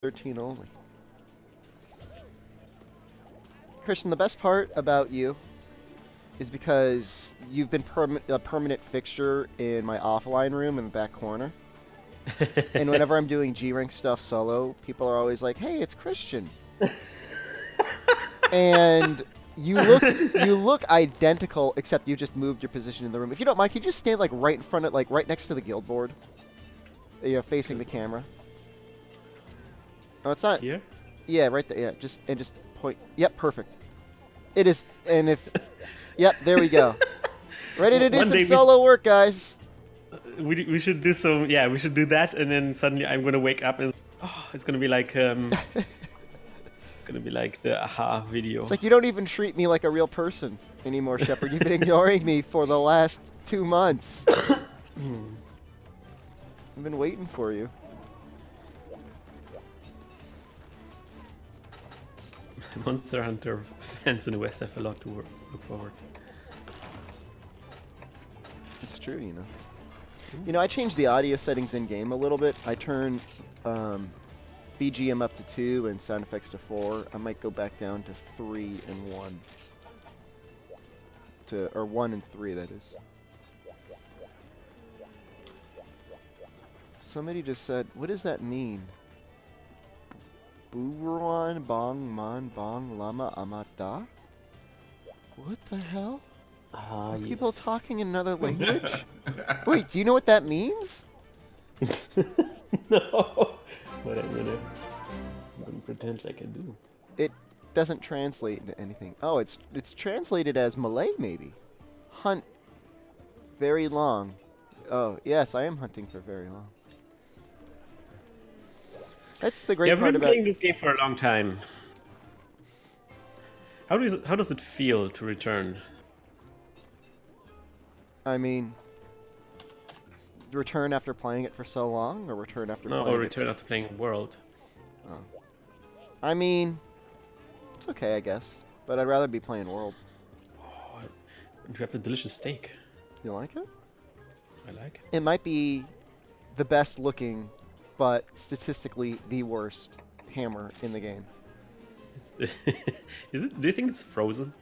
13 only. Krystian, the best part about you is because you've been a permanent fixture in my offline room in the back corner. And whenever I'm doing G-Rank stuff solo, people are always like, hey, it's Krystian. And you look identical, except you just moved your position in the room. If you don't mind, can you just stand like right in front of, like right next to the guild board? You know, facing the camera. Oh, it's not here. Yeah, right there. Yeah, just point. Yep, perfect. It is, and if, yep, there we go. Ready to do some solo work, guys. We should do some. Yeah, we should do that, and then suddenly I'm gonna wake up and it's gonna be like gonna be like the aha video. It's like you don't even treat me like a real person anymore, Shepard. You've been ignoring me for the last 2 months. I've been waiting for you. Monster Hunter fans in the West have a lot to look forward to. It's true, you know. You know, I changed the audio settings in-game a little bit. I turned BGM up to 2 and sound effects to 4. I might go back down to 3 and 1. Or 1 and 3, that is. Somebody just said, what does that mean? Buruan bong man bong lama amata? What the hell? Are people talking in another language? Wait, do you know what that means? No, but I'm gonna pretend like I do. It doesn't translate into anything. Oh, it's translated as Malay, maybe. Hunt very long. Oh, yes, I am hunting for very long. That's the great part about... I've been playing this game for a long time. How does it feel to return? I mean, return after playing it for so long, or return after playing or return after playing World. Oh. I mean, it's okay, I guess. But I'd rather be playing World. Oh, you have a delicious steak. You like it? I like it. It might be the best looking, but statistically the worst hammer in the game. Is it? Do you think it's frozen?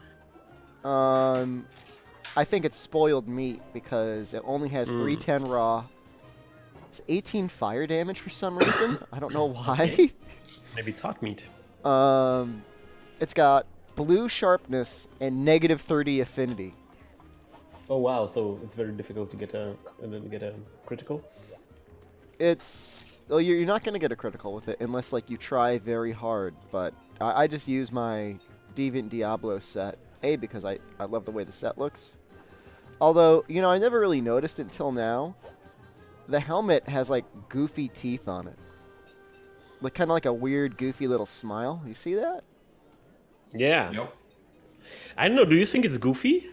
I think it's spoiled meat because it only has 310 raw. It's 18 fire damage for some reason. I don't know why. Maybe it's hot meat. It's got blue sharpness and negative 30 affinity. Oh wow! So it's very difficult to get a critical. Well, you're not gonna get a critical with it unless like you try very hard. But I just use my Deviant Diablo set. Because I love the way the set looks. Although, you know, I never really noticed it until now. The helmet has, like, goofy teeth on it. Like, kind of like a weird, goofy little smile. You see that? Yeah. Yep. I don't know. Do you think it's goofy?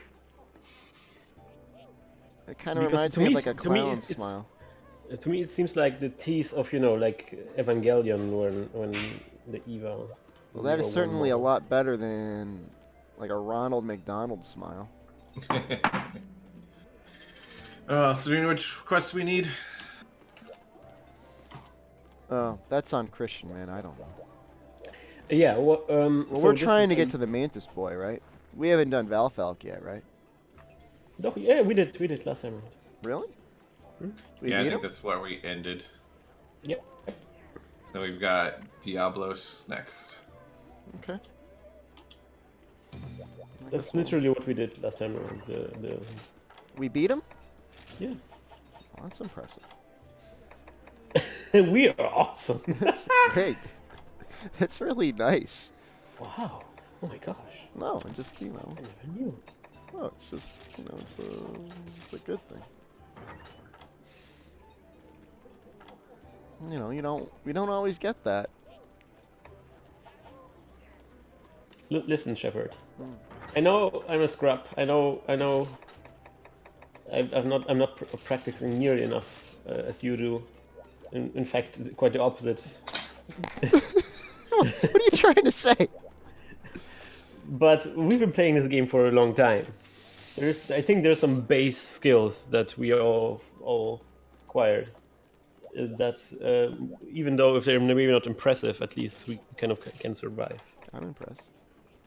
It kind of reminds me of, like, a clown smile. To me, it seems like the teeth of, you know, like Evangelion when the Eva... Well, that is certainly a lot better than... like a Ronald McDonald smile. So do you know which quest we need? Oh, that's on Krystian, man. I don't know. Yeah, well, well so we're trying to get to the Mantis Boy, right? We haven't done Valfalk yet, right? No, yeah, we did last time. Really? Yeah, I think that's where we ended. Yep. So we've got Diablos next. Okay. That's literally what we did last time around. We beat him? Yeah. Well, that's impressive. We are awesome. That's great. It's really nice. Wow. Oh my gosh. No, I just, you know. I never knew. No, it's just, you know, it's a good thing. You know, we don't always get that. Listen, Shepard. I know I'm a scrub. I know. I'm not practicing nearly enough as you do. In fact, quite the opposite. What are you trying to say? But we've been playing this game for a long time. I think there's some base skills that we all acquired that even though if they're maybe not impressive, at least we kind of can survive. I'm impressed.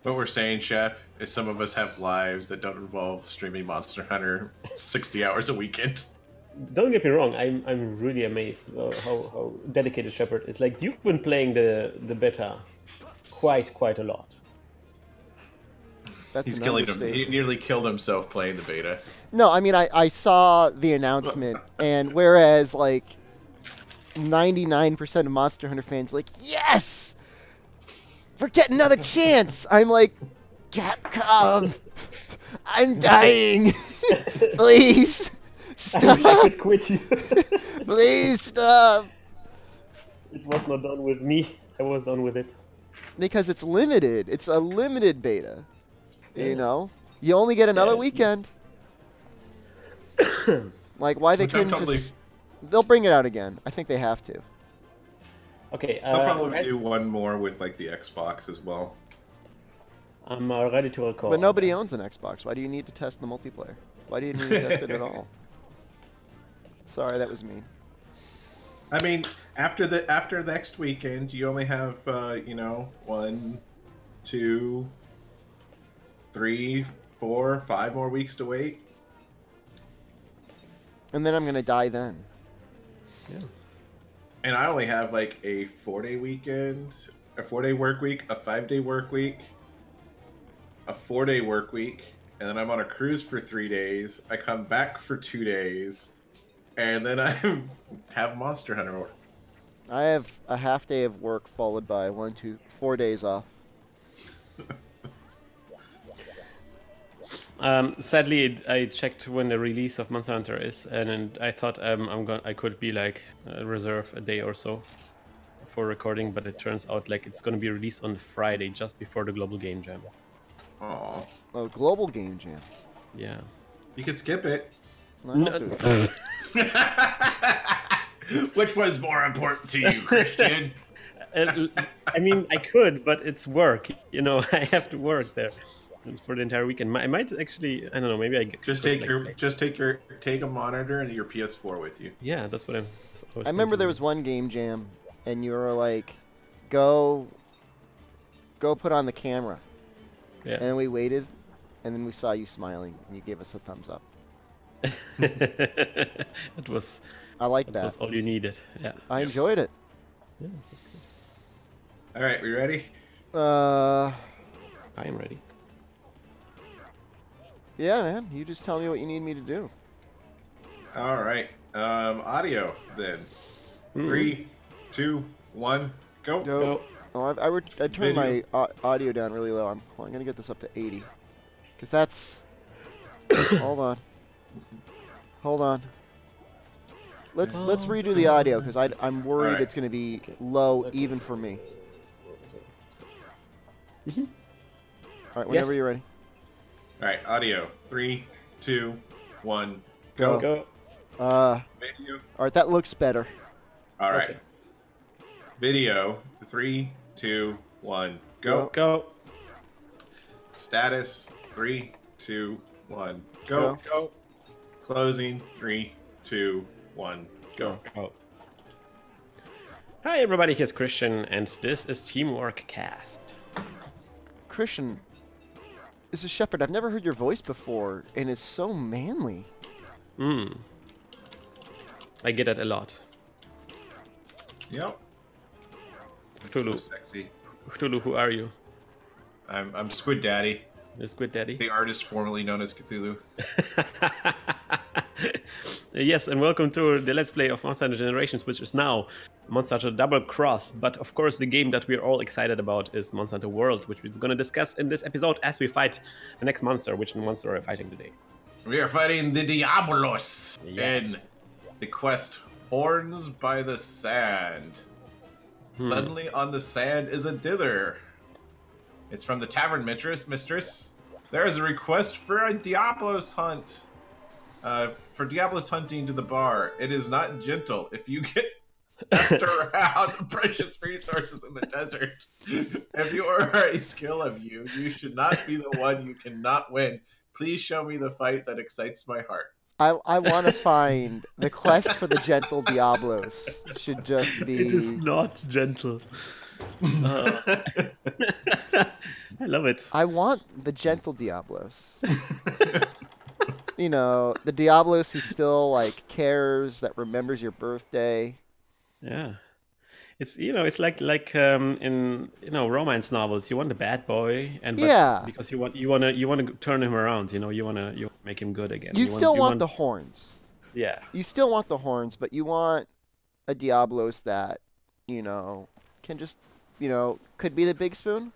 What we're saying, Shep, is some of us have lives that don't involve streaming Monster Hunter 60 hours a weekend. Don't get me wrong, I'm really amazed how dedicated Shepard is. Like, you've been playing the beta quite a lot. That's He's an killing him. He understatement. nearly killed himself playing the beta. No, I mean, I saw the announcement, and whereas, like, 99% of Monster Hunter fans are like, yes! We're getting another chance! I'm like, Capcom! I'm dying! Please! I wish I Stop! could quit you. Please stop! It was not done with me. I was done with it. Because it's limited. It's a limited beta. Yeah. You know? You only get another Yeah. weekend. Like, why they Which I'm couldn't totally- just... They'll bring it out again. I think they have to. Okay, I'll probably right- do one more with like the Xbox as well. I'm ready to record. But nobody owns an Xbox. Why do you need to test the multiplayer? Why do you need to test it at all? Sorry, that was mean. I mean, after next weekend, you only have you know, 1, 2, 3, 4, 5 more weeks to wait. And then I'm going to die then. Yeah. And I only have like a 4-day weekend, a 4-day work week, a 5-day work week, a 4-day work week, and then I'm on a cruise for 3 days. I come back for 2 days, and then I have Monster Hunter. I have a half day of work followed by 4 days off. Sadly, I checked when the release of Monster Hunter is, and I thought I could be like reserve a day or so for recording, but it turns out like it's going to be released on Friday, just before the Global Game Jam. Oh, Oh, Global Game Jam. Yeah. you could skip it. No, don't do it. Which was more important to you, Christian? I mean, I could, but it's work. You know, I have to work there. It's for the entire weekend. I might actually, I don't know, maybe I Just take a monitor and your PS4 with you. Yeah, that's what I I remember there was one Game Jam, and you were like, go put on the camera. Yeah. And we waited, and then we saw you smiling, and you gave us a thumbs up. That was I like that that. was all you needed. Yeah. I enjoyed it. Yeah, that was good. All right, we ready? I am ready. Yeah, man. You just tell me what you need me to do. All right. Audio then. 3, 2, 1, go. Go. Oh, I turned my audio down really low. I'm going to get this up to 80. Because that's... Hold on. Hold on. Let's redo the audio, because I'm worried Alright. it's going to be low even for me. All right, whenever Yes. you're ready. All right, audio. 3, 2, 1, Go. Go. Video. All right, that looks better. All right. Okay. Video. 3, 2, 1, go. Go. Status. 3, 2, 1, go. Go. Closing. 3, 2, 1, go. Go. Hi everybody, here's Christian, and this is Teamwork Cast. Christian, this is Shepard. I've never heard your voice before, and it's so manly. I get that a lot. Yep. It's so Cthulhu. sexy. Cthulhu, who are you? I'm Squid Daddy, The Squid Daddy? the artist formerly known as Cthulhu. Yes, and welcome to the Let's Play of Monster Hunter Generations, which is now Monster Hunter Double Cross. But of course, the game that we're all excited about is Monster Hunter World, which we're going to discuss in this episode as we fight the next monster. Which monster are we fighting today? We are fighting the Diablos Yes. in the quest Horns by the Sand. Suddenly on the sand is a dither. It's from the Tavern Mistress. There is a request for a Diablos hunt. For Diablos hunting to the bar. It is not gentle. If you get after around the precious resources in the desert, if you are a skill of you should not be the one you cannot win. Please show me the fight that excites my heart. I want to find the quest for the gentle Diablos should just be. It is not gentle. I love it. I want the gentle Diablos. You know, the Diablos who still like cares, that remembers your birthday. Yeah. It's it's like in romance novels, you want the bad boy, but Yeah. because you want to turn him around, you want to make him good again. You still want the horns. Yeah. You still want the horns, but you want a Diablos that, can just, could be the big spoon.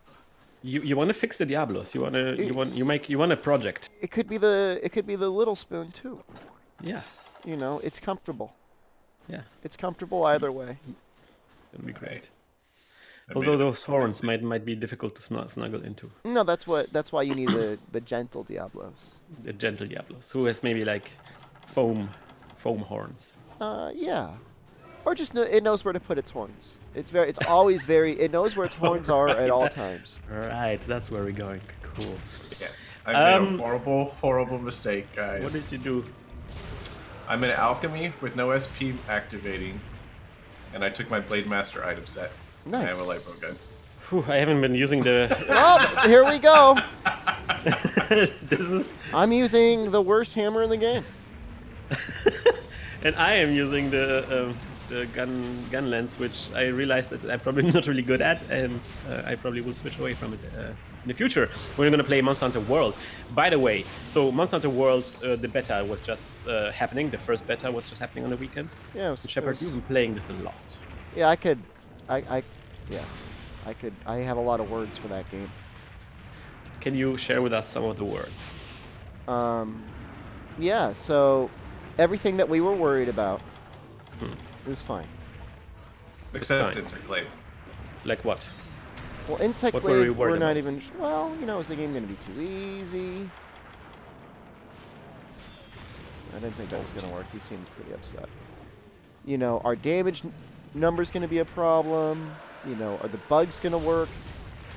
You want to fix the Diablos. You want a project. It could be the little spoon too. Yeah. It's comfortable. Yeah. It's comfortable either way. That'd be great. Although those horns might be difficult to snuggle into. No, that's why you need the gentle Diablos. The gentle Diablos, who has maybe like foam horns. Yeah. Or just it knows where to put its horns. It's always it knows where its horns are at all times. Right, that's where we're going. Cool. Yeah. I made a horrible mistake, guys. What did you do? I'm in alchemy with no SP activating, and I took my Blade Master item set. Nice. And I have a light bow gun. Whew, I haven't been using the. Well, here we go. I'm using the worst hammer in the game. And I am using the gun lens, which I realized that I'm probably not really good at, and I probably will switch away from it in the future. We're going to play Monster Hunter World. By the way, so Monster Hunter World, the beta was just happening. The first beta was just happening on the weekend. Yeah, Shepard, you've been playing this a lot. Yeah, I have a lot of words for that game. Can you share with us some of the words? Yeah, so everything that we were worried about is fine. Except Insectglaive. Like what? Well, Insectglaive, were we worried we're not about? even... Well, is the game going to be too easy? I didn't think that was going to work. He seemed pretty upset. Our damage number's going to be a problem. Are the bugs going to work?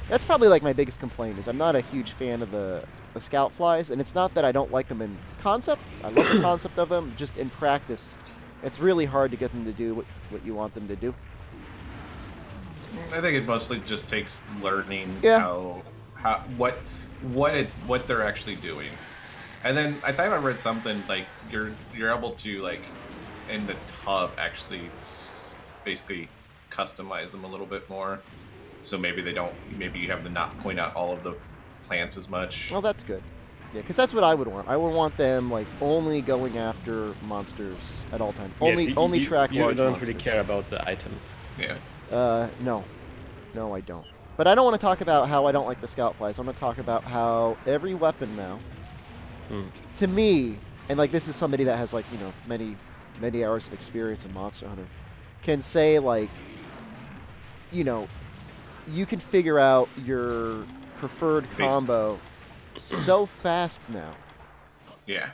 That's probably like my biggest complaint is I'm not a huge fan of the scout flies, and it's not that I don't like them in concept. I love the concept of them. Just in practice, it's really hard to get them to do what you want them to do. I think it mostly just takes learning what they're actually doing. And then I thought I read something like you're able to like in the tub actually basically customize them a little bit more. So maybe you have to not point out all of the plants as much. Well, that's good. Yeah, because that's what I would want. I would want them like only going after monsters at all times. Only track large monsters. You don't really care about the items. Yeah. No, I don't. But I don't want to talk about how I don't like the scout flies. I want to talk about how every weapon now, to me, and like this is somebody that has like many hours of experience in Monster Hunter, can say like, you can figure out your preferred combo so fast now. Yeah.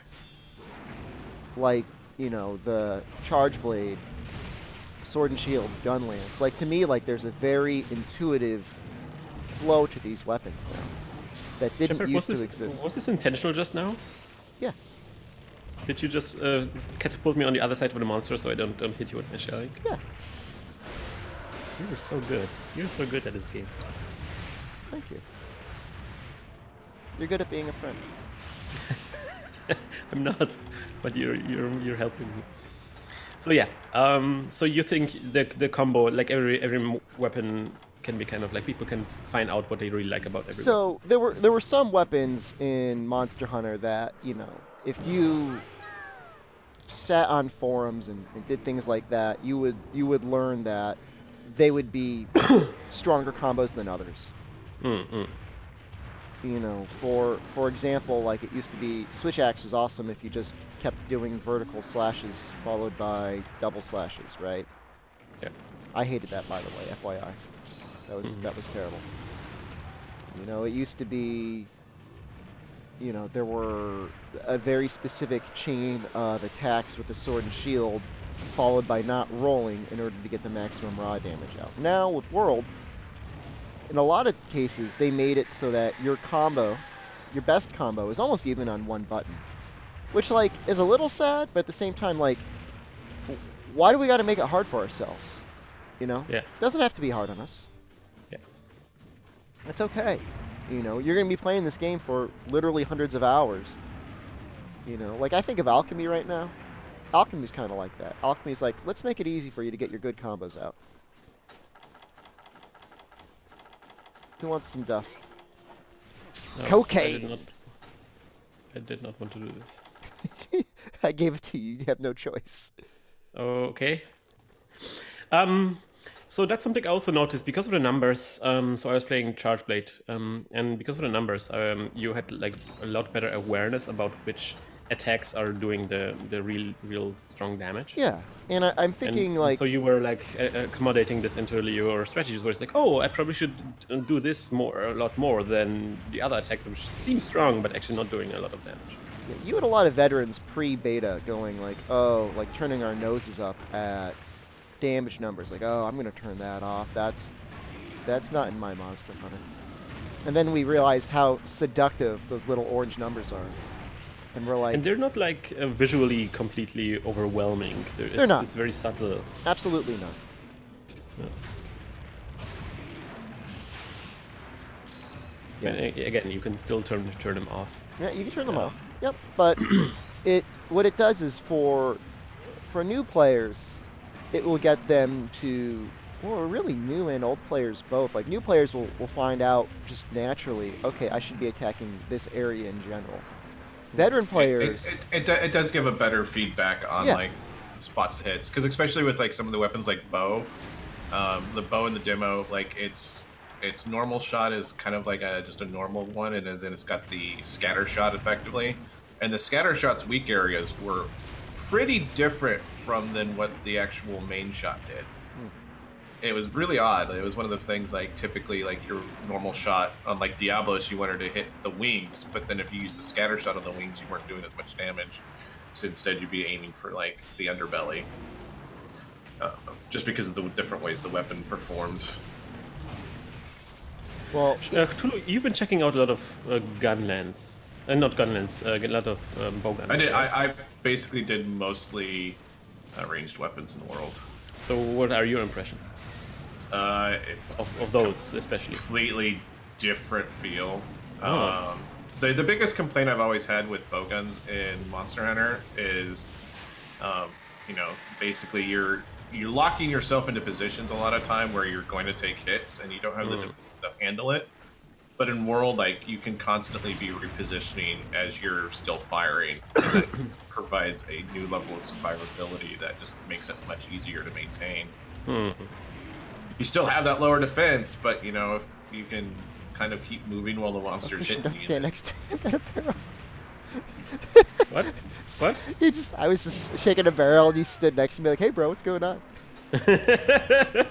Like, the Charge Blade, Sword and Shield, Gun Lance. Like, to me, like, there's a very intuitive flow to these weapons now that didn't Shepard, used to exist. Was this intentional just now? Yeah. Did you just catapult me on the other side of the monster so I don't hit you with my shelling? Yeah. You're so good. You're so good at this game. Thank you. You're good at being a friend. I'm not, but you're helping me. So yeah, so you think the combo, like every weapon can be kind of like people can find out what they really like about every So there were some weapons in Monster Hunter that, if you sat on forums and did things like that, you would learn that they would be stronger combos than others. For example, like it used to be, Switch Axe was awesome if you just kept doing vertical slashes followed by double slashes, right? Yeah. I hated that, by the way, FYI. That was terrible. It used to be, there were a very specific chain of attacks with the Sword and Shield followed by not rolling in order to get the maximum raw damage out. Now, with World, in a lot of cases, they made it so that your best combo, is almost even on one button. which like is a little sad, but at the same time, like, why do we got to make it hard for ourselves? You know? Yeah. It doesn't have to be hard on us. Yeah. It's okay. You know, you're gonna be playing this game for literally hundreds of hours. You know, like I think of Alchemy right now. Alchemy's kind of like that. Alchemy's like, let's make it easy for you to get your good combos out. Who wants some dust? No, Cocaine! I did not want to do this. I gave it to you. You have no choice. Okay. So that's something I also noticed because of the numbers. So I was playing Charge Blade, and because of the numbers, you had like a lot better awareness about which attacks are doing the real strong damage. Yeah, and I'm thinking And like... so you were like accommodating this into your strategies, where it's like, oh, I probably should do this a lot more than the other attacks, which seem strong but actually not doing a lot of damage. Yeah, you had a lot of veterans pre-beta going like, oh, like turning our noses up at damage numbers. Like, oh, I'm going to turn that off. That's not in my Monster Hunter. And then we realized how seductive those little orange numbers are. And we're like... And they're not like visually completely overwhelming. They're not. It's very subtle. Absolutely not. Yeah. And again, you can still turn them off. Yeah, you can turn them off. Yep, but what it does is for new players, it will get them to, well, really new and old players both. Like new players will find out just naturally, okay, I should be attacking this area in general. Veteran players, it does give a better feedback on like spots to hits, because especially with like some of the weapons like bow, the bow in the demo, like its normal shot is kind of like just a normal one, and then it's got the scatter shot effectively, and the scatter shot's weak areas were pretty different from than what the actual main shot did. It was really odd. It was one of those things like typically like your normal shot on like Diablos, you wanted to hit the wings, but then if you use the scatter shot on the wings, you weren't doing as much damage. So instead you'd be aiming for like the underbelly, just because of the different ways the weapon performed. well, Cthulhu, you've been checking out a lot of gunlands. Not gunlands, a lot of bow guns. I did. I basically did mostly ranged weapons in the world. So what are your impressions? It's of those especially. Completely different feel. Oh. The biggest complaint I've always had with bow guns in Monster Hunter is, you know, basically you're locking yourself into positions a lot of time where you're going to take hits and you don't have the defense to handle it. But in World, like, you can constantly be repositioning as you're still firing. And that provides a new level of survivability that just makes it much easier to maintain. You still have that lower defense, but, you know, if you can kind of keep moving while the monster's hitting don't you. stand next to him at a barrel. What? What? I was just shaking a barrel and you stood next to me like, hey bro, what's going on? Because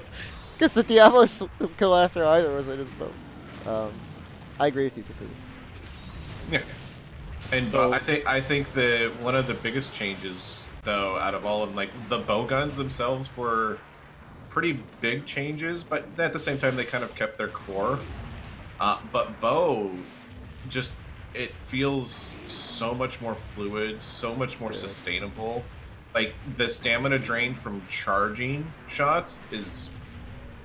the Diablos will go after either of us, I just vote. I agree with you, Cthulhu. Yeah. And So- I think that one of the biggest changes, though, out of all of them, like the bow guns themselves were pretty big changes, but at the same time they kind of kept their core. But bow, just it feels so much more fluid, so much more sustainable. Like the stamina drain from charging shots is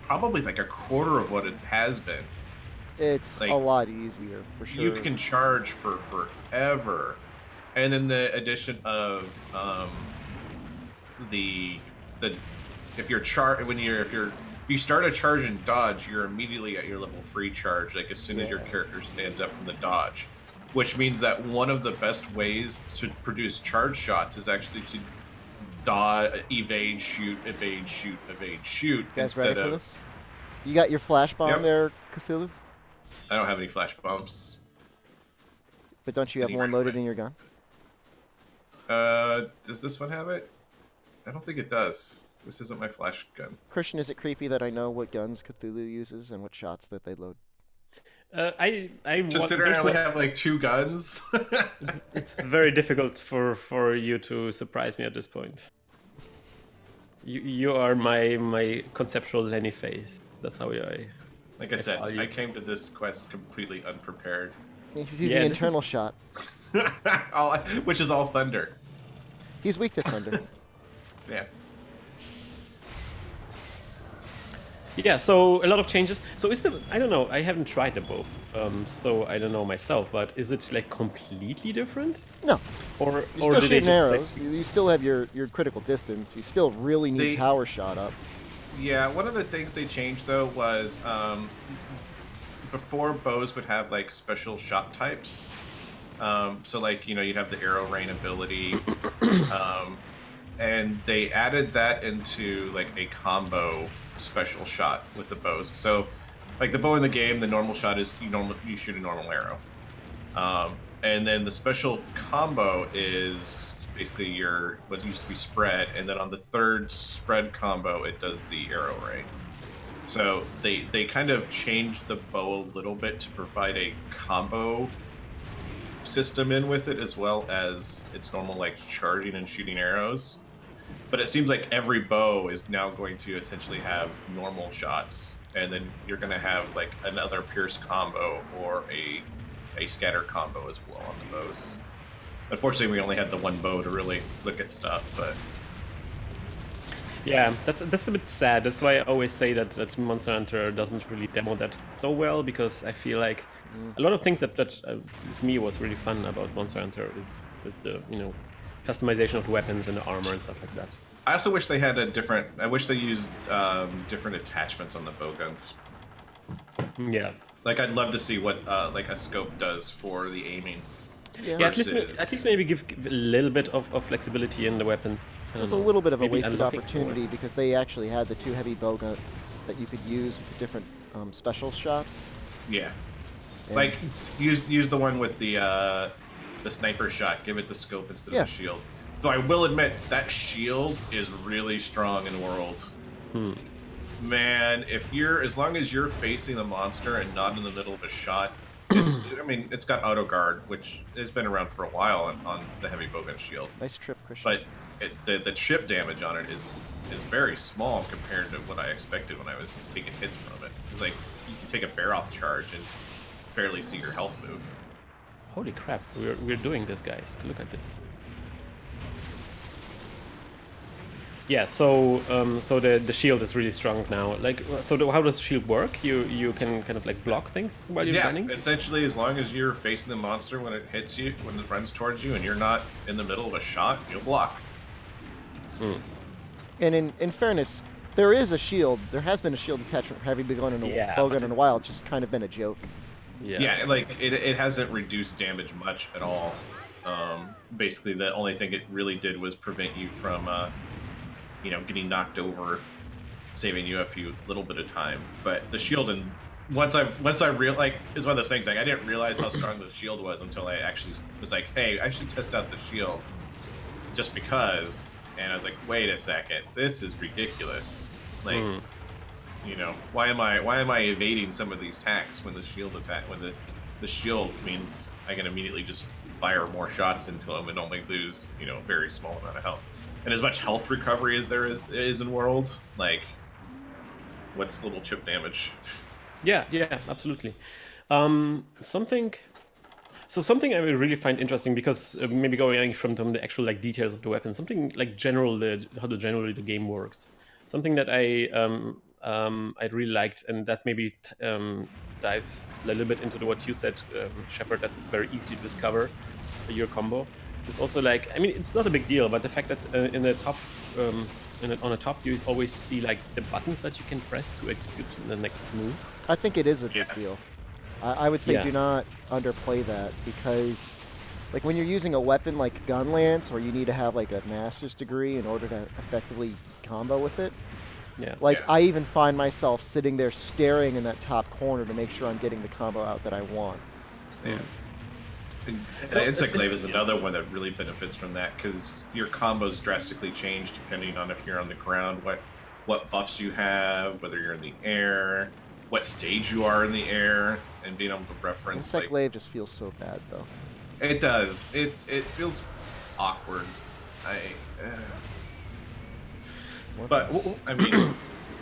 probably like a quarter of what it has been. It's Like, a lot easier, for sure. You can charge for forever, and then the addition of if you start a charge and dodge, you're immediately at your level 3 charge, like as soon as your character stands up from the dodge, which means that one of the best ways to produce charge shots is actually to dodge, evade, shoot, evade, shoot, evade, shoot. You guys instead ready for of this? You got your flash bomb Yep. there, Cthulhu? I don't have any flash bombs. But don't you have Any one right loaded away. in your gun? Does this one have it? I don't think it does. This isn't my flash gun. Christian, is it creepy that I know what guns Cthulhu uses and what shots that they load? Considering I only have like 2 guns. It's very difficult for you to surprise me at this point. You are my conceptual Lenny face. That's how I. Like I said, follow you. I came to this quest completely unprepared. He's using internal shot. Which is all thunder. He's weak to thunder. Yeah. Yeah, so a lot of changes. So is the, I don't know, I haven't tried the bow, so I don't know myself, but is it like completely different? No. Or You're still do they shooting just, arrows. like, You still have your critical distance. You still really need power shot up. Yeah, one of the things they changed though was before bows would have like special shot types. So like, you know, you'd have the arrow rain ability, and they added that into like a combo special shot with the bows. So like the bow in the game, the normal shot is you shoot a normal arrow. And then the special combo is basically your what used to be spread, and then on the third spread combo it does the arrow rain. So they kind of changed the bow a little bit to provide a combo system in with it, as well as its normal like charging and shooting arrows. But it seems like every bow is now going to essentially have normal shots, and then you're going to have like another pierce combo or a scatter combo as well on the bows. Unfortunately, we only had the one bow to really look at stuff, but yeah, that's a bit sad. That's why I always say that Monster Hunter doesn't really demo that so well, because I feel like a lot of things that to me was really fun about Monster Hunter is the, you know, customization of the weapons and the armor and stuff like that. I also wish they had a different. I wish they used different attachments on the bow guns. Yeah. Like I'd love to see what like a scope does for the aiming. Yeah, Yeah, at least maybe give a little bit of flexibility in the weapon. It was a little bit of a wasted opportunity because they actually had the 2 heavy bow guns that you could use with different special shots. Yeah. And Like use the one with the sniper shot. Give it the scope instead of the shield. So I will admit that shield is really strong in World. Man, if you're as long as you're facing the monster and not in the middle of a shot, it's, I mean, it's got auto guard, which has been around for a while on the heavy bowgun shield. Nice trip, Krystian. But the chip damage on it is very small compared to what I expected when I was taking hits from it. It's like you can take a Baroth charge and barely see your health move. Holy crap, we're doing this, guys. Look at this. Yeah, so so the shield is really strong now. Like, so how does the shield work? You can kind of like block things while you're running? Yeah, essentially, as long as you're facing the monster when it hits you, when it runs towards you, and you're not in the middle of a shot, you'll block. And in fairness, there is a shield. There has been a shield attachment for heavy bowgun and bowgun in a while. It's just kind of been a joke. Yeah, like it hasn't reduced damage much at all. Basically, the only thing it really did was prevent you from, you know, getting knocked over, saving you a little bit of time. But the shield, and once I like, it's one of those things. Like I didn't realize how strong the shield was until I actually was like, hey, I should test out the shield, just because. And I was like, wait a second, this is ridiculous. Like, you know, why am I evading some of these attacks when the shield the shield means I can immediately just fire more shots into them and only lose, you know, a very small amount of health. And as much health recovery as there is in World, like, what's little chip damage? Yeah, absolutely. Something I really find interesting, because maybe going from the actual like details of the weapon, something like how generally the game works. Something that I really liked, and that maybe dives a little bit into what you said, Shepard, that is very easy to discover your combo. It's also like, I mean, it's not a big deal, but the fact that in the top, on the top, you always see like the buttons that you can press to execute the next move. I think it is a big deal. I would say do not underplay that, because like when you're using a weapon like Gun Lance, or you need to have like a master's degree in order to effectively combo with it. I even find myself sitting there staring in that top corner to make sure I'm getting the combo out that I want. Yeah. Insect Glaive is another one that really benefits from that, because your combos drastically change depending on if you're on the ground, what buffs you have, whether you're in the air, what stage you are in the air, and being able to reference. Insect Glaive just feels so bad, though. It does. It feels awkward. But I mean,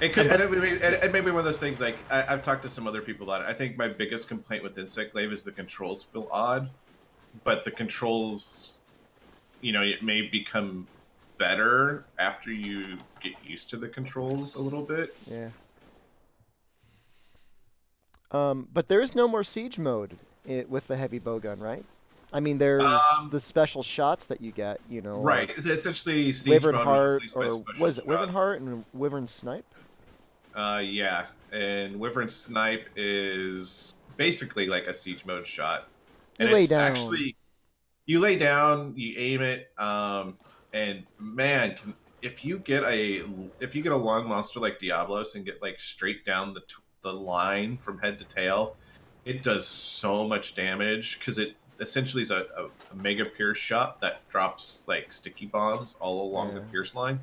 It could, and maybe one of those things. Like I've talked to some other people about it. I think my biggest complaint with Insect Glaive is the controls feel odd, but the controls, you know, it may become better after you get used to the controls a little bit. Yeah. But there is no more siege mode with the heavy bowgun, right? I mean, there's the special shots that you get, you know. Right. It's essentially siege Wyvern mode Heart, or was it Wyvern Heart and Wyvern Snipe? Yeah, and Wyvern Snipe is basically like a siege mode shot. And You lay it's down. actually you lay down, you aim it, and man, if you get a long monster like Diablos and get like straight down the line from head to tail, it does so much damage because it essentially is a mega pierce shot that drops like sticky bombs all along the pierce line.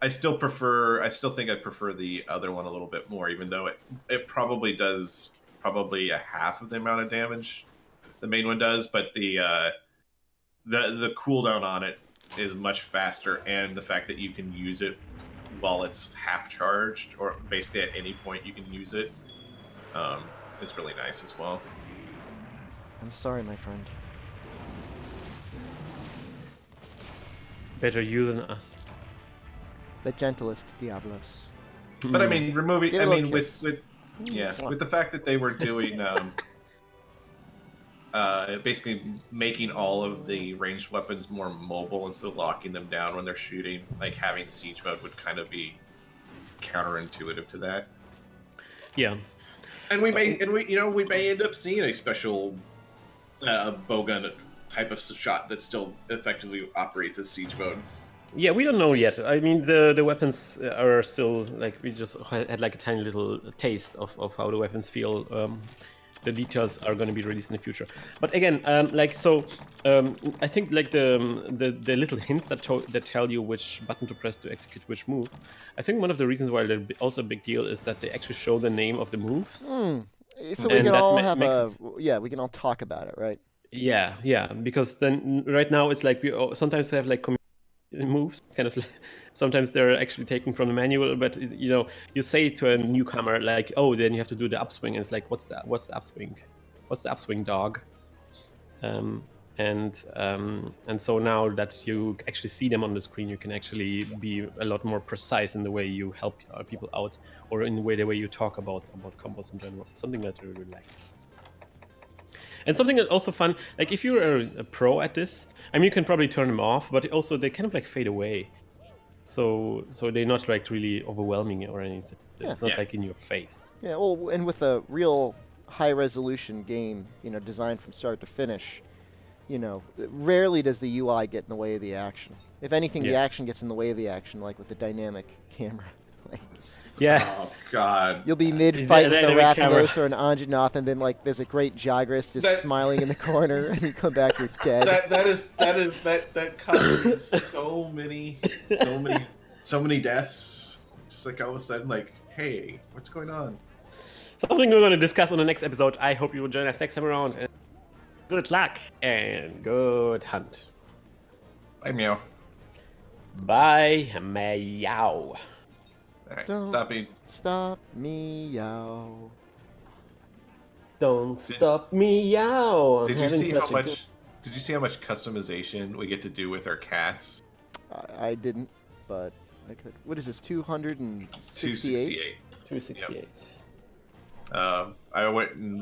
I still think I prefer the other one a little bit more, even though it probably does a half of the amount of damage the main one does, but the cooldown on it is much faster, and the fact that you can use it while it's half charged, or basically at any point you can use it, is really nice as well. I'm sorry, my friend. Better you than us. The gentlest Diablos. But I mean, removing. Give it I a mean, kiss. with the fact that they were doing, basically making all of the ranged weapons more mobile instead of locking them down when they're shooting, like having siege mode would kind of be counterintuitive to that. Yeah. And we may end up seeing a special bowgun type of shot that still effectively operates as siege mode. Yeah, we don't know yet. I mean, the weapons are still, like, we just had like a tiny little taste of how the weapons feel. The details are going to be released in the future. But again, I think like the little hints that tell you which button to press to execute which move. I think one of the reasons why they're also a big deal is that they actually show the name of the moves. So we can all have we can all talk about it, right? Yeah, because then right now it's like we sometimes have like moves, kind of. Sometimes they're actually taken from the manual, but you know, you say to a newcomer like, "Oh, then you have to do the upswing," and it's like, "What's the upswing? What's the upswing, dog?" And so now that you actually see them on the screen, you can actually be a lot more precise in the way you help people out, or in the way you talk about combos in general. Something that I really like. And something that's also fun, like if you're a pro at this, I mean, you can probably turn them off, but also they kind of like fade away. So they're not like really overwhelming or anything. It's not like in your face. Yeah, well, and with a real high-resolution game, you know, designed from start to finish, you know, rarely does the UI get in the way of the action. If anything, the action gets in the way of the action, like with the dynamic camera. Yeah. Oh God. You'll be mid-fight with a Rathalos or an Anjanath, and then like there's a great Jagras just smiling in the corner, and you come back, you're dead. That causes so many deaths. Just like all of a sudden, like, hey, what's going on? Something we're going to discuss on the next episode. I hope you will join us next time around. And good luck and good hunt. Bye, meow. Bye, meow. Alright, Don't stop meow. Don't stop meow. Did you see how much customization we get to do with our cats? I didn't, but I could. What is this? 268. 268. 268. Yep.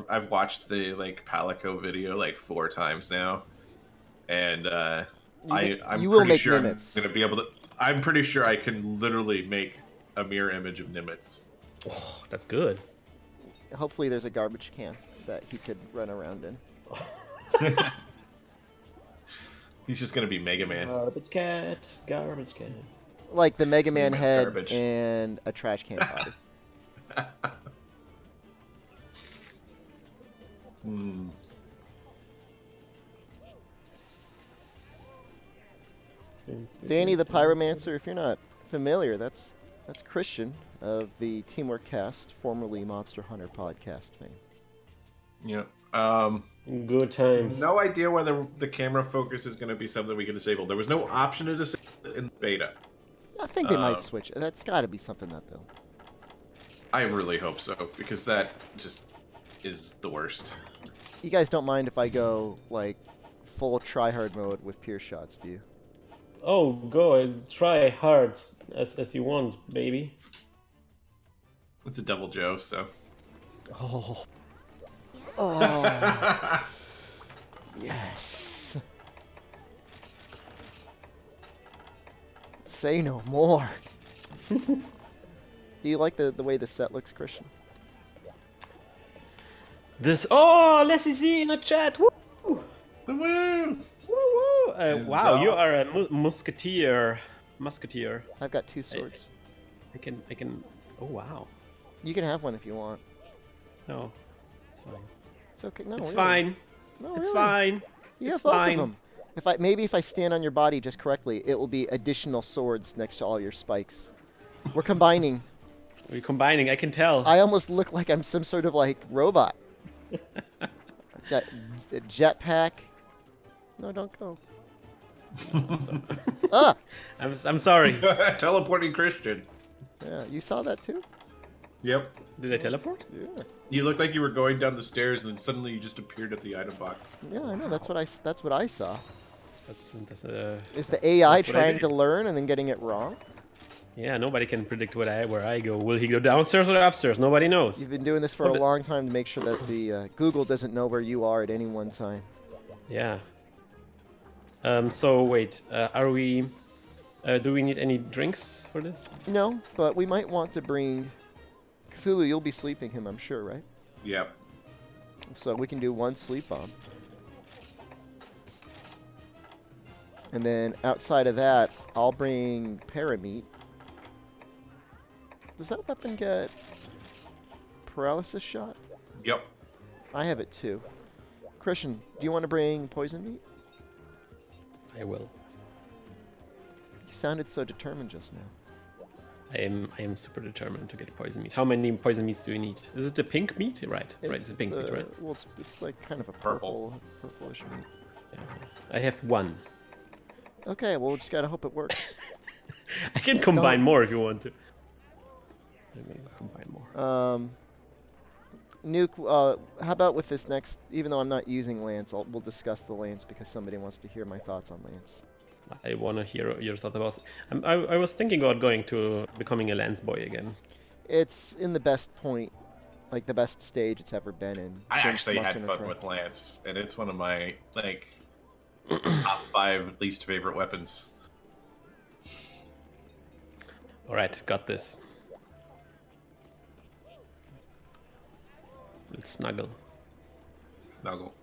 I've watched the like Palico video like 4 times now, and I'm pretty sure I'm gonna be able to. I'm pretty sure I can literally make a mirror image of Nimitz. Oh, that's good. Hopefully there's a garbage can that he could run around in. He's just gonna be Mega Man. Garbage cat. Like the Mega Man head garbage. and a trash can body. Danny the Pyromancer, if you're not familiar, that's Krystian of the Teamwork Cast, formerly Monster Hunter podcast fame. Yeah. Good times. No idea whether the camera focus is going to be something we can disable. There was no option to disable it in the beta. I think they might switch. That's got to be something that they'll. I really hope so, because that just is the worst. You guys don't mind if I go like full tryhard mode with pure shots, do you? Oh, go and try hard as you want, baby. It's a double Joe, so. Oh. Oh. Yes. Say no more. Do you like the way the set looks, Christian? This. Oh, let's see in the chat. Woo! Woo! Woo! Woo! Wow, you are a musketeer. Musketeer. I've got 2 swords. I can. Oh wow. You can have one if you want. No, it's fine. It's okay. No, It's really. fine. No, It's really. fine. You It's have both fine. of them. If I stand on your body just correctly, it will be additional swords next to all your spikes. We're combining. We're combining. I can tell. I almost look like I'm some sort of like robot. Got a jetpack. No, don't go. Ah! I'm sorry. Teleporting Christian. Yeah, you saw that too? Yep. Did I teleport? Yeah. You looked like you were going down the stairs, and then suddenly you just appeared at the item box. Yeah, I know. That's what I saw. That's, Is the AI that's what I trying did. to learn and then getting it wrong? Yeah, nobody can predict where I go. Will he go downstairs or upstairs? Nobody knows. You've been doing this for a long time to make sure that the Google doesn't know where you are at any one time. Yeah. So wait, are we? Do we need any drinks for this? No, but we might want to bring Cthulhu. You'll be sleeping him, I'm sure, right? Yep. So we can do 1 sleep bomb. And then outside of that, I'll bring Parameat. Does that weapon get paralysis shot? Yep. I have it too. Christian, do you want to bring poison meat? I will. You sounded so determined just now. I am super determined to get poison meat. How many poison meats do we need? Is it the pink meat? Right, right. It's the pink meat, right? Well, it's like kind of a Purple. purplish meat. Yeah. I have 1. Okay, well, we just gotta hope it works. I can combine more if you want to. I'm gonna combine more. Nuke, how about with this next, even though I'm not using Lance, we'll discuss the Lance because somebody wants to hear my thoughts on Lance. I want to hear your thoughts about. I was thinking about going to becoming a Lance boy again. It's in the best point, like the best stage it's ever been in. I since actually had Monster fun Hunter. with Lance, and it's one of my like top 5 least favorite weapons. All right, got this. Let's snuggle. Snuggle.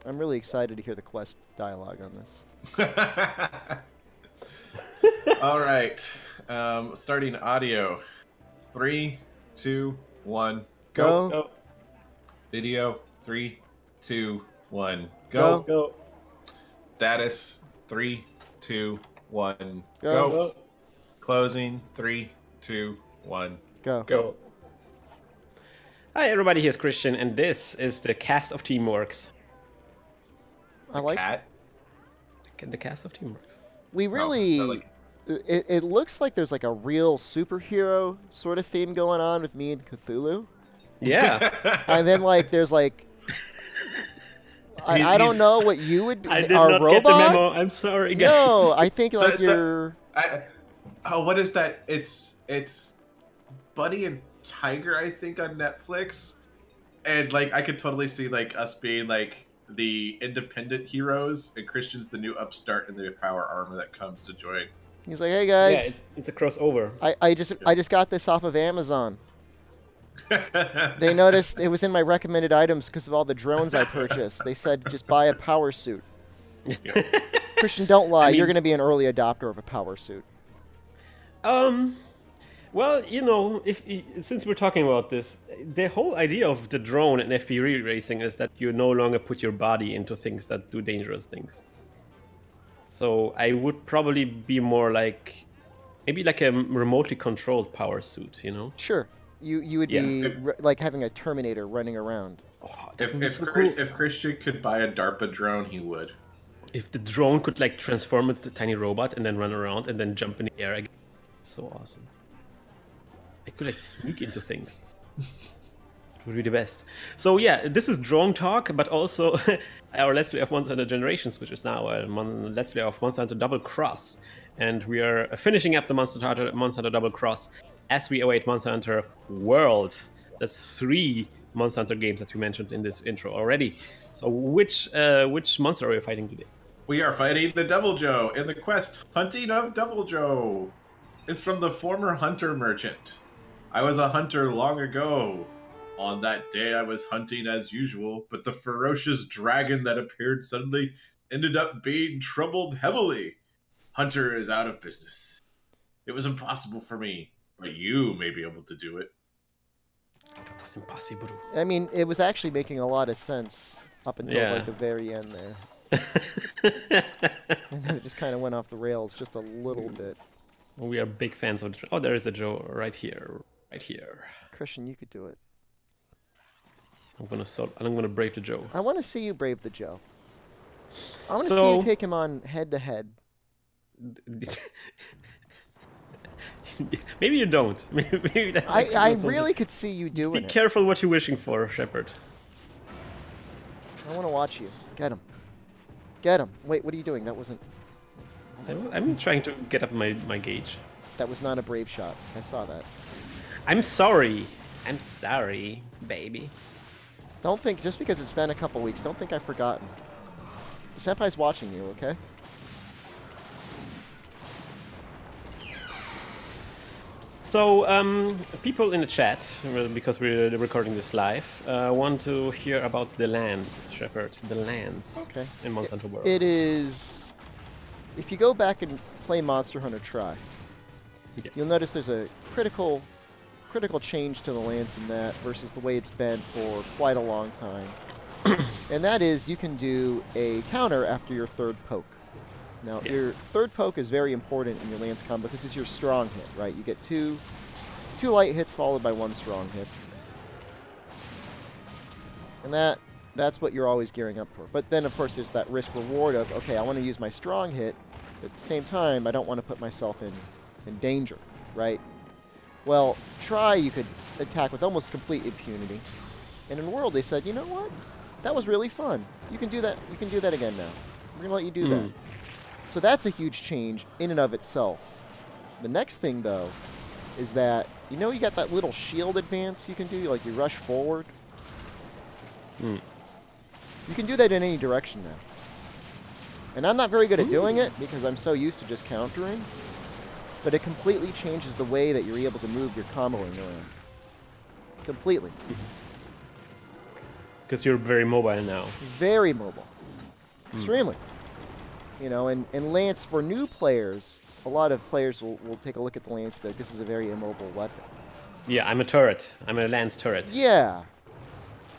I'm really excited to hear the quest dialogue on this. All right. Starting audio. 3, 2, 1, go. Go, Video. 3, 2, 1, Go. go. go, Status. 3, 2, 1, Go. go. go, Closing. 3, 2, 1, Go. go. Hi everybody, here's Christian, and this is the cast of Teamworks. I like. Cat. The cast of Teamworks. We Oh, really. I like- It looks like there's like a real superhero sort of theme going on with me and Cthulhu. Yeah. And then like there's like I don't He's- know what you would be. I did Our not robot? get the memo. I'm sorry, guys. No, I think So- like so- you're oh, what is that? It's Buddy and Tiger, I think, on Netflix. And like I could totally see like us being like the independent heroes, and Christian's the new upstart in the power armor that comes to join. he's like, hey Yeah, guys, it's a crossover. I just got this off of Amazon. They noticed it was in my recommended items because of all the drones I purchased. They said just buy a power suit. Christian, don't lie. I mean- You're going to be an early adopter of a power suit. Well, you know, since we're talking about this, the whole idea of the drone and FPV racing is that you no longer put your body into things that do dangerous things. So I would probably be more like, maybe like a remotely controlled power suit, you know? Sure. You would Yeah. be like having a Terminator running around. Oh, that If would be if, so Chris- cool. if Christian could buy a DARPA drone, he would. If the drone could like transform into a tiny robot and then run around and then jump in the air again, so awesome. It could like sneak into things. It would be the best. So yeah, this is drone talk, but also our Let's Play of Monster Hunter Generations, which is now a Let's Play of Monster Hunter Double Cross. And we are finishing up the Monster Hunter Double Cross as we await Monster Hunter World. That's 3 Monster Hunter games that we mentioned in this intro already. So which monster are we fighting today? We are fighting the Devil Joe in the quest Hunting of Devil Joe. It's from the former hunter merchant. I was a hunter long ago. On that day I was hunting as usual, but the ferocious dragon that appeared suddenly ended up being troubled heavily. Hunter is out of business. It was impossible for me, but you may be able to do it. It was impossible. I mean, it was actually making a lot of sense up until like the very end there. And then it just kind of went off the rails just a little bit. We are big fans of the... Oh, there is a Joe right here. Right here. Krystian, you could do it. I'm gonna brave the Joe. I want to see you brave the Joe. I want to So- see you take him on head to head. Maybe you don't. Maybe that's actually I not something. really could see you Be doing it. careful what you're wishing for, Shepard. I want to watch you. Get him. Get him. Wait, what are you doing? That wasn't... I'm trying to get up my gauge. That was not a brave shot. I saw that. I'm sorry. I'm sorry, baby. Don't think, just because it's been a couple weeks, don't think I've forgotten. Senpai's watching you, okay? So, people in the chat, because we're recording this live, want to hear about the lands, Shepard. The lands Okay. in Monster Hunter World. It is... If you go back and play Monster Hunter Tri, Yes. you'll notice there's a critical change to the lands in that versus the way it's been for quite a long time. And that is, you can do a counter after your third poke. Now, Yes. your third poke is very important in your lance combo because it's your strong hit, right? You get two light hits followed by 1 strong hit. And that's what you're always gearing up for. But then, of course, there's that risk reward of, okay, I want to use my strong hit, but at the same time, I don't want to put myself in danger, right? Well, Tri you could attack with almost complete impunity. And in World they said, you know what? That was really fun. You can do that. You can do that again now. We're gonna let you do that. So that's a huge change in and of itself. The next thing though is that you got that little shield advance you can do, like you rush forward. You can do that in any direction now. And I'm not very good at doing it because I'm so used to just countering. But it completely changes the way that you're able to move your comboing around. Completely. Because you're very mobile now. Very mobile. Extremely. And Lance, for new players, a lot of players will take a look at the Lance and be like, this is a very immobile weapon. Yeah, I'm a turret. I'm a lance turret. Yeah.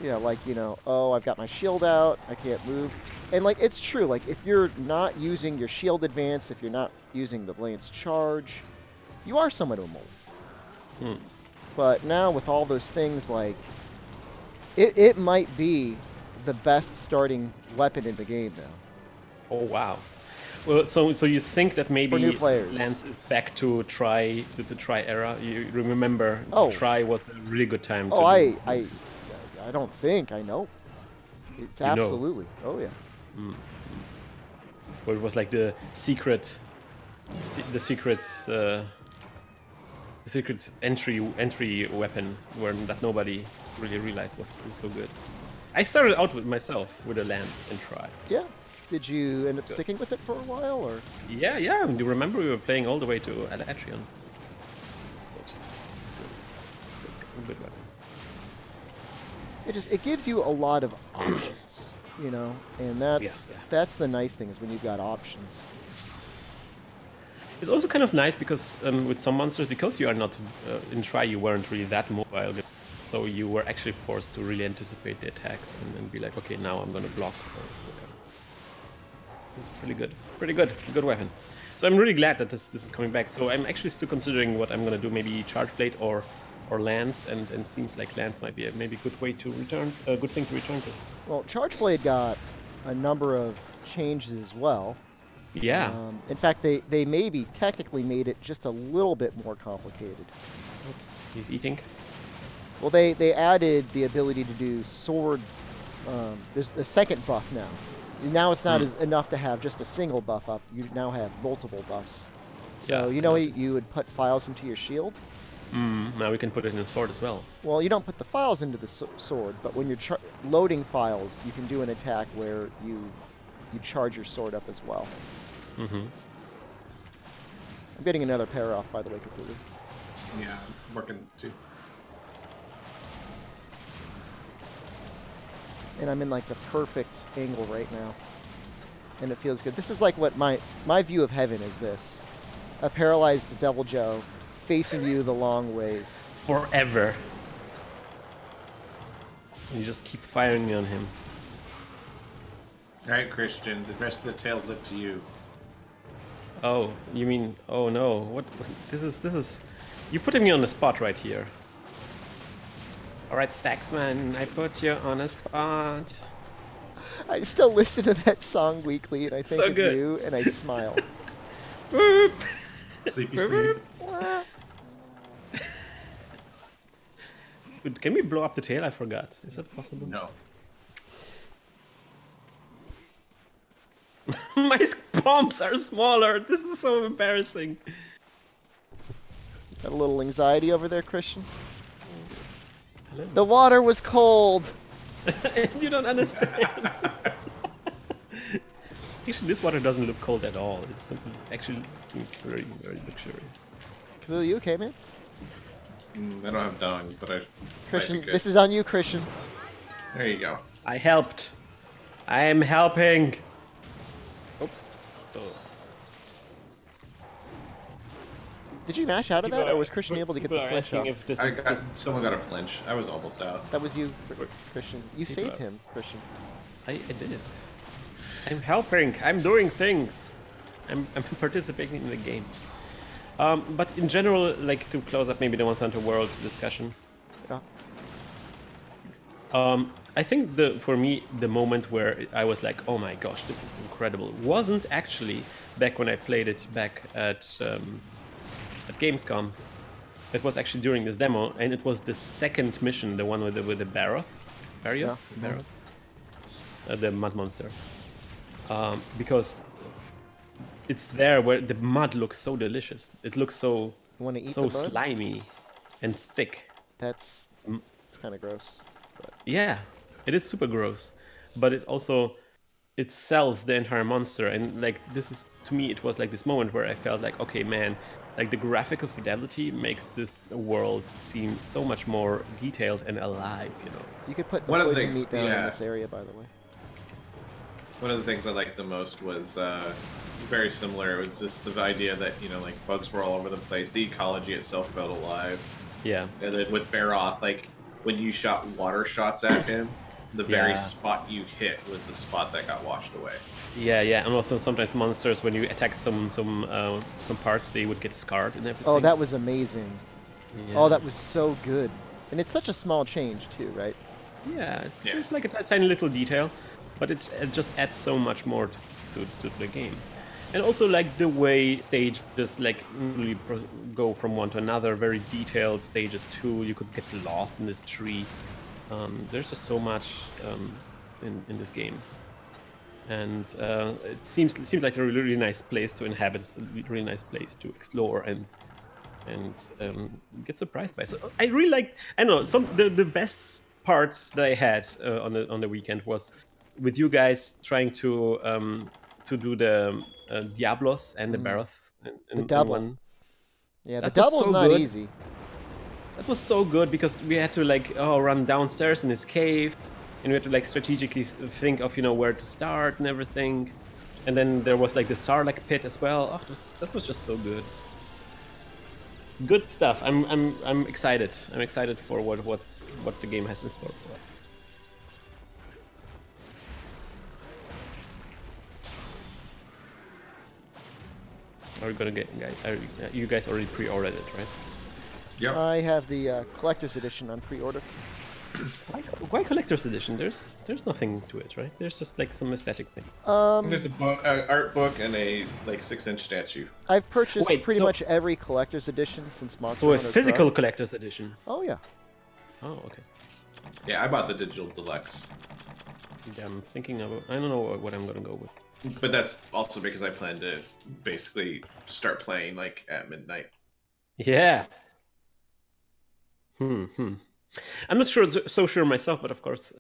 Yeah, like, oh, I've got my shield out, I can't move. And, like, it's true. Like, if you're not using your shield advance, if you're not using the Lance charge, you are somewhat immobile. But now with all those things, like, it might be the best starting weapon in the game now. Oh, wow. Well, so you think that maybe For new players. Lance is back to the Tri era? You remember Tri was a really good time. Oh, I don't think. I know. It's absolutely. Oh, yeah. Where it was like the secret entry weapon that nobody really realized was so good. I started out with myself with a lance and Tri. Yeah. Did you end up sticking with it for a while, or? Yeah. Do you remember we were playing all the way to Alatrion? Good weapon. It gives you a lot of options, and that's the nice thing is when you've got options. It's also kind of nice because with some monsters, because you are not in Tri, you weren't really that mobile, so you were actually forced to really anticipate the attacks and be like, okay, now I'm going to block. It's pretty good weapon. So I'm really glad that this is coming back. So I'm actually still considering what I'm going to do, maybe Charge Blade or Lance, and seems like Lance might be a maybe good way to return, a good thing to return to. Well, Charge Blade got a number of changes as well. Yeah. In fact, they maybe technically made it just a little bit more complicated. Oops, he's eating. Well, they added the ability to do sword. There's a second buff now. Now it's not enough to have just a single buff up. You now have multiple buffs. So Yeah, you know you would put files into your shield. Now we can put it in a sword as well. Well, you don't put the files into the sword, but when you're loading files, you can do an attack where you charge your sword up as well. Mm-hmm. I'm getting another pair off, by the way, Cthulhu. Yeah, I'm working too. And I'm in like the perfect angle right now. And it feels good. This is like what my view of heaven is this. A paralyzed Devil Joe facing you the long ways. Forever. You just keep firing on him. All right, Krystian, the rest of the tale's up to you. Oh, you mean? Oh no! What? This is. You putting me on the spot right here. All right, Stacksman, I put you on a spot. I still listen to that song weekly, and I think So of good. you, and I smile. Boop. Sleepy sleep. Can we blow up the tail? I forgot. Is that possible? No. My bombs are smaller. This is so embarrassing. Got a little anxiety over there, Krystian? Hello. The water was cold. You don't understand. Actually, this water doesn't look cold at all. It's simply, actually seems very, very luxurious. Cthulhu, you okay, man? I don't have dung, but I. Krystian, this is on you, Krystian. There you go. I helped. I am helping. Oops. Oh. Did you mash out of that, or was Krystian able to get the People are flinch asking off? if this is. Someone got a flinch. I was almost out. That was you, Krystian. You People saved are- him, Krystian. I did it. I'm helping. I'm doing things. I'm participating in the game. But in general, like to close up maybe the Monster Hunter World discussion. Yeah. I think for me the moment where I was like, oh my gosh, this is incredible, wasn't actually back when I played it back at Gamescom. It was actually during this demo, and it was the second mission, the one with the Barroth, Yeah. The mud monster. Because it's there where the mud looks so delicious. It looks so You want to eat so the mud? slimy and thick. That's kind of gross. But Yeah, it is super gross, but it's also it sells the entire monster, and like this is to me it was like this moment where I felt like, okay man, like the graphical fidelity makes this world seem so much more detailed and alive, you know. you could put the One of the poison things- meat down in yeah. this area, by the way. One of the things I liked the most was very similar. It was just the idea that like bugs were all over the place. The ecology itself felt alive. Yeah. And then with Baroth, like when you shot water shots at him, the very Yeah. spot you hit was the spot that got washed away. Yeah, and also sometimes monsters, when you attack some parts, they would get scarred and everything. Oh, that was amazing. Yeah. Oh, that was so good. And it's such a small change, too, right? Yeah, it's Yeah. just like a tiny little detail, but it just adds so much more to the game. And also like the way they just like really go from one to another, very detailed stages too. You could get lost in this tree. There's just so much in this game, and it seems like a really nice place to inhabit. It's a really nice place to explore and get surprised by. So I really like. I don't know, the best parts that I had on the weekend was with you guys trying to do the Diablos and the Baroth. The double. One. Yeah, That the was double's so not good. easy. That was so good because we had to like run downstairs in this cave, and we had to like strategically think of where to start and everything. And then there was like the Sarlacc pit as well. Oh, that was just so good. Good stuff. I'm excited. I'm excited for what the game has in store for us. Are we gonna get guys? You guys already pre-ordered it, right? Yep. I have the collector's edition on pre-order. Why collector's edition? There's nothing to it, right? There's just like some aesthetic thing. There's a art book and a like 6-inch statue. I've purchased Wait, pretty so- much every collector's edition since Monster So a Hunter physical Tri. collector's edition. Oh yeah. Oh, okay. Yeah, I bought the digital deluxe, Yeah, I'm thinking of. I don't know what I'm gonna go with. but that's also because I plan to basically start playing like at midnight. Yeah. I'm not so sure myself, but of course,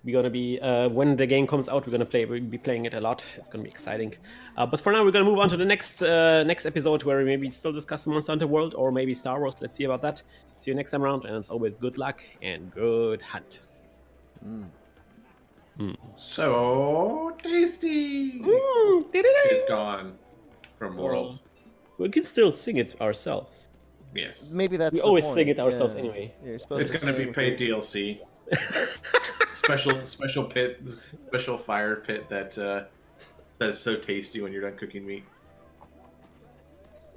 we're gonna be when the game comes out, we'll be playing it a lot. It's gonna be exciting. But for now, we're gonna move on to the next episode where we maybe still discuss Monster Hunter World or maybe Star Wars. Let's see about that. See you next time around, and as always, good luck and good hunt. So tasty. It's gone from World. We can still sing it ourselves. Yes. Maybe that's We the always point. sing it ourselves Yeah. anyway. Yeah, you're supposed It's to gonna be sing paid it. DLC. special pit, special fire pit that that's so tasty when you're done cooking meat.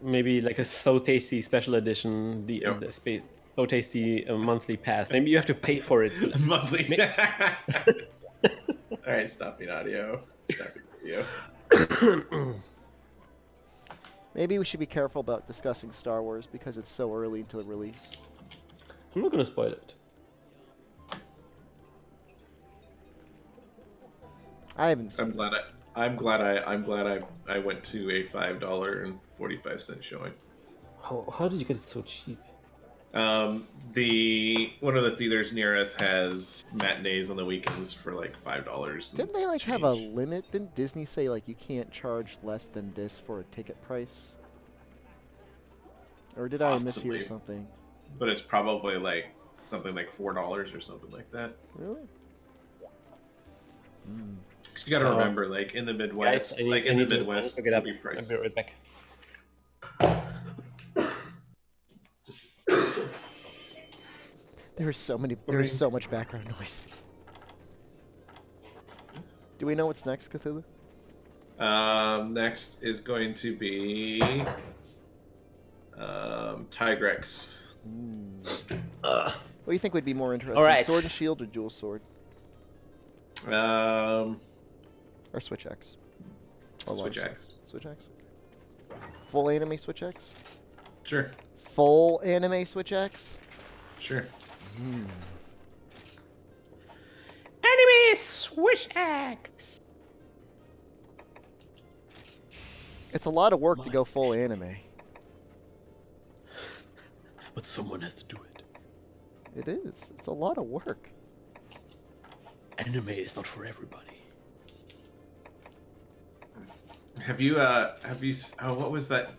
Maybe like a So Tasty special edition, Yep. So Tasty monthly pass. Maybe you have to pay for it. Monthly. All right, stopping audio. Stopping video. Maybe we should be careful about discussing Star Wars because it's so early into the release. I'm not gonna spoil it. I haven't. Seen I'm glad I went to a $5.45 showing. How did you get it so cheap? The one of the theaters near us has matinees on the weekends for like $5. Didn't they like have a limit? Didn't Disney say like you can't charge less than this for a ticket price? Or did I Possibly. mishear something? But it's probably like something like $4 or something like that. Really? You got to remember, like in the Midwest, Midwest, I'll get up. movie price. I'll be right back. There is so much background noise. Do we know what's next, Cthulhu? Next is going to be Tigrex. What do you think would be more interesting? All right. Sword and shield or dual sword? Um, Or switch X? Or Switch long X. sword? Switch X? Full anime switch X? Sure, Full anime switch X? sure. Anime Switch X. It's a lot of work to go full anime. But someone has to do it. It is. It's a lot of work. Anime is not for everybody. Have you? Oh, what was that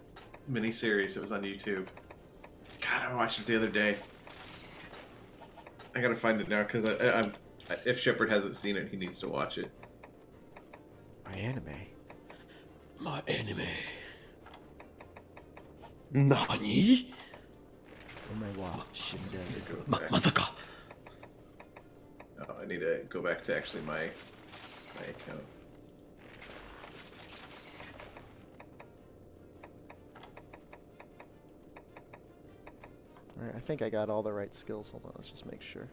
miniseries that was on YouTube? God, I watched it the other day. I gotta find it now because if Shepard hasn't seen it, he needs to watch it. My anime. My anime. Nani? Oh my watch. Masaka. Oh, I need to go back to actually my account. Alright, I think I got all the right skills. Hold on, let's just make sure.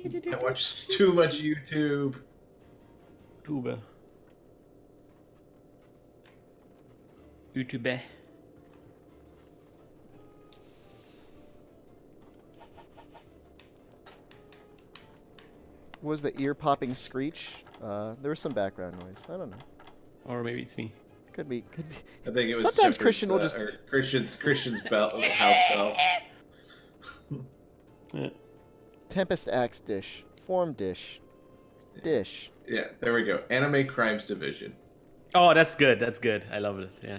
I watch too much YouTube. YouTube. YouTube. What was the ear-popping screech? There was some background noise. I don't know. Or maybe it's me. Could be. I think it was Sometimes Shepard's, Krystian will just- or Christian's bell, house bell. Yeah. Tempest Axe dish. Form dish. Dish. Yeah, there we go. Anime Crimes Division. Oh, that's good. That's good. I love this. Yeah.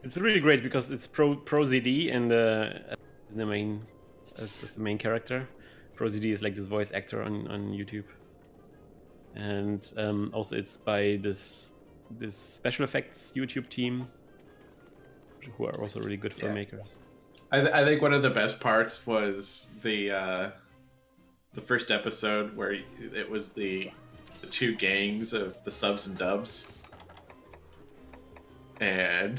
It's really great because it's Pro ZD and the main as the main character. Pro ZD is like this voice actor on YouTube, and also it's by this special effects YouTube team, who are also really good filmmakers. I think one of the best parts was the first episode where it was the two gangs of the subs and dubs, and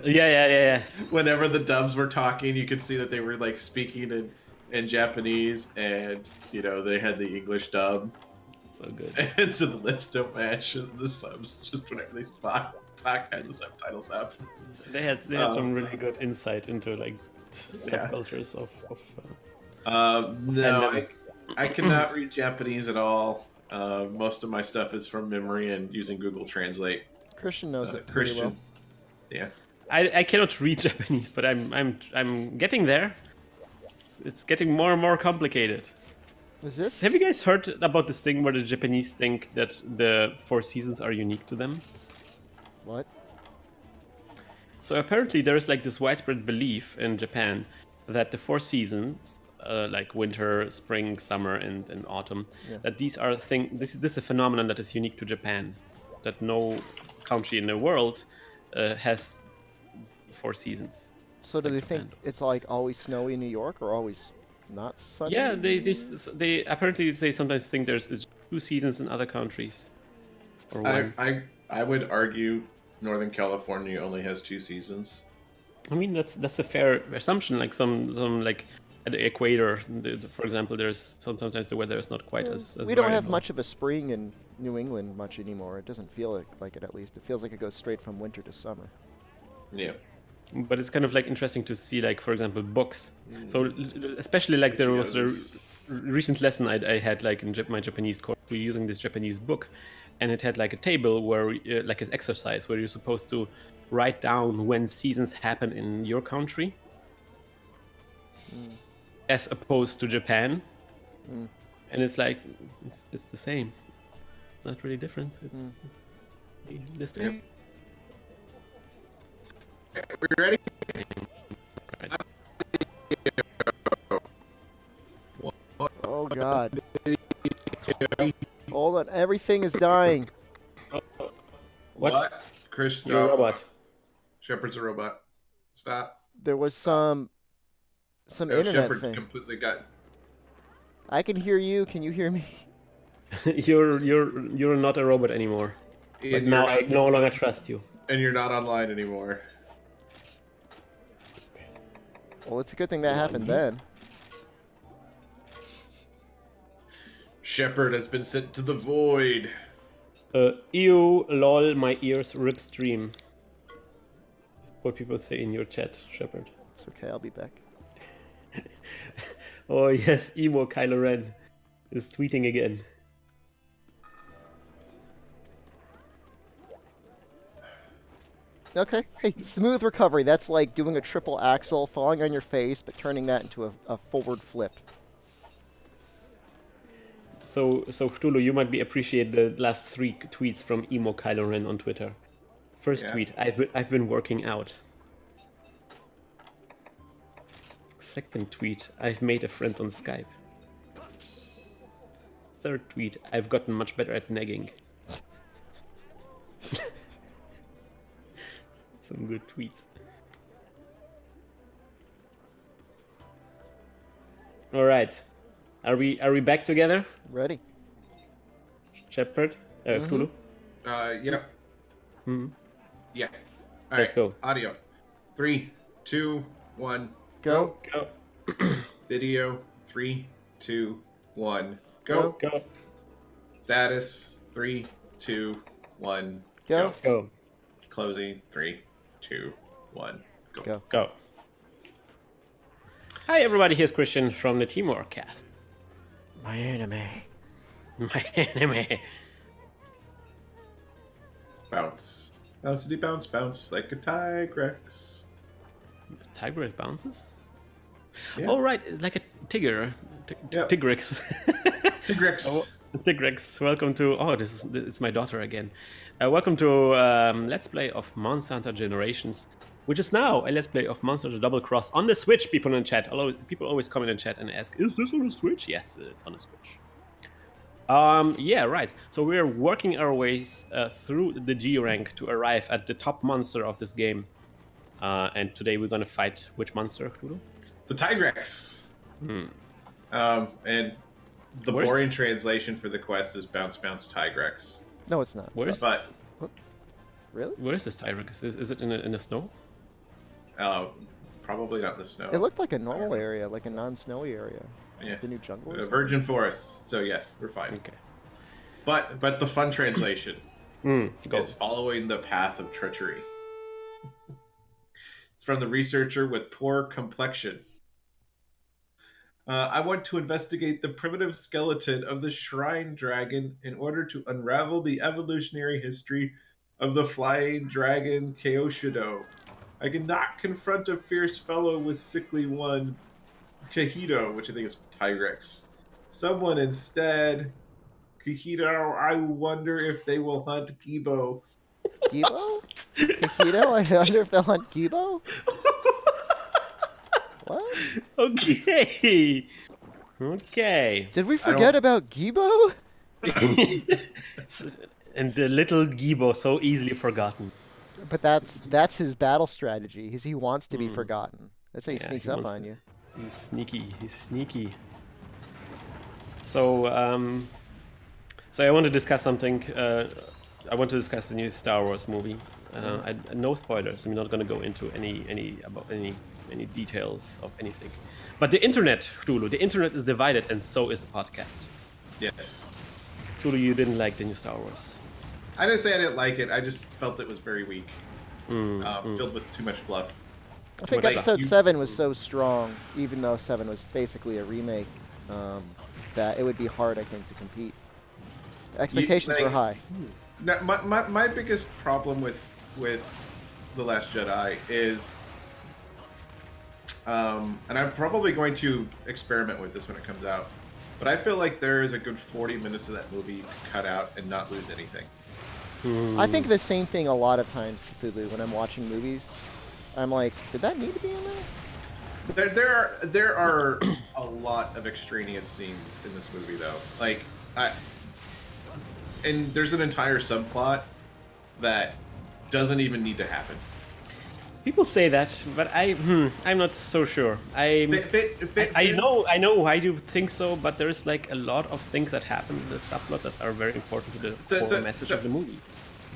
Yeah. Whenever the dubs were talking, you could see that they were like speaking in Japanese, and you know they had the English dub. So good. And so the lips don't match, and the subs just whenever they talk had the subtitles up. They had some really good insight into like subcultures of no, fandom. I cannot read Japanese at all. Most of my stuff is from memory and using Google Translate. Krystian knows it pretty Krystian, well. yeah. I cannot read Japanese, but I'm getting there. It's getting more and more complicated. Is this? Have you guys heard about this thing where the Japanese think that the 4 seasons are unique to them? What? So apparently there is like this widespread belief in Japan that the 4 seasons, like winter, spring, summer, and autumn, that these are this is a phenomenon that is unique to Japan, that no country in the world has 4 seasons. So do like they think Japan does. it's like always snowy in New York or always not sunny? Yeah, they apparently sometimes think there's 2 seasons in other countries. Or one. I would argue Northern California only has 2 seasons. I mean that's a fair assumption. Like some like at the equator, for example, there's sometimes the weather is not quite as we don't have variable. much of a spring in New England much anymore. It doesn't feel like it, at least. It feels like it goes straight from winter to summer. Yeah. But it's kind of like interesting to see, like, for example, books. So especially like there was a recent lesson I had like in my Japanese course. We're using this Japanese book, and it had like a table where like an exercise where you're supposed to write down when seasons happen in your country, as opposed to Japan. And it's like it's the same. It's not really different. It's the same. We ready? Oh God! Hold on, everything is dying. What? Chris, You're a robot. Shepard's a robot. Stop. There was some No, internet Shepard thing. completely got. I can hear you. Can you hear me? You're not a robot anymore. But now I no longer trust you. And you're not online anymore. Well, it's a good thing that happened then. Shepard has been sent to the void. Ew, lol, my ears rip stream. What people say in your chat, Shepard. It's okay. I'll be back. Oh yes, emo Kylo Ren is tweeting again. Okay. Hey, smooth recovery. That's like doing a triple axel, falling on your face, but turning that into a forward flip. So Cthulhu, you might appreciate the last 3 tweets from emo Kylo Ren on Twitter. First tweet, I've been working out. Second tweet, I've made a friend on Skype. Third tweet, I've gotten much better at nagging. Some good tweets. All right, are we back together? Ready? Shepard, Cthulhu. Yeah. Yeah. All Let's go. Audio. 3, 2, 1. Go. Go. Video. 3, 2, 1. Go. Go. Status. 3, 2, 1. Go. Go. Closing. 3, 2, 1. Go. Go. Go. Hi everybody, here's Krystian from the Teamwork Cast. My anime. My anime. Bounce. Bouncity bounce, bounce like a Tigrex. Tiger bounces? Yeah. Oh right, like a Tigger. Yeah. Tigrex. Tigrex. Oh, Tigrex, welcome to... Oh, it's my daughter again. Welcome to Let's Play of Monster Hunter Generations, which is now a Let's Play of Monster Hunter Double Cross on the Switch, people in chat. Although people always comment in chat and ask, is this on the Switch? Yes, it is on the Switch. Yeah, right. So we're working our ways through the G rank to arrive at the top monster of this game. And today we're gonna fight which monster, Cthulhu? The Tigrex. And the Where's boring translation for the quest is bounce, bounce, Tigrex. No, it's not. Where is But Really? this Tigrex? Is it in the snow? Probably not the snow. It looked like a normal area, like a non-snowy area. Yeah. The new jungle. Or something? Virgin forest. So yes, we're fine. Okay. But the fun translation Go. is following the path of treachery. It's from the researcher with poor complexion. I want to investigate the primitive skeleton of the shrine dragon in order to unravel the evolutionary history of the flying dragon Kaoshido. I cannot confront a fierce fellow with sickly one, Kahito, which I think is Tigrex. Someone instead, Kahito, I wonder if they will hunt Gibo. Gibo? Kahito? I wonder if they'll hunt Gibo? What? Okay. Okay. Did we forget about Gibo? And the little Gibo, so easily forgotten. But that's his battle strategy. He wants to be forgotten. That's how he Yeah, sneaks he up wants on to- you. He's sneaky. He's sneaky. So, I want to discuss something. I want to discuss the new Star Wars movie. No spoilers. I'm not going to go into any details of anything. But the internet, Cthulhu, the internet is divided, and so is the podcast. Yes. Cthulhu, you didn't like the new Star Wars. I didn't say I didn't like it. I just felt it was very weak. Filled with too much fluff. I think What episode you- 7 was so strong, even though 7 was basically a remake, that it would be hard, I think, to compete. Expectations were high. Now, my biggest problem with The Last Jedi is, and I'm probably going to experiment with this when it comes out, but I feel like there is a good 40 minutes of that movie you could cut out and not lose anything. I think the same thing a lot of times, Cthulhu, when I'm watching movies. I'm like, did that need to be in there? There are a lot of extraneous scenes in this movie, though. Like, and there's an entire subplot that doesn't even need to happen. People say that, but I'm not so sure. I know why you think so, but there's like a lot of things that happen in the subplot that are very important to the core message of the movie.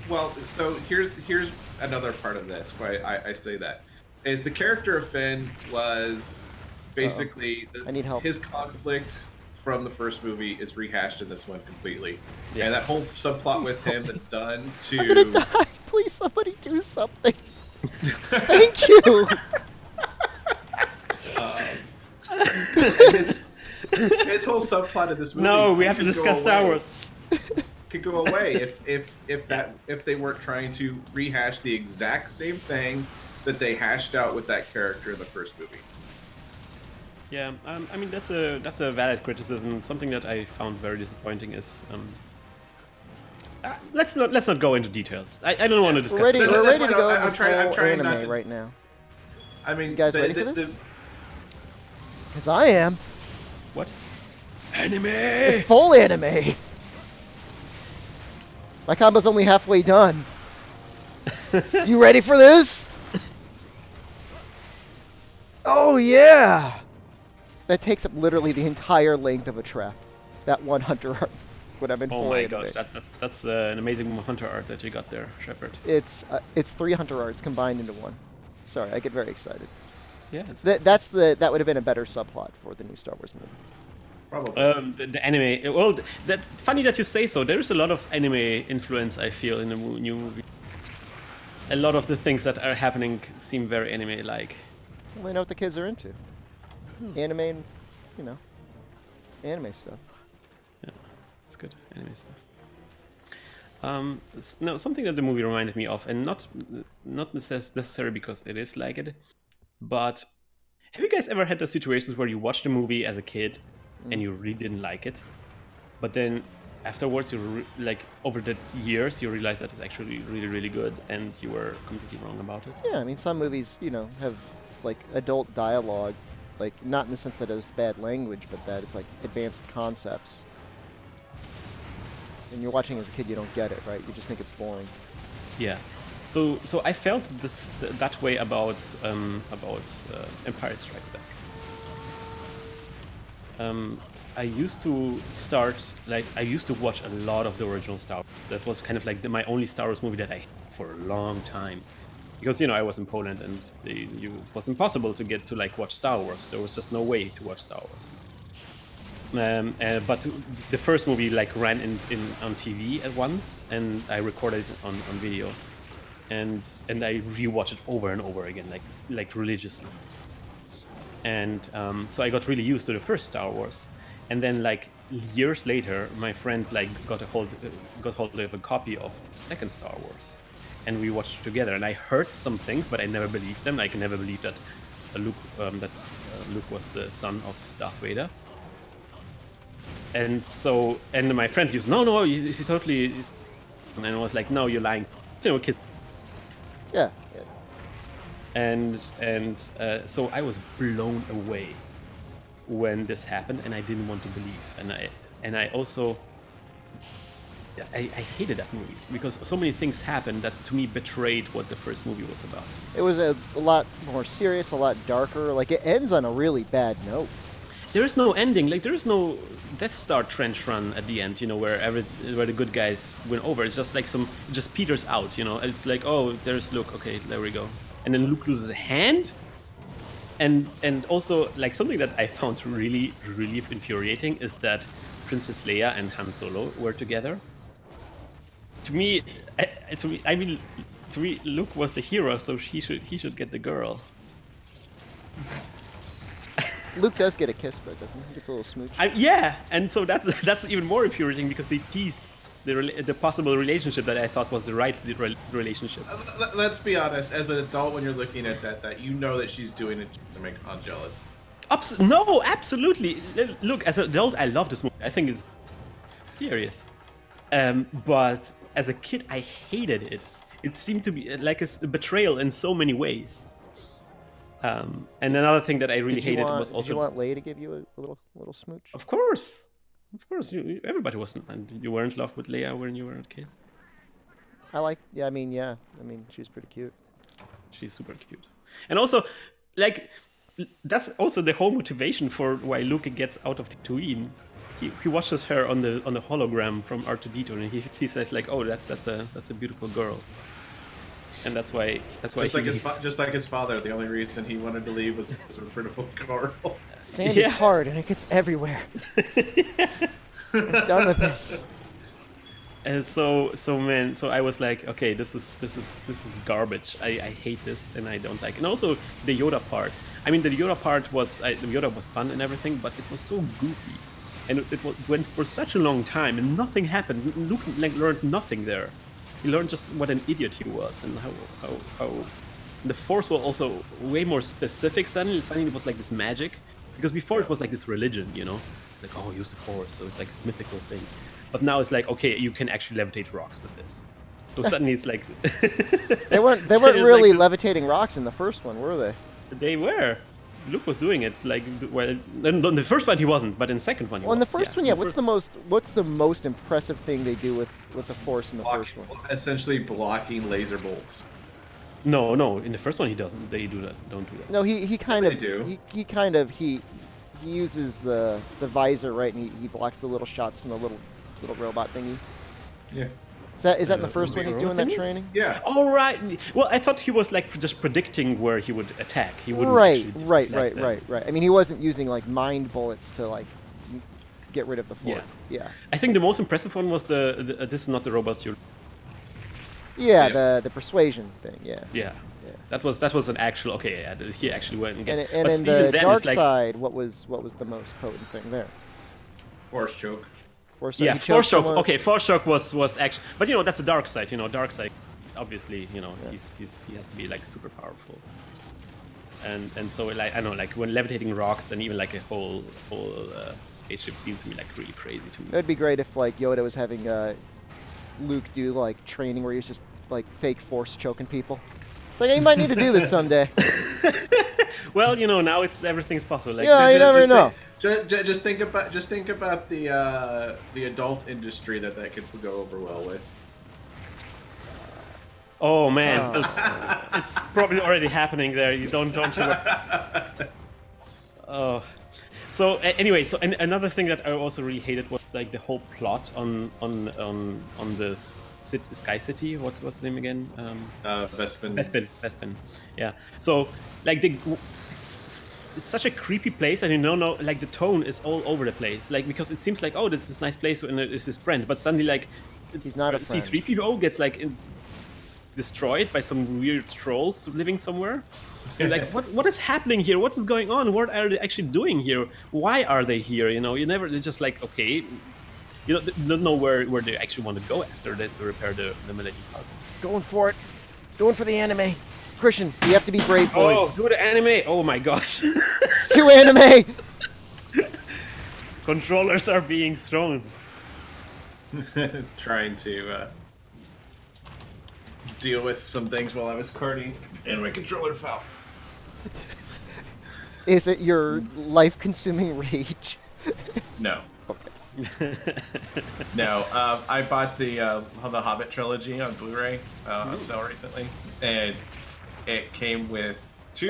Well, so here's another part of this why I say that is the character of Finn was basically I need help. His conflict from the first movie is rehashed in this one completely, Yeah. and that whole subplot with him that's done I'm gonna to die! Please, somebody do something! Thank you! his whole subplot of this movie. No, we have to could go discuss Star away. Wars. Could go away if they weren't trying to rehash the exact same thing that they hashed out with that character in the first movie. Yeah, I mean that's a valid criticism. Something that I found very disappointing is let's not go into details. I don't want to discuss. We're ready, That's we're ready fine. to go I'm into trying- I'm full trying not anime to- right now. I mean, You guys ready for this? Because I am. What? Anime. It's full anime! My combo's only halfway done. You ready for this? Oh yeah! That takes up literally the entire length of a trap. That one hunter arc would have been Oh full my anime. gosh, that's an amazing hunter art that you got there, Shepard. It's 3 hunter arcs combined into one. Sorry, I get very excited. Yeah, it's That would have been a better subplot for the new Star Wars movie. Probably. the anime. Well, that's funny that you say so. There is a lot of anime influence I feel in the new movie. A lot of the things that are happening seem very anime-like. Well, they know what the kids are into. Anime and, anime stuff. Yeah, it's good anime stuff. No, something that the movie reminded me of, and not necessarily because it is like it, but have you guys ever had the situations where you watched a movie as a kid and you really didn't like it, but then afterwards like over the years you realize that it's actually really, really good, and you were completely wrong about it? Yeah, I mean, some movies, have like adult dialogue, like not in the sense that it was bad language, but that it's like advanced concepts. And you're watching as a kid, you don't get it, right? You just think it's boring. Yeah. So I felt that way about Empire Strikes Back. I used to watch a lot of the original Star Wars. That was kind of like my only Star Wars movie that I for a long time. because I was in Poland and it was impossible to get to like watch Star Wars. There was just no way to watch Star Wars. But the first movie like ran on TV at once, and I recorded it on video, and I rewatched it over and over again, like religiously. And so I got really used to the first Star Wars, and then like years later, my friend like got hold of a copy of the second Star Wars, and we watched it together. And I heard some things, but I never believed them. I can never believe that Luke was the son of Darth Vader. And my friend used, no, he's totally, and I was like, no, you're lying, kids. Yeah. And so I was blown away when this happened, and I didn't want to believe, and I also, I hated that movie because so many things happened that to me betrayed what the first movie was about. It was a lot more serious, a lot darker. Like it ends on a really bad note. There is no ending. Like there is no Death Star trench run at the end, where the good guys win over. It's just like just peters out, It's like, oh, there's Luke. Okay, there we go. And then Luke loses a hand. And also like something that I found really, really infuriating is that Princess Leia and Han Solo were together. To me, Luke was the hero, so he should get the girl. Luke does get a kiss though, doesn't he? He gets a little smooch. Yeah, and so that's even more infuriating because they teased the possible relationship that I thought was the right relationship. Let's be honest. As an adult, when you're looking at that you know that she's doing it to make Han jealous. No, absolutely. Look, as an adult, I love this movie. I think it's serious. But as a kid, I hated it. It seemed to be like a betrayal in so many ways. And another thing that I really hated was also. Did you want Leia to give you a little smooch? Of course. Everybody wasn't. And you were in love with Leia when you were a kid. I mean, she's pretty cute. She's super cute. And also, like, that's also the whole motivation for why Luke gets out of Tatooine. He watches her on the hologram from R2-D2, and he says like, "Oh, that's a beautiful girl." And that's why just like his father, the only reason he wanted to leave was a beautiful girl. Sand is hard and it gets everywhere. I'm done with this. And so I was like, okay, this is garbage. I hate this and I don't like it. And also the Yoda part. I mean, the Yoda part was Yoda was fun and everything, but it was so goofy, and it went for such a long time and nothing happened. Luke learned nothing there. He learned just what an idiot he was, and how the Force was also way more specific. Suddenly it was like this magic, because before it was like this religion, It's like, oh, use the Force, so it's like this mythical thing. But now it's like, okay, you can actually levitate rocks with this. So suddenly it's like they weren't really like levitating rocks in the first one, were they? They were. Luke was doing it like, well, in the first one he wasn't, but in the second one he was. In the first one, what's the most impressive thing they do with the Force in the first one? Essentially blocking laser bolts. No, in the first one he doesn't. They don't do that. No, he kind of do. He uses the visor, right, and he blocks the little shots from the little robot thingy. Yeah. Is that in the first one he's doing that training? Yeah. Oh, right. Well, I thought he was like just predicting where he would attack. He wouldn't Right. I mean, he wasn't using like mind bullets to like get rid of the Force. Yeah. I think the most impressive one was the this is not the robots you. Yeah, the persuasion thing. Yeah. That was an actual. Okay, yeah. He actually went and get. And in the dark side, what was the most potent thing there? Force choke. Force choke. Okay, Force choke was actually, but that's the dark side. Dark side, obviously, he has to be like super powerful. And so like I know, like when levitating rocks and even like a whole spaceship seemed to me like really crazy to me. It'd be great if like Yoda was having Luke do like training where he was just like fake Force choking people. It's like, hey, you might need to do this someday. Well, now everything's possible. Like, you never know. Just think about the adult industry that could go over well with. Oh man, it's probably already happening there. You don't you? Oh, so anyway, another thing that I also really hated was like the whole plot on the Sky City. What's the name again? Bespin. Bespin. Yeah. So like it's such a creepy place, and like the tone is all over the place. Like because it seems like, oh, this is a nice place and it's his friend, but suddenly like he's not a friend. C-3PO gets like destroyed by some weird trolls living somewhere. You're like, what is happening here? What is going on? What are they actually doing here? Why are they here? They're just like, okay, don't know where they actually want to go after they repair the Millennium Falcon. Going for it. Going for the anime. Krystian, you have to be brave, boys. Oh, do the anime! Oh my gosh. It's too anime! Controllers are being thrown. Trying to deal with some things while I was carding, and my controller fell. Is it your life-consuming rage? No. Okay. No, I bought the Hobbit trilogy on Blu-ray on sale recently, and it came with 2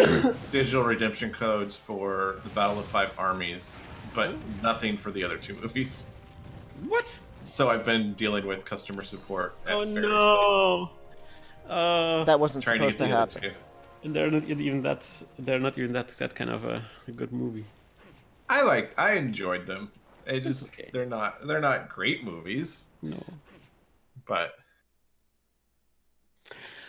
digital redemption codes for the Battle of 5 Armies, but nothing for the other 2 movies. What? So I've been dealing with customer support. Oh no! That wasn't Trying supposed to happen. And they're not even that. They're not even that kind of a good movie. I enjoyed them. It just okay. they're not great movies. No. But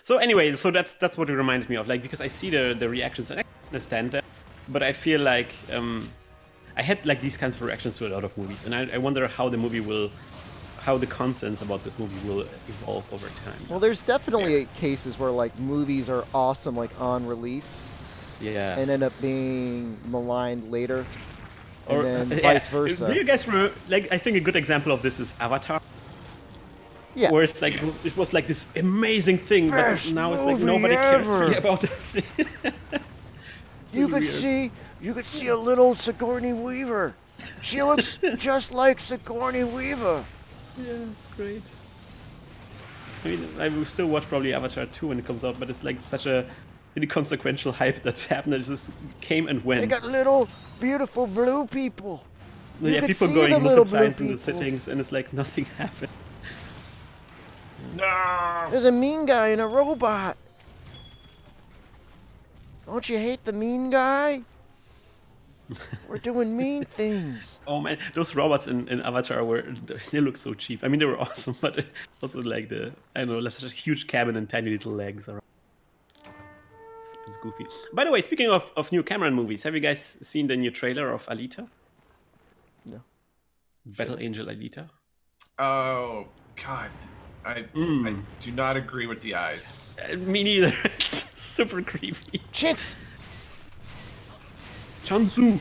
so anyway, so that's what it reminds me of. Like because I see the reactions and I understand that, but I feel like I had like these kinds of reactions to a lot of movies, and I wonder how the consensus about this movie will evolve over time. Well, there's definitely cases where like movies are awesome like on release, yeah, and end up being maligned later, and or then vice versa. Do you guys remember? Like, I think a good example of this is Avatar. Yeah. Where it's like it was like this amazing thing, Best but now it's like movie nobody cares ever. really about it. You could see a little Sigourney Weaver. She looks just like Sigourney Weaver. Yeah, it's great. I mean, I will still watch probably Avatar 2 when it comes out, but it's like such a inconsequential hype that happened. It just came and went. They got little, beautiful blue people. You Yeah, could people see going the little blue multiplies in the people. settings, and it's like nothing happened. no. There's a mean guy and a robot. Don't you hate the mean guy? We're doing mean things. Oh man, those robots in Avatar they look so cheap. I mean, they were awesome, but also like I don't know, like such a huge cabin and tiny little legs around. It's goofy. By the way, speaking of new Cameron movies, have you guys seen the new trailer of Alita? No. Battle Angel Alita? Oh God, I do not agree with the eyes. Me neither. It's super creepy. Chits! Chansu.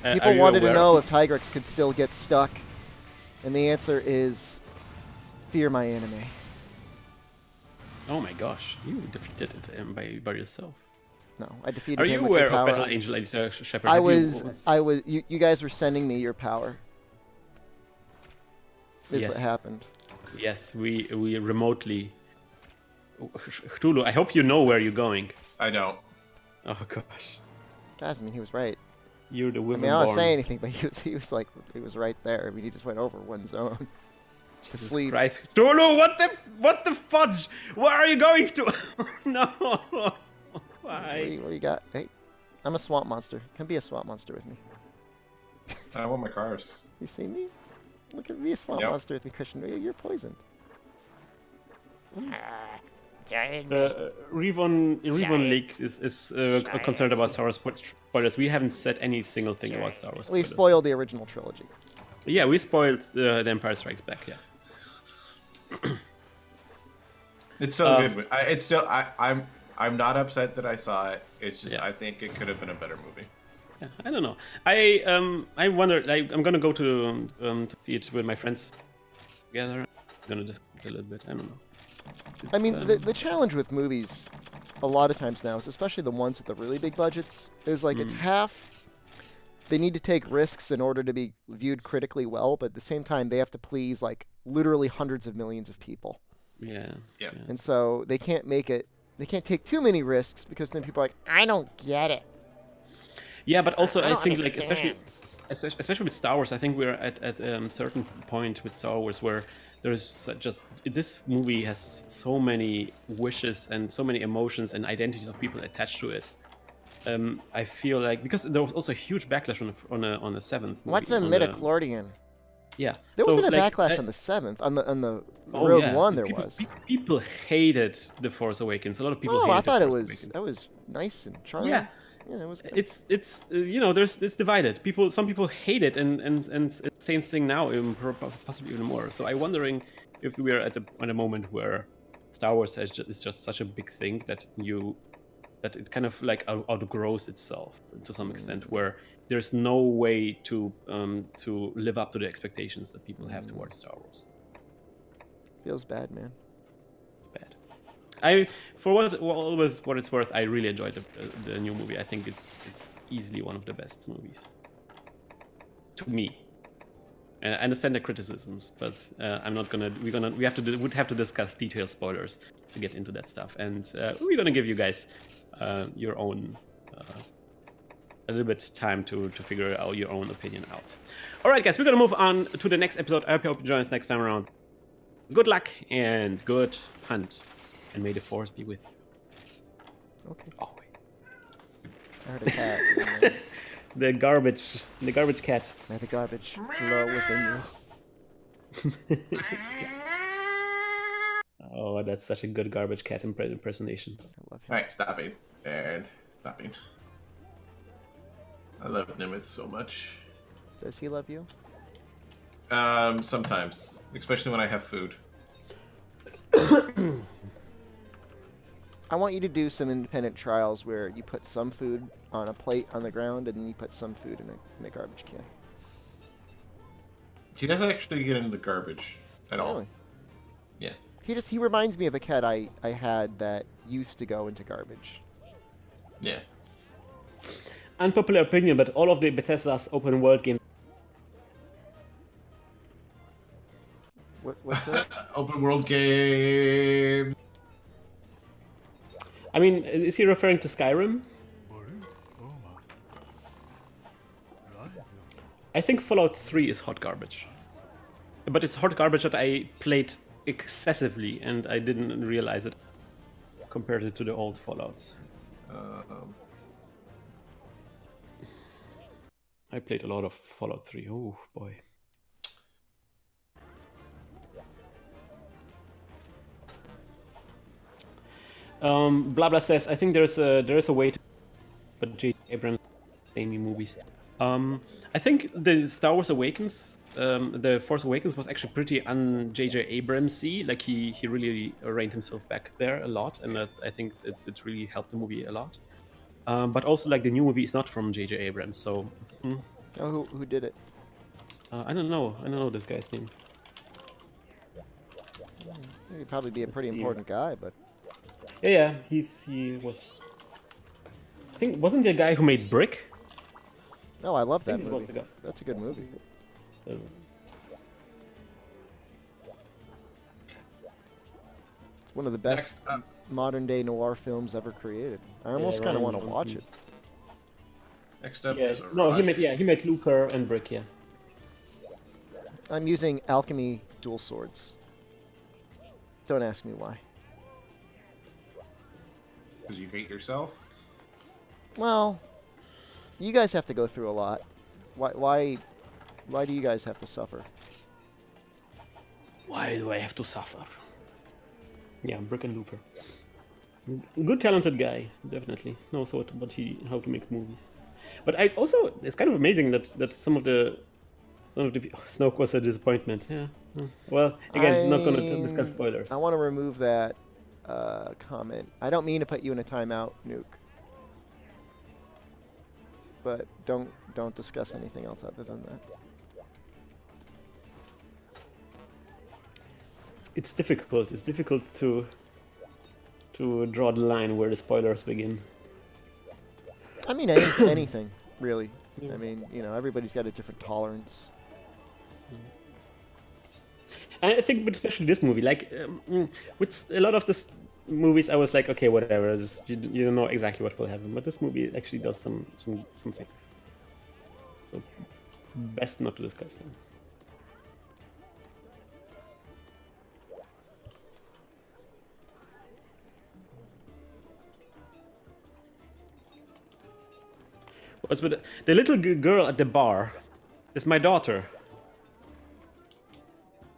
People wanted to know if Tigrex could still get stuck, and the answer is fear my anime. Oh my gosh, you defeated it by yourself. No, I defeated Are him you with aware the of power. Battle Angel Alita Shepard? You guys were sending me your power. Is Yes. what happened. Yes, we remotely. Cthulhu, I hope you know where you're going. I don't. Oh gosh, Guys, I mean, he was right. you're the I women mean, I don't born. say anything, but he was right there. I mean, he just went over one zone. To Jesus sleep. Christ, Cthulhu, what the fudge? Where are you going to? No, why? What do you got? Hey, I'm a swamp monster. Come be a swamp monster with me. I want my cars. You see me? Look at me, a swamp Yep. monster with me, Krystian. You're poisoned. Revon Leak is concerned about Star Wars spoilers. We haven't said any single thing about Star Wars spoilers. We've spoiled the original trilogy. Yeah, we spoiled The Empire Strikes Back. Yeah. It's still a good movie. It's still I'm not upset that I saw it. It's just Yeah. I think it could have been a better movie. Yeah, I don't know. I wonder. Like, I'm gonna go to see it with my friends together. I'm gonna discuss a little bit. I don't know. I mean, the challenge with movies, a lot of times now, is especially the ones with the really big budgets, is like it's half. They need to take risks in order to be viewed critically well, but at the same time, they have to please like literally hundreds of millions of people. Yeah. Yeah. And so they can't make it. They can't take too many risks because then people are like, I don't get it. Yeah, but also I I don't think like especially especially with Star Wars, I think we're at a certain point with Star Wars where there's just this movie has so many wishes and so many emotions and identities of people attached to it. I feel like because there was also a huge backlash on the seventh movie. What's a midichlorian? Yeah, There so, wasn't a like, backlash on the 7th. On the oh, Rogue yeah. One, there people, was. People hated The Force Awakens. A lot of people. Oh, hated I thought The it Force was Awakens. that was nice and charming. Yeah, Yeah, it was. Good. it's you know it's divided. Some people hate it and it's the same thing now, even possibly even more. So I'm wondering if we are at a moment where Star Wars is just such a big thing that it kind of like outgrows itself to some extent, where there's no way to live up to the expectations that people have towards Star Wars. Feels bad, man. It's bad. For what it's worth, I really enjoyed the new movie. I think it's easily one of the best movies to me. And I understand the criticisms, but I'm not gonna. We'd have to discuss detailed spoilers to get into that stuff, and we're gonna give you guys your own a little bit time to figure out your own opinion out. All right, guys, we're gonna move on to the next episode. I hope you join us next time around. Good luck and good hunt, and may the force be with you. Okay. Always. I heard a cat. The garbage cat. May the garbage flow within you. Oh, that's such a good garbage cat impersonation. I love him. Alright, stopping. And stopping. I love Nimitz so much. Does he love you? Sometimes. Especially when I have food. I want you to do some independent trials where you put some food on a plate on the ground and then you put some food in a garbage can. He doesn't actually get into the garbage at all. Really? Yeah. He reminds me of a cat I had that used to go into garbage. Yeah. Unpopular opinion, but all of the Bethesda's open world games. What's that? Open world game. I mean, is he referring to Skyrim? I think Fallout 3 is hot garbage. But it's hot garbage that I played excessively and I didn't realize it compared it to the old Fallouts. I played a lot of Fallout 3. Oh boy. Blah blah says I think there is a way to, but J. Abrams samey movies. I think the Star Wars Awakens, the Force Awakens was actually pretty un-J.J. Abrams-y. Like he really reined himself back there a lot, and I think it really helped the movie a lot. But also, like the new movie is not from J.J. Abrams, so. Oh, who did it? I don't know. I don't know this guy's name. He'd probably be a pretty important guy, but. Yeah, he was. I think wasn't he a guy who made Brick? No, I love that think it was movie. That's a good movie. It's one of the best modern-day noir films ever created. I almost kind of want to watch it. Next up Yeah, is no, he made Looper and Brick, yeah. I'm using alchemy dual swords. Don't ask me why. Because you hate yourself? Well, you guys have to go through a lot. Why do you guys have to suffer? Why do I have to suffer? Yeah, Brick and Looper. Good, talented guy, definitely knows how to make movies. But I also, it's kind of amazing that some of the Snoke was a disappointment. Yeah. Well, again, not gonna discuss spoilers. I want to remove that comment. I don't mean to put you in a timeout, Nuke. But don't discuss anything else other than that. It's difficult. It's difficult to draw the line where the spoilers begin. I mean, anything really. Yeah. I mean, everybody's got a different tolerance. And I think, but especially this movie, like with a lot of this movies, I was like, okay, whatever. You don't know exactly what will happen, but this movie actually does some things. So best not to discuss them. What's with the little girl at the bar? Is my daughter.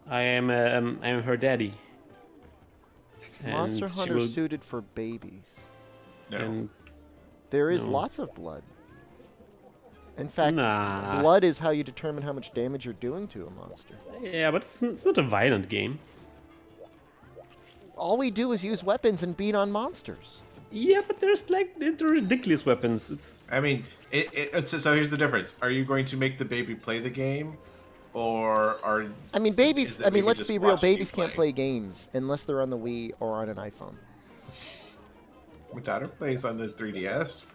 I am her daddy. Monster And she Hunter will- suited for babies. No. And There is No. lots of blood. In fact, nah. blood is how you determine how much damage you're doing to a monster. Yeah, but it's not a violent game. All we do is use weapons and beat on monsters. Yeah, but there's like they're ridiculous weapons. It's I mean, so here's the difference. Are you going to make the baby play the game, or are I mean, Is babies. that I mean, maybe let's just be real. watching you Babies can't play? play games unless they're on the Wii or on an iPhone. my daughter plays on the 3DS?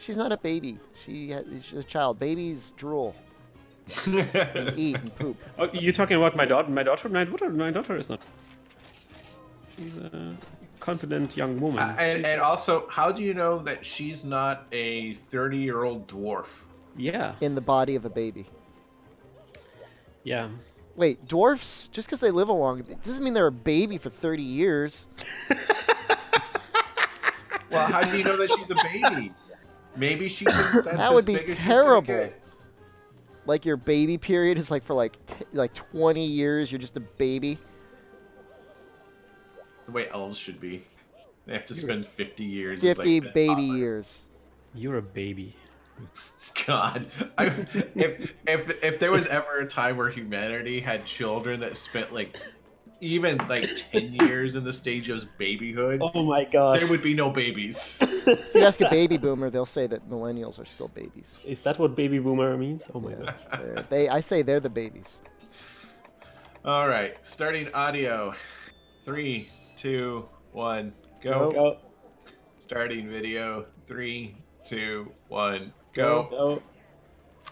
She's not a baby. She's a child. Babies drool and eat and poop. oh, you're talking about my daughter. My daughter is not. She's a confident young woman. And also, how do you know that she's not a 30-year-old dwarf? Yeah, In the body of a baby. yeah. Wait, dwarfs? Just because they live a long, it doesn't mean they're a baby for 30 years. Well, how do you know that she's a baby? Maybe she's that's That as would be big as she's gonna terrible. get. Like your baby period is like for like 20 years. You're just a baby. The way elves should be. They have to spend 50 years. 50 as, like, a baby toddler. years. You're a baby. God, if there was ever a time where humanity had children that spent like even like 10 years in the stage of babyhood, Oh my gosh. there would be no babies. If you ask a baby boomer, they'll say that millennials are still babies. Is that what baby boomer means? Oh my Yeah, god. I say they're the babies. All right, starting audio. 3, 2, 1, go. Go. Starting video. 3, 2, 1, go. Go.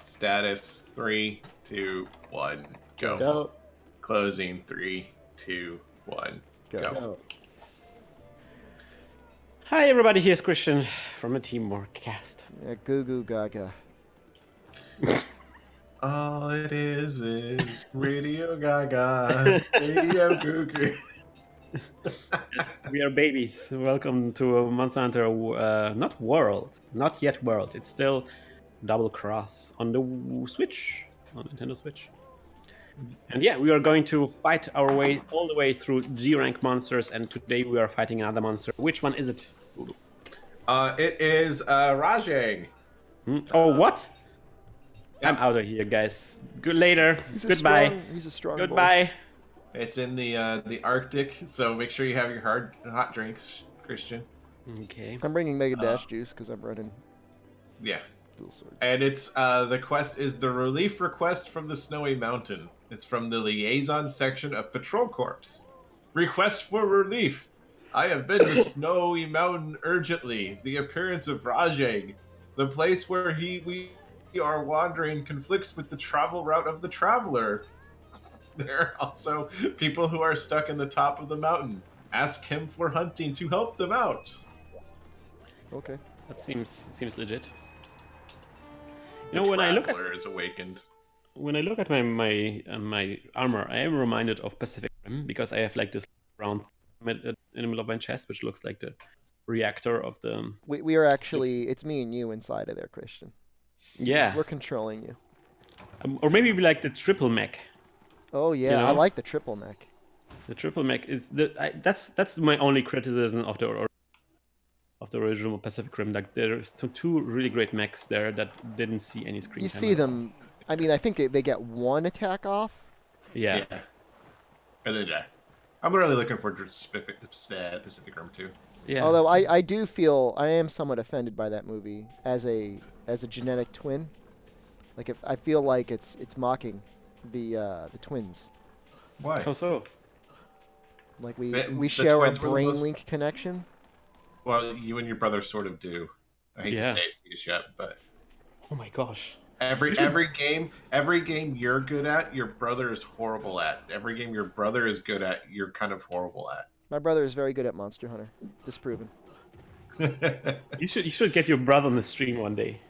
Status. 3, 2, 1, go. Go. Closing. 3, 2, 1, Go. go. Go. Hi everybody, here's Christian from a Teamwork Cast. Yeah, goo goo gaga. All it is Radio Gaga, Radio Goo Goo. Yes, we are babies. Welcome to Monster Hunter, not World, not yet World. It's still Double Cross on the Switch, on Nintendo Switch. And yeah, we are going to fight our way all the way through G-rank monsters, and today we are fighting another monster. Which one is it? It is Rajang. Oh, what? Yeah. I'm out of here, guys. Good later. He's a Goodbye. He's a strong Goodbye. It's in the Arctic, so make sure you have your hot drinks, Christian. Okay. Boy. I'm bringing Mega Dash juice because I'm running Yeah. dual sword. And it's the quest is the relief request from the Snowy Mountain. It's from the liaison section of Patrol Corps. Request for relief. I have been to Snowy Mountain urgently. The appearance of Rajang, the place where we are wandering, conflicts with the travel route of the traveler. There are also people who are stuck in the top of the mountain. Ask him for hunting to help them out. Okay. That seems legit. The You know, when I look at traveler is awakened. my armor, I am reminded of Pacific Rim because I have like this round in the middle of my chest, which looks like the reactor of the. We are actually, it's me and you inside of there, Christian. Yeah. We're controlling you. Or maybe like the triple mech. Oh yeah, You I know? like the triple mech. The triple mech is that's my only criticism of the original Pacific Rim. Like there's two really great mechs there that didn't see any screen You time see at all. them. I mean, I think they get one attack off. Yeah. And then I'm really looking forward to Pacific Rim 2. Yeah. Although I do feel I am somewhat offended by that movie as a genetic twin. Like if I feel like it's mocking the twins. Why? How so? Like we The share a twins were the brain most- link connection. Well, you and your brother sort of do. I hate Yeah. to say it to you, Shep, but Oh my gosh. every game you're good at, your brother is horrible at. Every game your brother is good at, you're kind of horrible My brother is very good at Monster Hunter. Disproven. at. You should get your brother on the stream one day.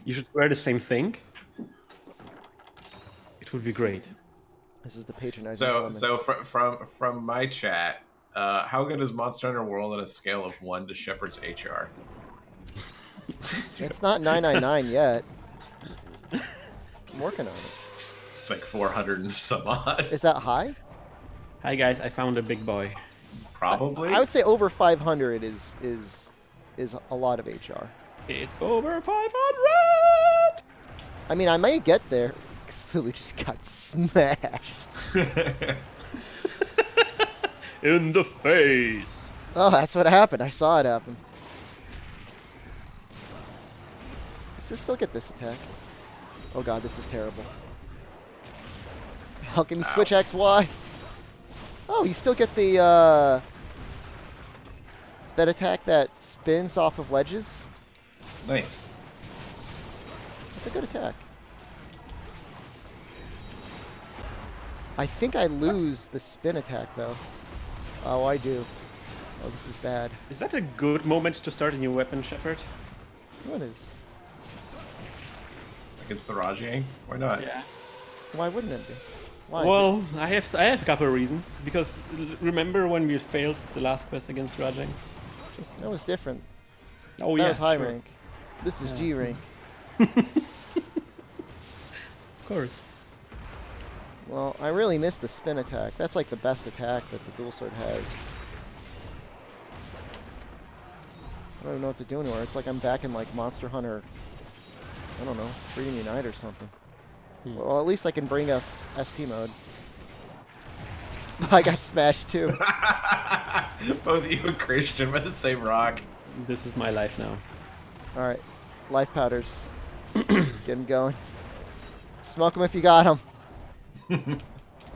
You should wear the same thing. It would be great. This is the patronizing So comments. from my chat, how good is Monster Hunter World on a scale of 1 to Shepard's HR? It's not 999 yet. I'm working on it. It's like 400 and some odd. Is that high? Hi guys, I found a big boy. Probably. I would say over 500 is a lot of HR. It's over 500! I mean, I may get there. Cthulhu just got smashed. In the face! Oh, that's what happened. I saw it happen. Does this still get this attack? Oh god, this is terrible. How can you switch X, Y? Oh, you still get the, that attack that spins off of ledges? Nice. That's a good attack. I think I lose the spin attack, though. Oh, I do. Oh, this is bad. Is that a good moment to start a new weapon, Shepard? What is? Against the Rajang? Why not? Yeah. Why wouldn't it be? Why? Well, I have a couple of reasons. Because remember when we failed the last quest against Rajangs? Just That was different. oh That yeah, was high sure. rank. This is Yeah. G rank. Of course. Well, I really miss the spin attack. That's like the best attack that the dual sword has. I don't even know what to do anymore. It's like I'm back in like Monster Hunter. I don't know, Freedom Unite or something. Well, at least I can bring us SP mode. I got smashed too. Both you and Krystian with the same rock. This is my life now. All right, life powders. Get them going. Smoke them if you got them.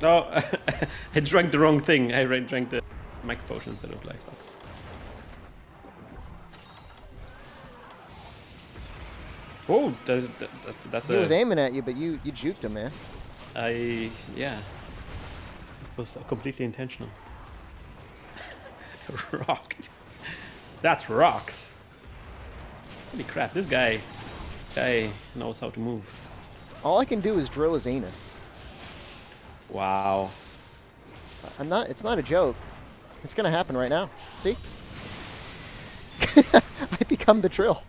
No, I drank the wrong thing. I drank the max potion instead of life. Oh, that's He was aiming at you, but you juked him, man. yeah. It was completely intentional. Rocked. That rocks. Holy crap! This guy knows how to move. All I can do is drill his anus. Wow. I'm not. It's not a joke. It's gonna happen right now. See? I become the drill.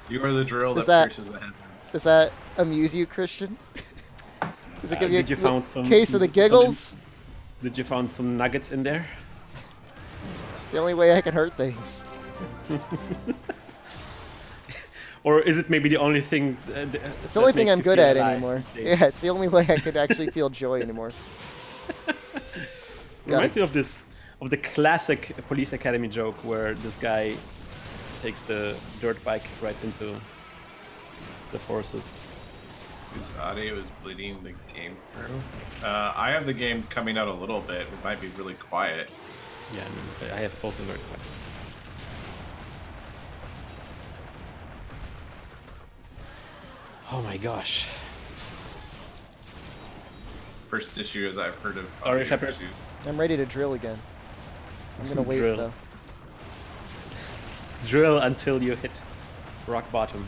You are the drill Does that that- pierces the heavens. Does that amuse you, Christian? Does it give you Did you a found some case of the giggles? Did you found some nuggets in there? It's the only way I can hurt things. Or is it maybe the only thing? It's the only thing I'm good at anymore. Yeah, it's the only way I could actually feel joy anymore. Reminds me of the classic Police Academy joke where this guy takes the dirt bike right into the horses. Whose audio is bleeding the game through? I have the game coming out a little bit. It might be really quiet. Yeah, I mean, I have also very quiet. Oh my gosh. First issue as I've heard of. Sorry, audio Shepard. issues. I'm ready to drill again. I'm gonna wait Drill. though. Drill until you hit rock bottom.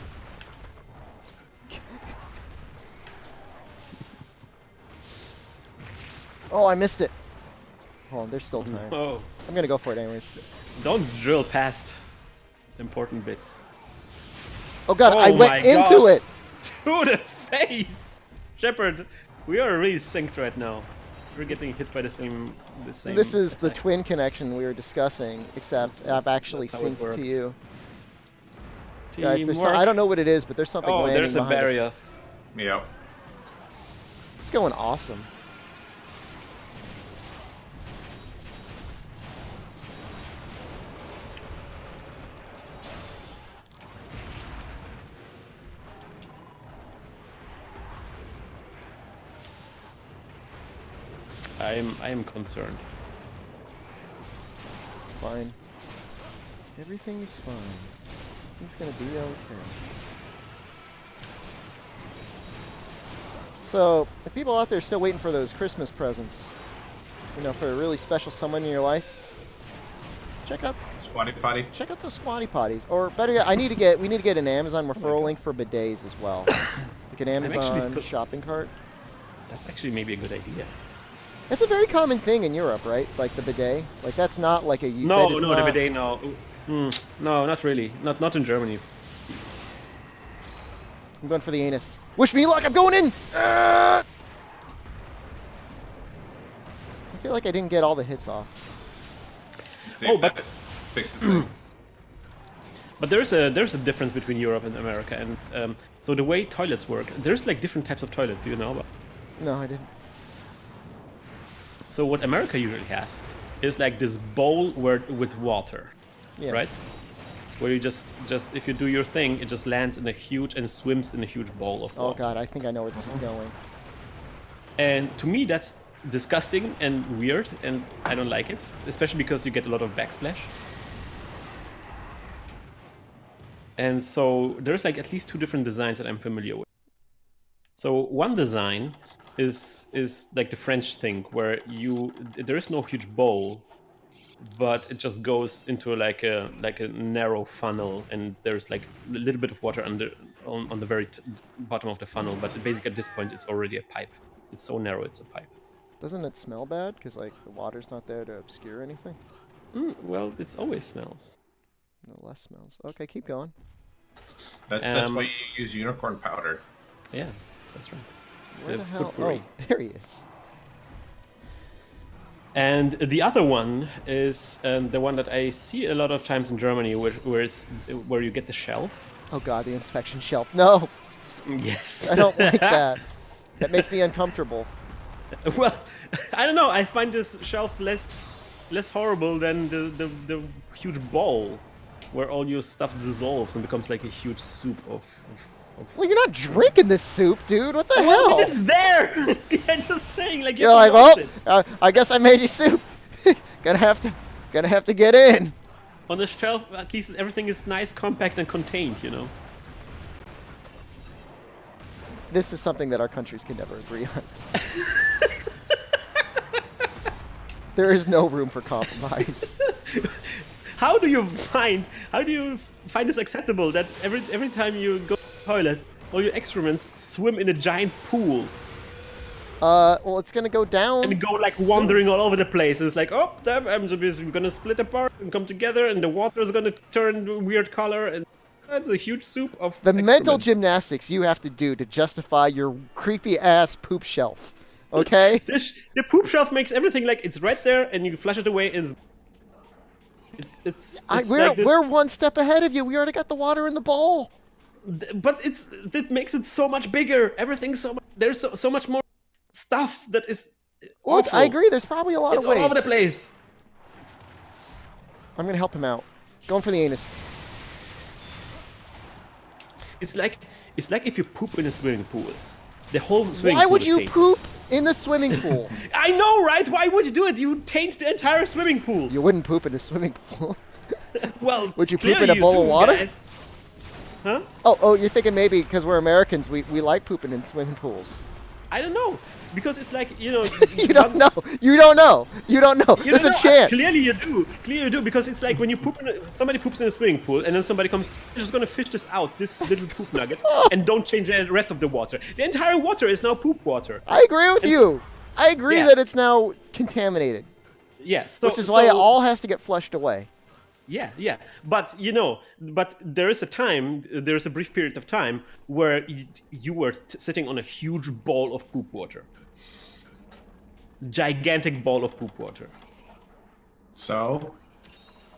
Oh, I missed it. Hold on, there's still time. Oh, I'm gonna go for it anyways. don't drill past important bits. Oh god, Oh I my went into gosh. it! To the face! Shepard, we are really synced right now. We're getting hit by the same. This is the attack. twin connection we were discussing, except I've actually that's how it synced to works. you. Guys, there's Teamwork. I don't know what it is, but there's something Oh, landing there's a behind us. barrier. Yep. It's going awesome. I am concerned. Fine. Everything's fine. Everything's gonna be okay. So, if people out there still waiting for those Christmas presents, you know, for a really special someone in your life, check out Squatty potty. those Squatty Potties. Or better yet, we need to get an Amazon referral link for bidets as well. Like an Amazon shopping cart. That's actually maybe a good idea. That's a very common thing in Europe, right? Like the bidet. Like that's not like a... No, the bidet, no. No, not really. Not in Germany. I'm going for the anus. Wish me luck, I'm going in! I feel like I didn't get all the hits off. See, but fixes things. But there's a difference between Europe and America, and so the way toilets work, there's like different types of toilets, do you know about? No, I didn't. So what America usually has is like this bowl with water, right? Where you just if you do your thing, it just lands in a huge and swims in a huge bowl of water. Oh god, I think I know where this is going. And to me, that's disgusting and weird, and I don't like it, especially because you get a lot of backsplash. And so there's like at least 2 different designs that I'm familiar with. So one design is like the French thing, where there is no huge bowl, but it just goes into like a narrow funnel, and there's like a little bit of water on the very bottom of the funnel, but basically at this point it's already a pipe. It's so narrow, it's a pipe. Doesn't it smell bad? Because like the water's not there to obscure anything? Well, it always smells. No less smells. Okay, keep going. That's why you use unicorn powder. Yeah, that's right. Where the hell? Oh, there he is. And the other one is the one that I see a lot of times in Germany, where you get the shelf. Oh god, the inspection shelf. No! Yes. I don't like that. That makes me uncomfortable. Well, I don't know. I find this shelf less horrible than the huge bowl, where all your stuff dissolves and becomes like a huge soup of... Well, you're not drinking this soup, dude. What the hell? Well, it's there. I'm just saying, like you're like, well, I guess I made you soup. gonna have to get in. On the shelf, at least everything is nice, compact, and contained. You know. This is something that our countries can never agree on. There is no room for compromise. How do you find this acceptable that every time you go to the toilet, all your excrements swim in a giant pool? Well, it's gonna go down and go like wandering all over the place. And it's like, oh, we're gonna split apart and come together, and the water is gonna turn weird color, and that's a huge soup of the mental gymnastics you have to do to justify your creepy ass poop shelf. Okay? The poop shelf makes everything like it's right there, and you flush it away, and we're one step ahead of you. We already got the water in the bowl. But it makes it so much bigger. Everything's so much. There's so much more stuff that is. Look, I agree. There's probably a lot of ways. It's all over the place. I'm gonna help him out. Going for the anus. It's like if you poop in a swimming pool. The whole swimming pool. Why would you poop in the swimming pool? I know, right? Why would you do it? You taint the entire swimming pool. You wouldn't poop in a swimming pool. Well, would you poop in a bowl of water? Guys. Huh? Oh, you're thinking maybe because we're Americans, we like pooping in swimming pools. I don't know. Because it's like, you know... You don't know. There's a chance. Clearly you do. Because it's like when you poop somebody poops in a swimming pool, and then somebody comes, just going to fish this out, this little poop nugget, and don't change the rest of the water. The entire water is now poop water. I agree with you. I agree that it's now contaminated. Yes. Which is why it all has to get flushed away. Yeah. But, there is a brief period of time where you were sitting on a huge ball of poop water. Gigantic ball of poop water. So?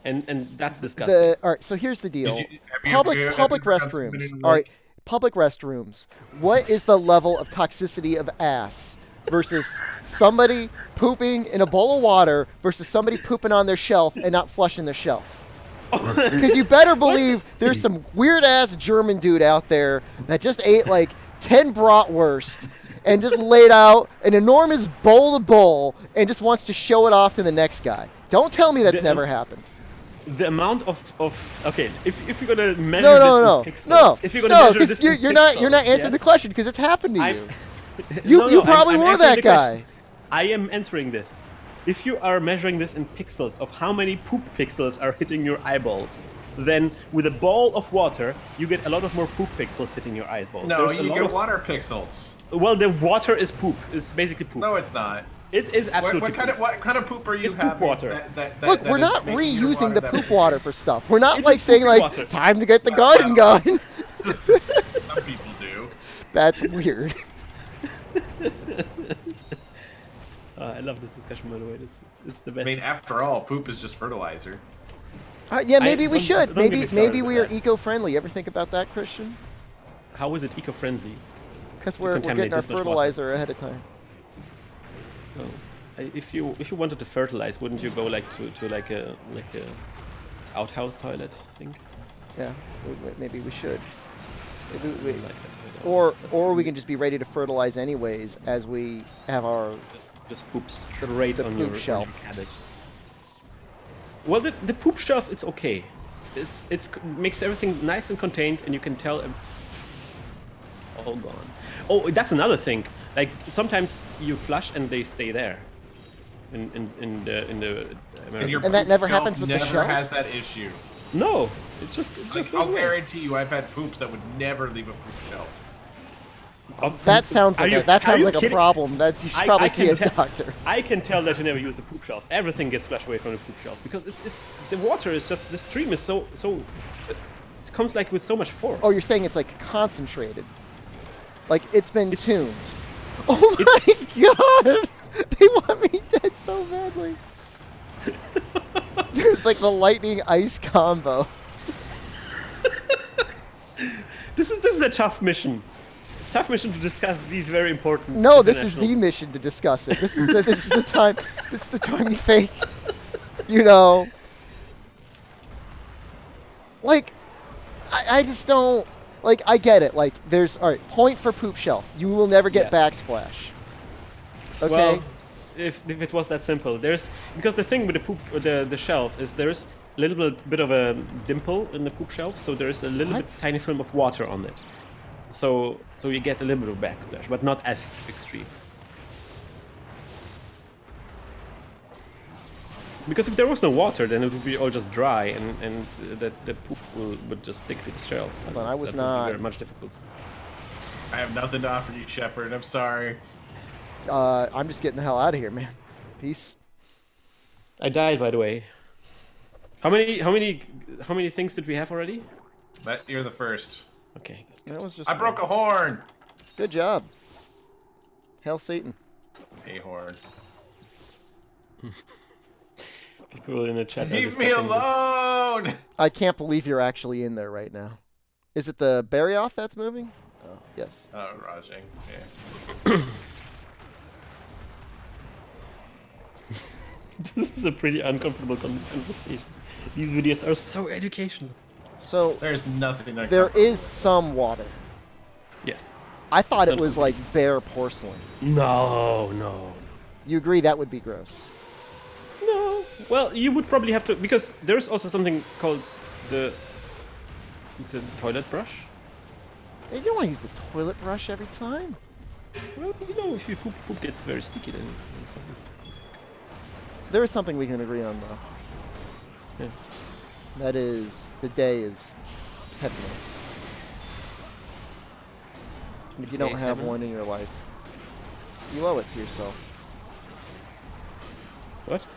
And that's disgusting. All right, so here's the deal. Public restrooms. All right, public restrooms. What is the level of toxicity of ass versus somebody pooping in a bowl of water versus somebody pooping on their shelf and not flushing their shelf? Because you better believe there's some weird-ass German dude out there that just ate like 10 bratwurst and just laid out an enormous bowl of bowl and just wants to show it off to the next guy. Don't tell me that's never happened. The amount of okay, if you're gonna measure this in pixels, if you're gonna measure this in pixels, you're not answering the question because it's happened to you. You probably were that guy. I am answering this. If you are measuring this in pixels of how many poop pixels are hitting your eyeballs, then with a ball of water, you get a lot of more poop pixels hitting your eyeballs. No, There's a you lot get of... water pixels. Well, the water is poop. It's basically poop. No, it's not. It is absolutely What kind of poop are you It's poop having? water. Look, we're not reusing the poop water for stuff. We're not It's like just saying poopy like, water. time to get the garden going. Some people do. That's weird. I love this discussion, by the way. It's the best. I mean, after all, poop is just fertilizer. Yeah, maybe we don't- should. don't get me Maybe started we with are that. eco-friendly. Ever think about that, Christian? How is it eco-friendly? Because we're contaminate getting our this much water. fertilizer ahead of time. Oh. If you wanted to fertilize, wouldn't you go like to like a outhouse toilet thing? Yeah, maybe we should. Maybe we, Like that, or we can just be ready to fertilize anyways as we have our. just poop straight the on poop your shelf. cabbage. Well, the poop shelf, it's okay. It's makes everything nice and contained, and you can tell. All gone. Oh, that's another thing. Like sometimes you flush and they stay there. In the And your And that poop never shelf happens with the never shelf? has that issue. no, it's just Like, goes I'll away. guarantee you, I've had poops that would never leave a poop shelf. That sounds like a kidding? problem. That's you should probably see a doctor. I can tell that you never use a poop shelf. Everything gets flushed away from the poop shelf because it's the water is just the stream is so it comes like with so much force. Oh, you're saying it's like concentrated, like it's been tuned. Oh my god! They want me dead so badly. There's like the lightning ice combo. This is a tough mission. Tough mission to discuss these very important. No, this is the international- mission to discuss it. This is the time. This is the time you think. You know. Like, I just don't. Like, I get it. Like, there's alright. Point for poop shelf. You will never get Yeah. backsplash. Okay. Well, if it was that simple, because the thing with the poop the shelf is there's a little bit of a dimple in the poop shelf, so there's a little What? bit tiny film of water on it. So you get a little bit of backsplash, but not as extreme. Because if there was no water, then it would be all just dry, and the poop would just stick to the shelf. Hold on, I was that not- Would be very much difficult. I have nothing to offer you, Shepard. I'm sorry. I'm just getting the hell out of here, man. Peace. I died, by the way. How many things did we have already? You're the first. Okay, that's good. That was just. I broke a horn. Good job. Hail Satan. A horn. People in the chat. are Leave me discussing this. alone. I can't believe you're actually in there right now. Is it the Barrioth that's moving? Oh, yes. Oh, Rajing. Yeah. This is a pretty uncomfortable conversation. These videos are so educational. So There's nothing. there is some water. Yes. I thought It's it not was like bare porcelain. No. You agree that would be gross? No. Well, you would probably have to, because there's also something called the toilet brush. You don't want to use the toilet brush every time. Well, you know, if you poop gets very sticky, then something. There is something we can agree on, though. Yeah. That is, the day is heavenly. And if you don't Day's have heaven. one in your life, you owe it to yourself. What?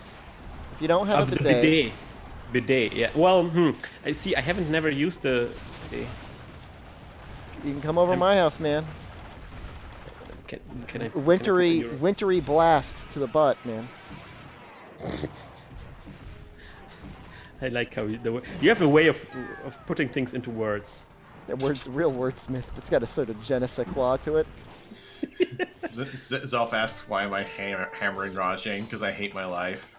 If you don't have a the bidet, bidet. Yeah. Well, I see. I haven't never used the bidet. you can come over my house, man. Can I? Can I put Wintry, in your- wintry blast to the butt, man. I like how you have a way of putting things into words. Yeah, real wordsmith. It's got a sort of je ne sais quoi to it. Zelf asks, why am I hammering Rajing? Because I hate my life.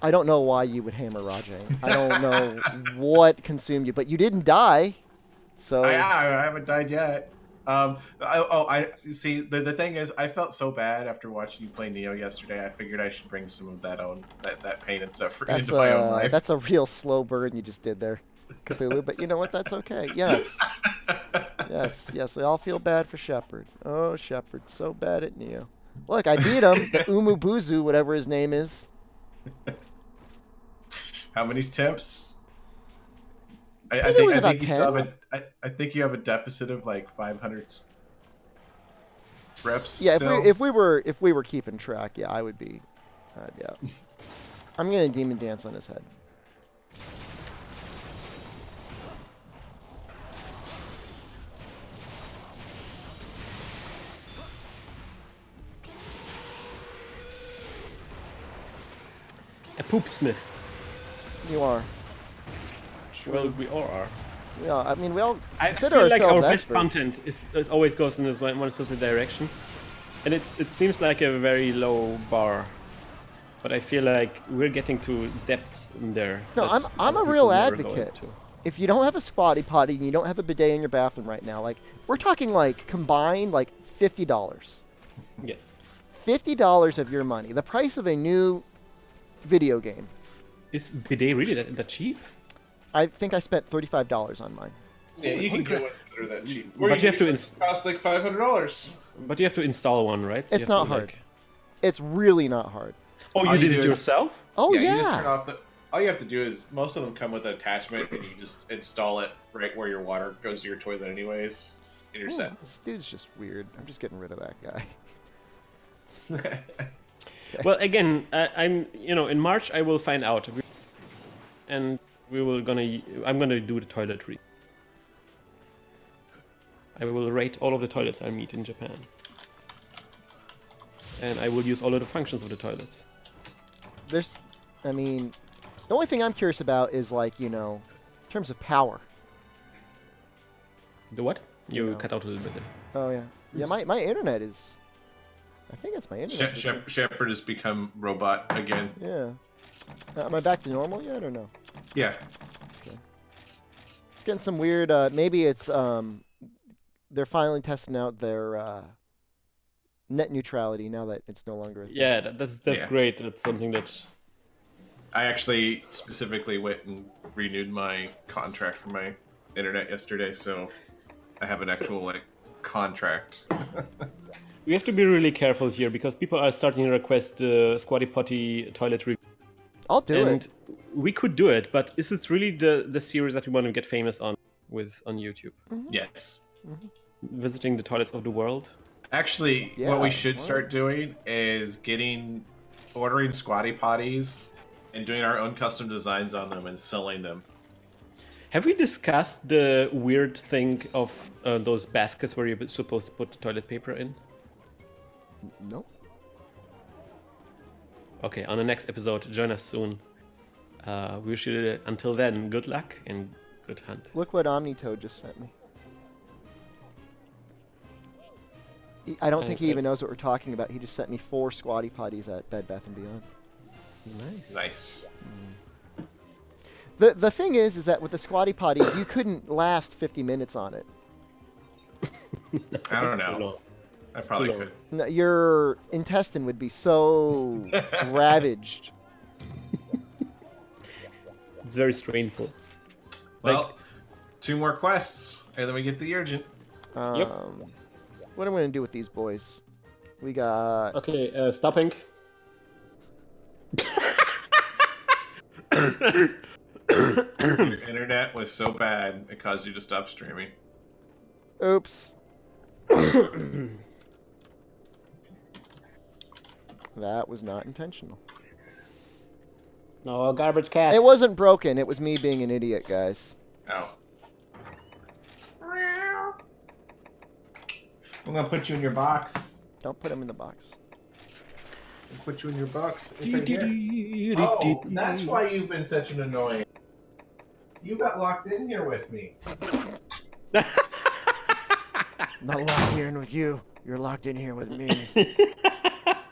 I don't know why you would hammer Rajang. I don't know what consumed you, but you didn't die. So I haven't died yet. I see. The thing is, I felt so bad after watching you play Neo yesterday. I figured I should bring some of that pain and suffering into my own life. that's a real slow burn you just did there, Cthulhu. But you know what? That's okay. Yes. Yes. We all feel bad for Shepard. Oh, Shepard, so bad at Neo. Look, I beat him. The Umubuzu, whatever his name is. How many temps? I think it was think about you still 10. have I think you have a deficit of like 500 reps. Yeah, still. if we were keeping track, yeah, I would be. Yeah. I'm gonna demon dance on his head. A poop smith. You are. Well, we all are. Yeah, I mean, we all I consider feel like ourselves our best experts. content is always goes in this one specific direction, and it seems like a very low bar, but I feel like we're getting to depths in there. No, that I'm a other real people never go advocate. into. If you don't have a squatty potty and you don't have a bidet in your bathroom right now, like we're talking like combined like $50. Yes. $50 of your money, the price of a new video game. Is bidet really that cheap? I think I spent $35 on mine. Yeah, you can get ones that are that cheap. But you have to cost like $500. But you have to install one, right? So you It's have not to, hard. like- It's really not hard. Oh, All you you did do it is- yourself? Oh You just turn yeah. off the. All you have to do is most of them come with an attachment, and you just install it right where your water goes to your toilet, anyways. And you're set. This dude's just weird. I'm just getting rid of that guy. Well, again, I'm in March I will find out, and I'm gonna do the toiletry. I will rate all of the toilets I meet in Japan, and I will use all of the functions of the toilets. I mean, the only thing I'm curious about is like, in terms of power. The what? You No. cut out a little bit there. Oh yeah. Yeah, my internet is. I think it's my internet. Shepard has become robot again. Yeah. Am I back to normal yet or no? Yeah. It's getting some weird. Maybe it's they're finally testing out their net neutrality now that it's no longer. A thing. Yeah, that's Yeah. great. That's something that. I actually specifically went and renewed my contract for my internet yesterday, so I have an actual contract. We have to be really careful here because people are starting to request squatty potty toiletry. I'll do And it. we could do it, but is this really the series that we want to get famous on YouTube? Yes. Visiting the toilets of the world? Actually, Yeah, what we should why? start doing is ordering squatty potties and doing our own custom designs on them and selling them. Have we discussed the weird thing of those baskets where you're supposed to put the toilet paper in? Nope. Okay, on the next episode, join us soon. We wish you, until then, good luck and good hunt. Look what Omnitoad just sent me. I don't think he even knows what we're talking about. He just sent me 4 squatty potties at Bed Bath & Beyond. Nice. Nice. The thing is that with the squatty potties, you couldn't last 50 minutes on it. I don't That's too know. long. I probably long. could. No, your intestine would be so ravaged. It's very strainful. Well, 2 more quests, and then we get the urgent. What am I going to do with these boys? We got... Okay, stopping. Your internet was so bad, it caused you to stop streaming. Oops. That was not intentional. No, garbage cat. It wasn't broken. It was me being an idiot, guys. Oh. I'm gonna put you in your box. Don't put him in the box. I'll put you in your box. It's right here. Oh, that's why you've been such an annoyance. You got locked in here with me. I'm not locked here in with you. You're locked in here with me.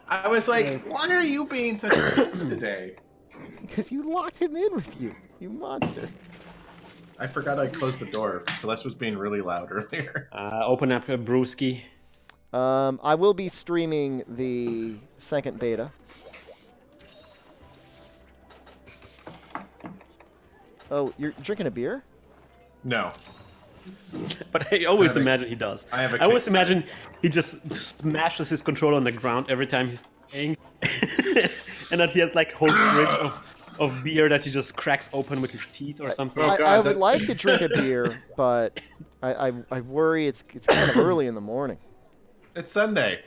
I was like, why are you being such a puss today? Because you locked him in with you, you monster. I forgot I closed the door. Celeste was being really loud earlier. Open up a brewski. I will be streaming the second beta. Oh, you're drinking a beer? No. But I always I have a- imagine he does. I have a I always Kickstarter. imagine he just smashes his controller on the ground every time he's playing. And that he has like whole fridge of beer that he just cracks open with his teeth or something. Oh, I God, would like to drink a beer, but I worry it's kind of early in the morning. It's Sunday.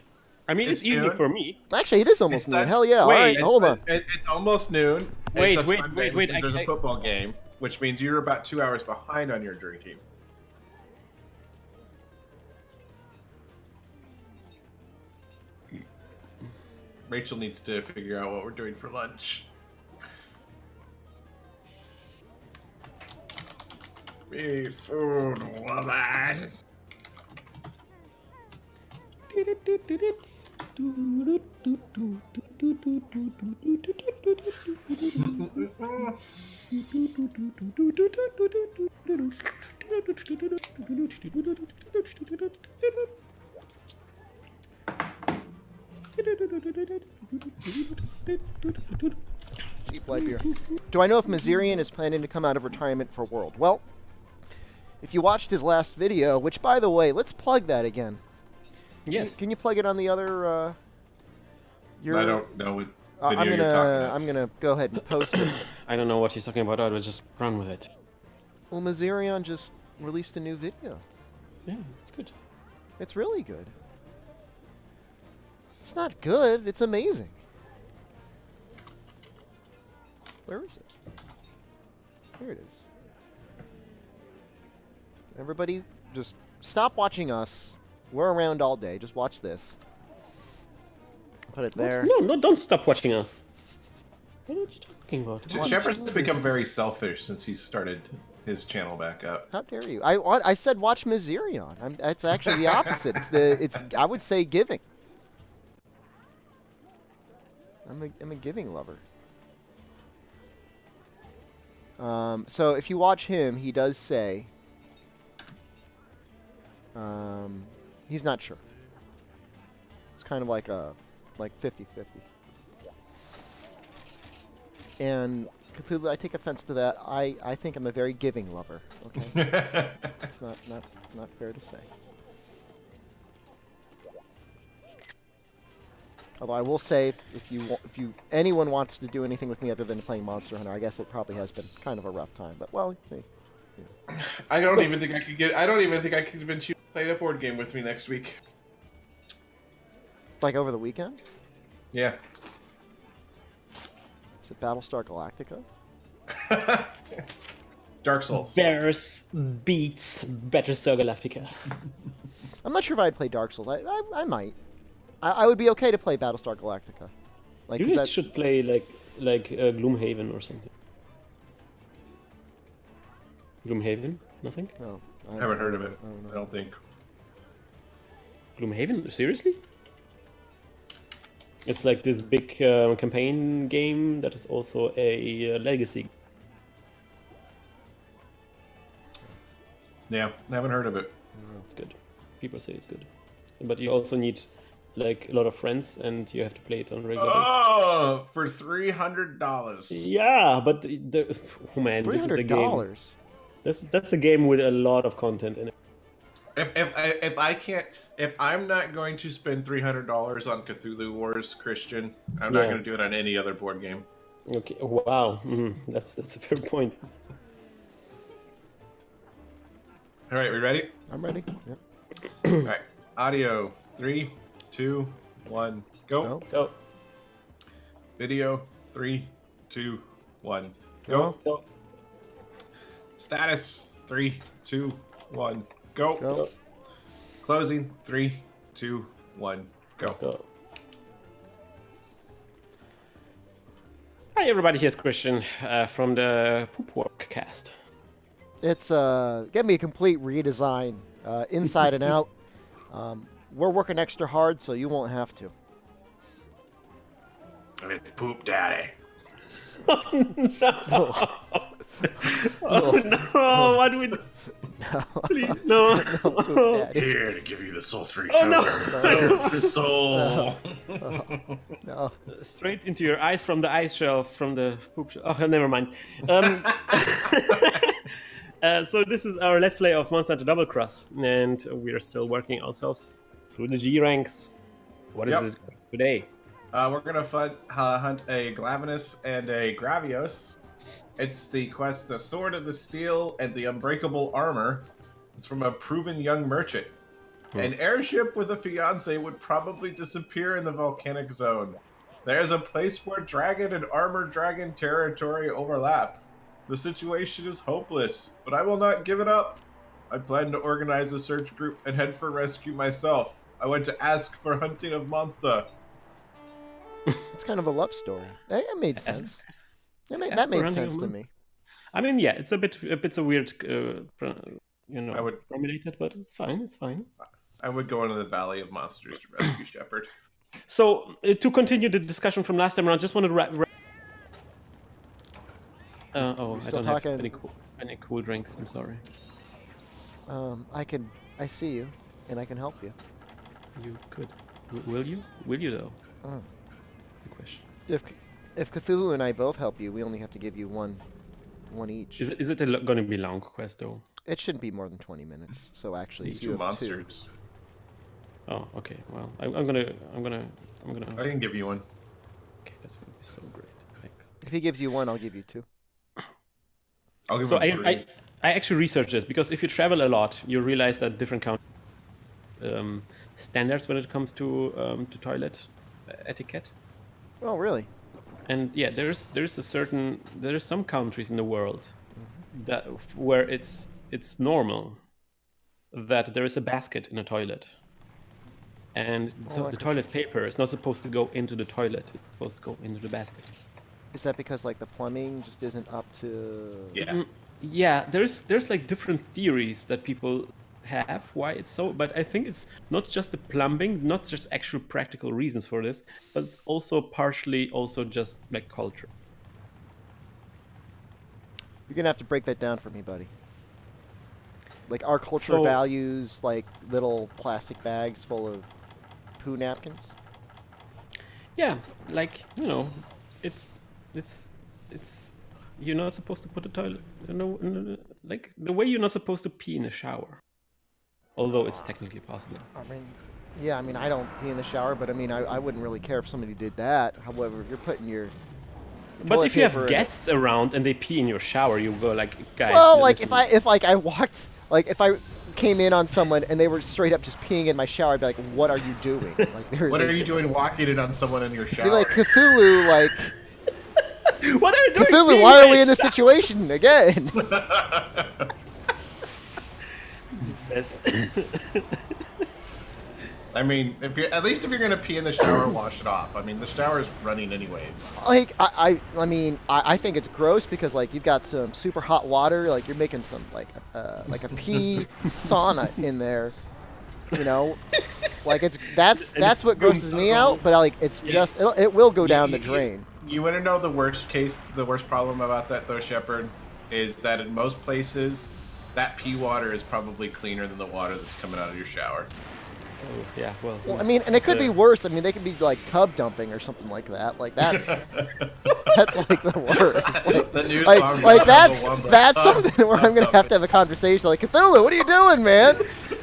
I mean, it's It's evening noon. for me. Actually, it is almost It's noon. Sun- Hell yeah! All Wait, right, It's- hold on. It's almost noon. Wait, It's a wait, Sunday, wait, which wait, means there's I- a football game, which means you're about 2 hours behind on your drinking. Rachel needs to figure out what we're doing for lunch. Be food, woman. Cheap light beer. Do I know if Mazirian is planning to come out of retirement for World? Well, if you watched his last video, which by the way, let's plug that again. Yes. Can you plug it on the other? I don't know what video I'm you're talking about. gonna go ahead and post it. I don't know what he's talking about. I will just run with it. Well, Mazirian just released a new video. Yeah, it's good. It's really good. It's not good. It's amazing. Where is it? Here it is. Everybody, just stop watching us. We're around all day. Just watch this. Put it there. No, don't stop watching us. What are you talking about? Shepard's become very selfish since he started his channel back up. How dare you? I said watch Mazirian. It's actually the opposite. It's I would say giving. I'm a giving lover. So if you watch him, he does say he's not sure. It's kind of like a 50-50. And Cthulhu, I take offense to that. I think I'm a very giving lover. Okay, it's not fair to say. Although I will say, if anyone wants to do anything with me other than playing Monster Hunter, I guess it probably has been kind of a rough time. But well, hey, I don't even think I could get. I don't even think I could convince you to play a board game with me next week. like over the weekend. Yeah. Is it Battlestar Galactica? Dark Souls. Bears beats Battlestar Galactica. I'm not sure if I'd play Dark Souls. I might. I would be okay to play Battlestar Galactica. Like, You 'cause guys that- should play like Gloomhaven or something. Gloomhaven? Nothing? No, I haven't heard of it. I don't know. I don't think. Gloomhaven? Seriously? It's like this big campaign game that is also a legacy. Yeah, I haven't heard of it. It's good. People say it's good. But you also need like a lot of friends and you have to play it on a regular basis. Oh, for $300. Yeah, but oh man, this is a game. $300. That's a game with a lot of content in it. If I'm not going to spend $300 on Cthulhu Wars, Christian, I'm not Yeah. going to do it on any other board game. Okay. Wow. That's a fair point. All right, we ready? I'm ready. Yep. All right, audio. 3, 2, 1, go. Go. Go. Video. 3, 2, 1, go. Go. Go. Status. 3, 2, 1, go. Go. Closing. 3, 2, 1, go. Go. Hi everybody, here's Christian from the Poop Work cast. It's gonna be a complete redesign, inside and out. We're working extra hard, so you won't have to. It's Poop Daddy. Oh no! What do we? Please, no. Daddy. Here to give you the sultry Oh, no. soul. No. Straight into your eyes from the ice shelf, from the poop shelf. Oh, never mind. So this is our Let's Play of Monster Hunter Double Cross, and we are still working ourselves through the G ranks. What is Yep. it today? We're gonna hunt a Glavenus and a Gravios. It's the quest, the Sword of the Steel and the Unbreakable Armor. It's from a proven young merchant. An airship with a fiancé would probably disappear in the volcanic zone. There's a place where dragon and armored dragon territory overlap. The situation is hopeless, but I will not give it up. I plan to organize a search group and head for rescue myself. I went to ask for hunting of monster. It's kind of a love story. It made sense. That made sense to me. I mean, yeah, it's a bit a weird, I would formulated, but it's fine. It's fine. I would go into the Valley of Monsters to rescue Shepard. So to continue the discussion from last time around, just wanted to I don't have any cool drinks. I'm sorry. I see you, and I can help you. You could. Will you? Will you though? Good question. If Cthulhu and I both help you, we only have to give you one each. Is it going to be long quest though? It shouldn't be more than 20 minutes. So actually, It's you two have monsters. Oh, okay. Well, I'm gonna. I can give you one. Okay, that's gonna be so great. Thanks. If he gives you one, I'll give you two. I'll give So one three. I actually researched this because if you travel a lot, you realize that different standards when it comes to toilet etiquette. Oh, really? And yeah, there's some countries in the world that where it's normal that there is a basket in a toilet, and the toilet paper is not supposed to go into the toilet; it's supposed to go into the basket. Is that because like the plumbing just isn't up to? Yeah. Yeah, there's like different theories that people have why it's so, but I think it's not just the plumbing, not just actual practical reasons for this, but also partially also just like culture. You're gonna have to break that down for me, buddy. Like our culture values like little plastic bags full of poo napkins. Yeah, like it's you're not supposed to put a toilet, like the way you're not supposed to pee in a shower, although it's technically possible. I mean, I don't pee in the shower, but I mean, I wouldn't really care if somebody did that. However, if you're putting your But if you have guests around and they pee in your shower, you go like, guys. Well, like if I came in on someone and they were straight up just peeing in my shower, I'd be like, "What are you doing? Like, What are you doing walking in on someone in your shower? Be like Cthulhu, like. What are you doing? Cthulhu, why are we in this situation again? This is best. I mean, if you're gonna pee in the shower, wash it off. I mean, the shower's running anyways. Like I mean, I think it's gross because like you've got some super hot water, like you're making some like a pee sauna in there, like that's what grosses me out. But like it's just it will go down the drain. You want to know the worst problem about that though, Shepard, is that in most places, that pee water is probably cleaner than the water that's coming out of your shower. Oh, yeah, well. I mean, and it could be worse. I mean, they could be like tub dumping or something like that. Like that's that's like the worst. Like, the new like that's something where I'm gonna have to have a conversation. Like Cthulhu, what are you doing, man?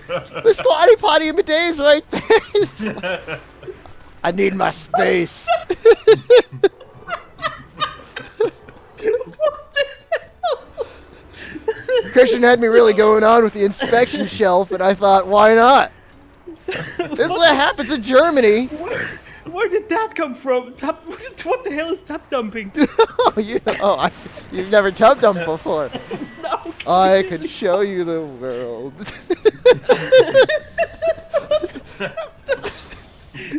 The squatty potty in bidet's right there. I need my space. Krystian had me really going on with the inspection shelf, and I thought, why not? This is what happens in Germany. Where did that come from? What the hell is tub dumping? You've never tub dumped before. No. I can show you the world.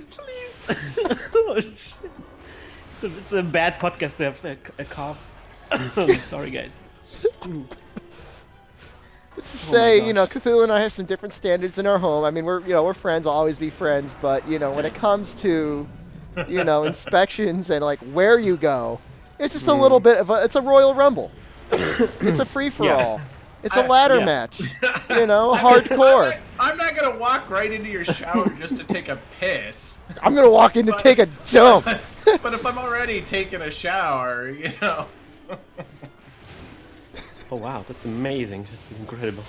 Please. Oh, shit. It's a bad podcast to have a cough. Sorry, guys. Just to say, Cthulhu and I have some different standards in our home. I mean, we're friends, we'll always be friends, but, when it comes to, inspections and, like, where you go, it's just a little bit of it's a Royal Rumble. It's a free-for-all. Yeah. It's a ladder match, hardcore. I'm not going to walk right into your shower just to take a piss. I'm going to walk in to take a dump. But if I'm already taking a shower, Oh wow, that's amazing! This is incredible.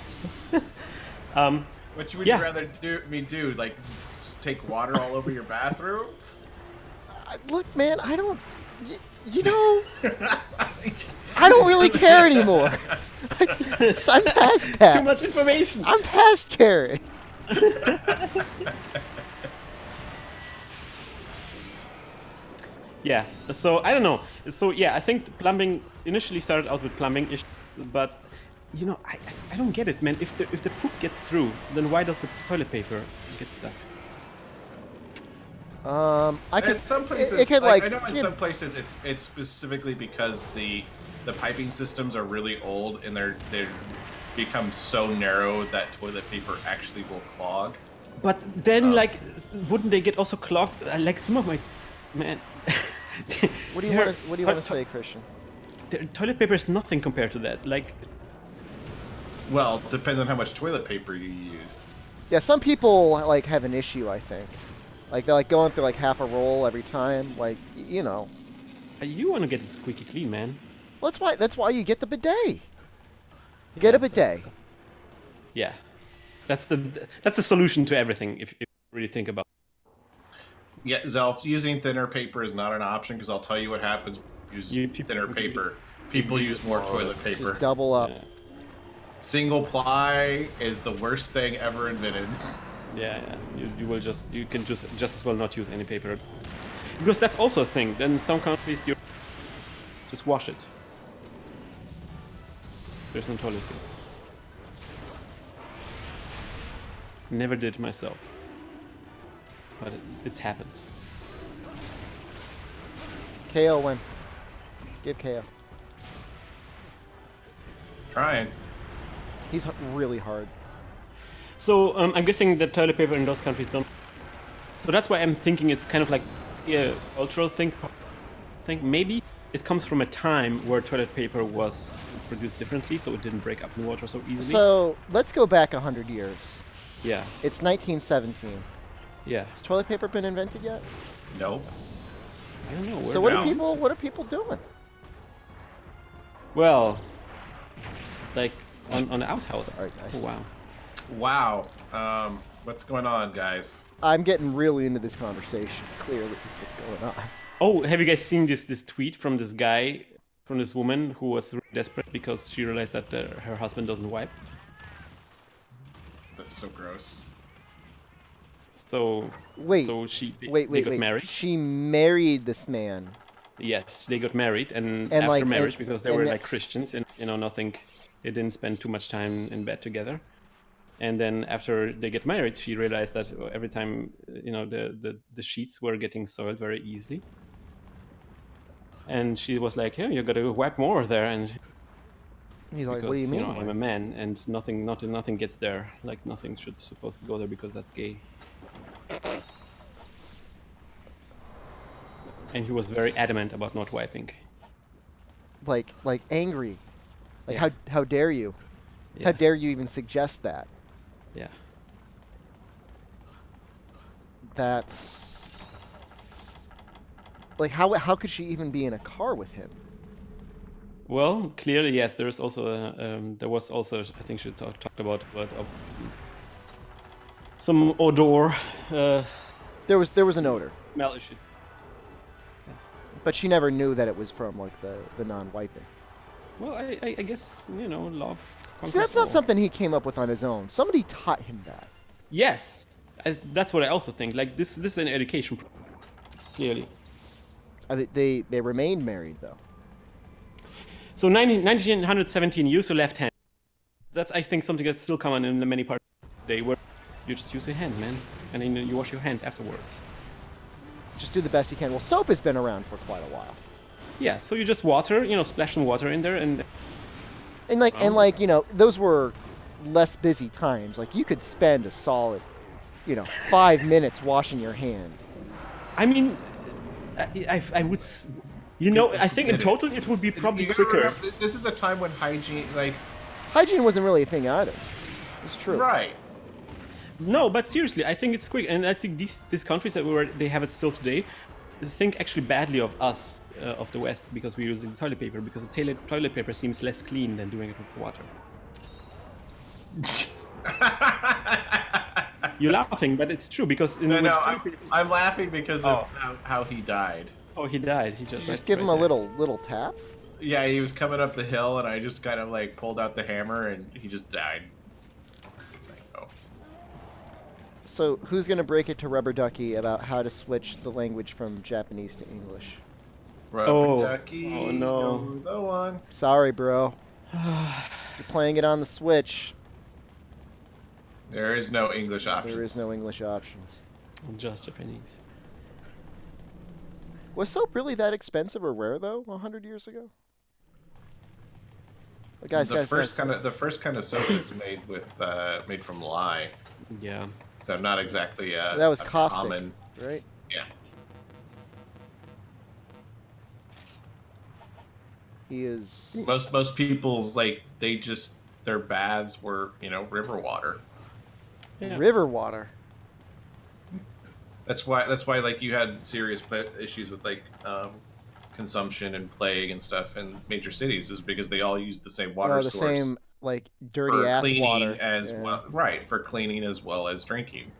What would you rather me do? Like, take water all over your bathroom? Look, man, I don't. You know, I don't really care anymore. I'm past that. Too much information. I'm past caring. Yeah, so I don't know. So yeah, I think plumbing initially started out with plumbing issues, but you know, I don't get it, man. If the poop gets through, then why does the toilet paper get stuck? I can. Some places, it can, like, I know in some places it's specifically because the piping systems are really old and they're become so narrow that toilet paper actually will clog. But then, like, wouldn't they get also clogged? Like some of my man. What do you want to say, Christian? Toilet paper is nothing compared to that. Like, well, depends on how much toilet paper you use. Yeah, some people like have an issue. I think, like they're like going through like half a roll every time. Like you know. You want to get it squeaky clean, man. Well, that's why you get the bidet. Get a bidet. Yeah, that's the solution to everything. If you really think about it. Yeah, Zelf, using thinner paper is not an option because I'll tell you what happens when you use thinner paper. People use more toilet paper. Just double up. Yeah. Single ply is the worst thing ever invented. Yeah. You can just as well not use any paper, because that's also a thing. Then some countries you just wash it. There's no toilet paper. Never did myself. But it happens. KO win. Give KO. Trying. He's really hard. So I'm guessing that toilet paper in those countries don't. So that's why I'm thinking it's kind of like a cultural thing. Maybe it comes from a time where toilet paper was produced differently, so it didn't break up in water so easily. So let's go back 100 years. Yeah. It's 1917. Yeah. Has toilet paper been invented yet? No. I don't know. So what are people doing? Well, like on an outhouse. Sorry, guys. Oh, Wow. What's going on, guys? I'm getting really into this conversation. Clearly, is what's going on. Oh, have you guys seen this tweet from this guy, from this woman who was really desperate because she realized that her husband doesn't wipe? That's so gross. So wait, so they got married. She married this man. Yes, they got married, and after like, marriage, because they were and like Christians, and nothing, they didn't spend too much time in bed together. And then after they get married, she realized that every time, the sheets were getting soiled very easily. And she was like, "Yeah, you gotta wipe more there." And He's like, because, "What do you mean?" I'm a man, and nothing gets there. Like nothing should supposed to go there because that's gay. And he was very adamant about not wiping. Like angry. Like Yeah. how dare you? Yeah. How dare you even suggest that? Yeah. That's like how could she even be in a car with him? Well, clearly, yes. There was also I think she talked about some odor. There was an odor, Smell issues. Yes. but she never knew that it was from like the non-wiping. Well, I guess love. So that's not something he came up with on his own. Somebody taught him that. Yes, that's what I also think. Like this is an education. Clearly. They remained married though. So 1917, use your left hand. That's I think something that's still common in many parts today, where you just use your hands, man, and then you wash your hand afterwards. Just do the best you can. Well, soap has been around for quite a while. Yeah, so you just water, splash some water in there, and those were less busy times. Like you could spend a solid, 5 minutes washing your hand. I mean, I would, I think in total it would be probably quicker. Remember, this is a time when Hygiene wasn't really a thing either. It's true. Right. No, but seriously, I think it's quick, and I think these countries they have it still today, think actually badly of us, of the West, because we're using toilet paper, because the toilet paper seems less clean than doing it with water. You're laughing, but it's true because in No, which I'm laughing because Oh. of how he died. Oh, he died. He Just give him a little tap. Yeah, he was coming up the hill, and I just kind of like pulled out the hammer, and he just died. Like, oh. So who's gonna break it to Rubber Ducky about how to switch the language from Japanese to English? Rubber Ducky. Oh, no. You're the one. Sorry, bro. You're playing it on the Switch. There is no English options. There is no English options. Just Japanese. Was soap really that expensive or rare though? 100 years ago. Guys, the guys, first guys. kind of soap is made from lye, Yeah. so not exactly That was a caustic, common. right? Yeah. He is. Most people's their baths were river water. Yeah. River water. That's why like you had serious issues with consumption and plague and stuff in major cities, is because they all used the same water the source. same like dirty for ass cleaning water as well, right? For cleaning as well as drinking.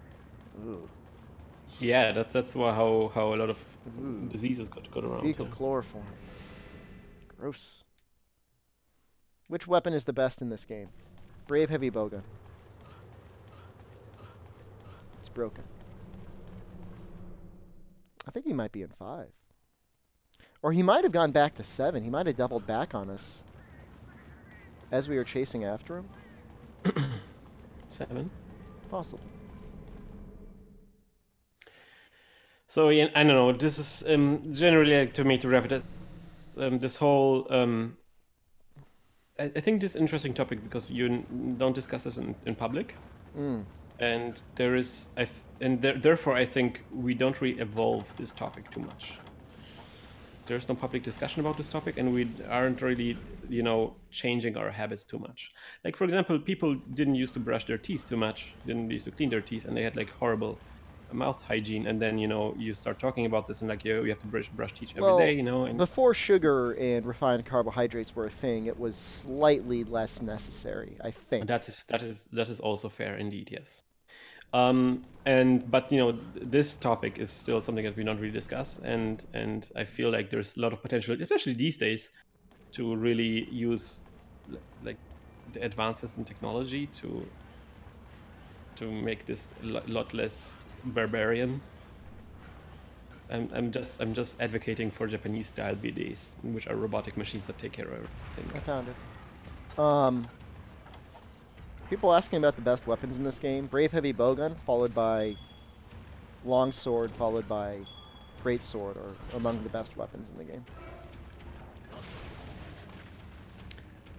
Ooh. Yeah, that's how a lot of Ooh. diseases got around. Fecal chloroform. Gross. Which weapon is the best in this game? Brave heavy bowgun. It's broken. I think he might be in 5. Or he might have gone back to 7. He might have doubled back on us as we were chasing after him. 7. Possible. So yeah, I don't know. This is generally to me to wrap it. This whole I think this is an interesting topic because you don't discuss this in public, and there is therefore I think we don't really evolve this topic too much. There's no public discussion about this topic, and we aren't really, changing our habits too much. Like, for example, people didn't used to brush their teeth too much, didn't used to clean their teeth, and they had like horrible mouth hygiene. And then, you start talking about this, and like, you have to brush teeth every day, And before sugar and refined carbohydrates were a thing, it was slightly less necessary, I think. that is also fair, indeed, yes. But this topic is still something that we don't really discuss, and I feel like there's a lot of potential, especially these days, to really use like the advances in technology to make this a lot less barbarian. I'm just advocating for Japanese style bidets, which are robotic machines that take care of everything. I found it. People asking about the best weapons in this game. Brave heavy bowgun, followed by long sword, followed by great sword, are among the best weapons in the game.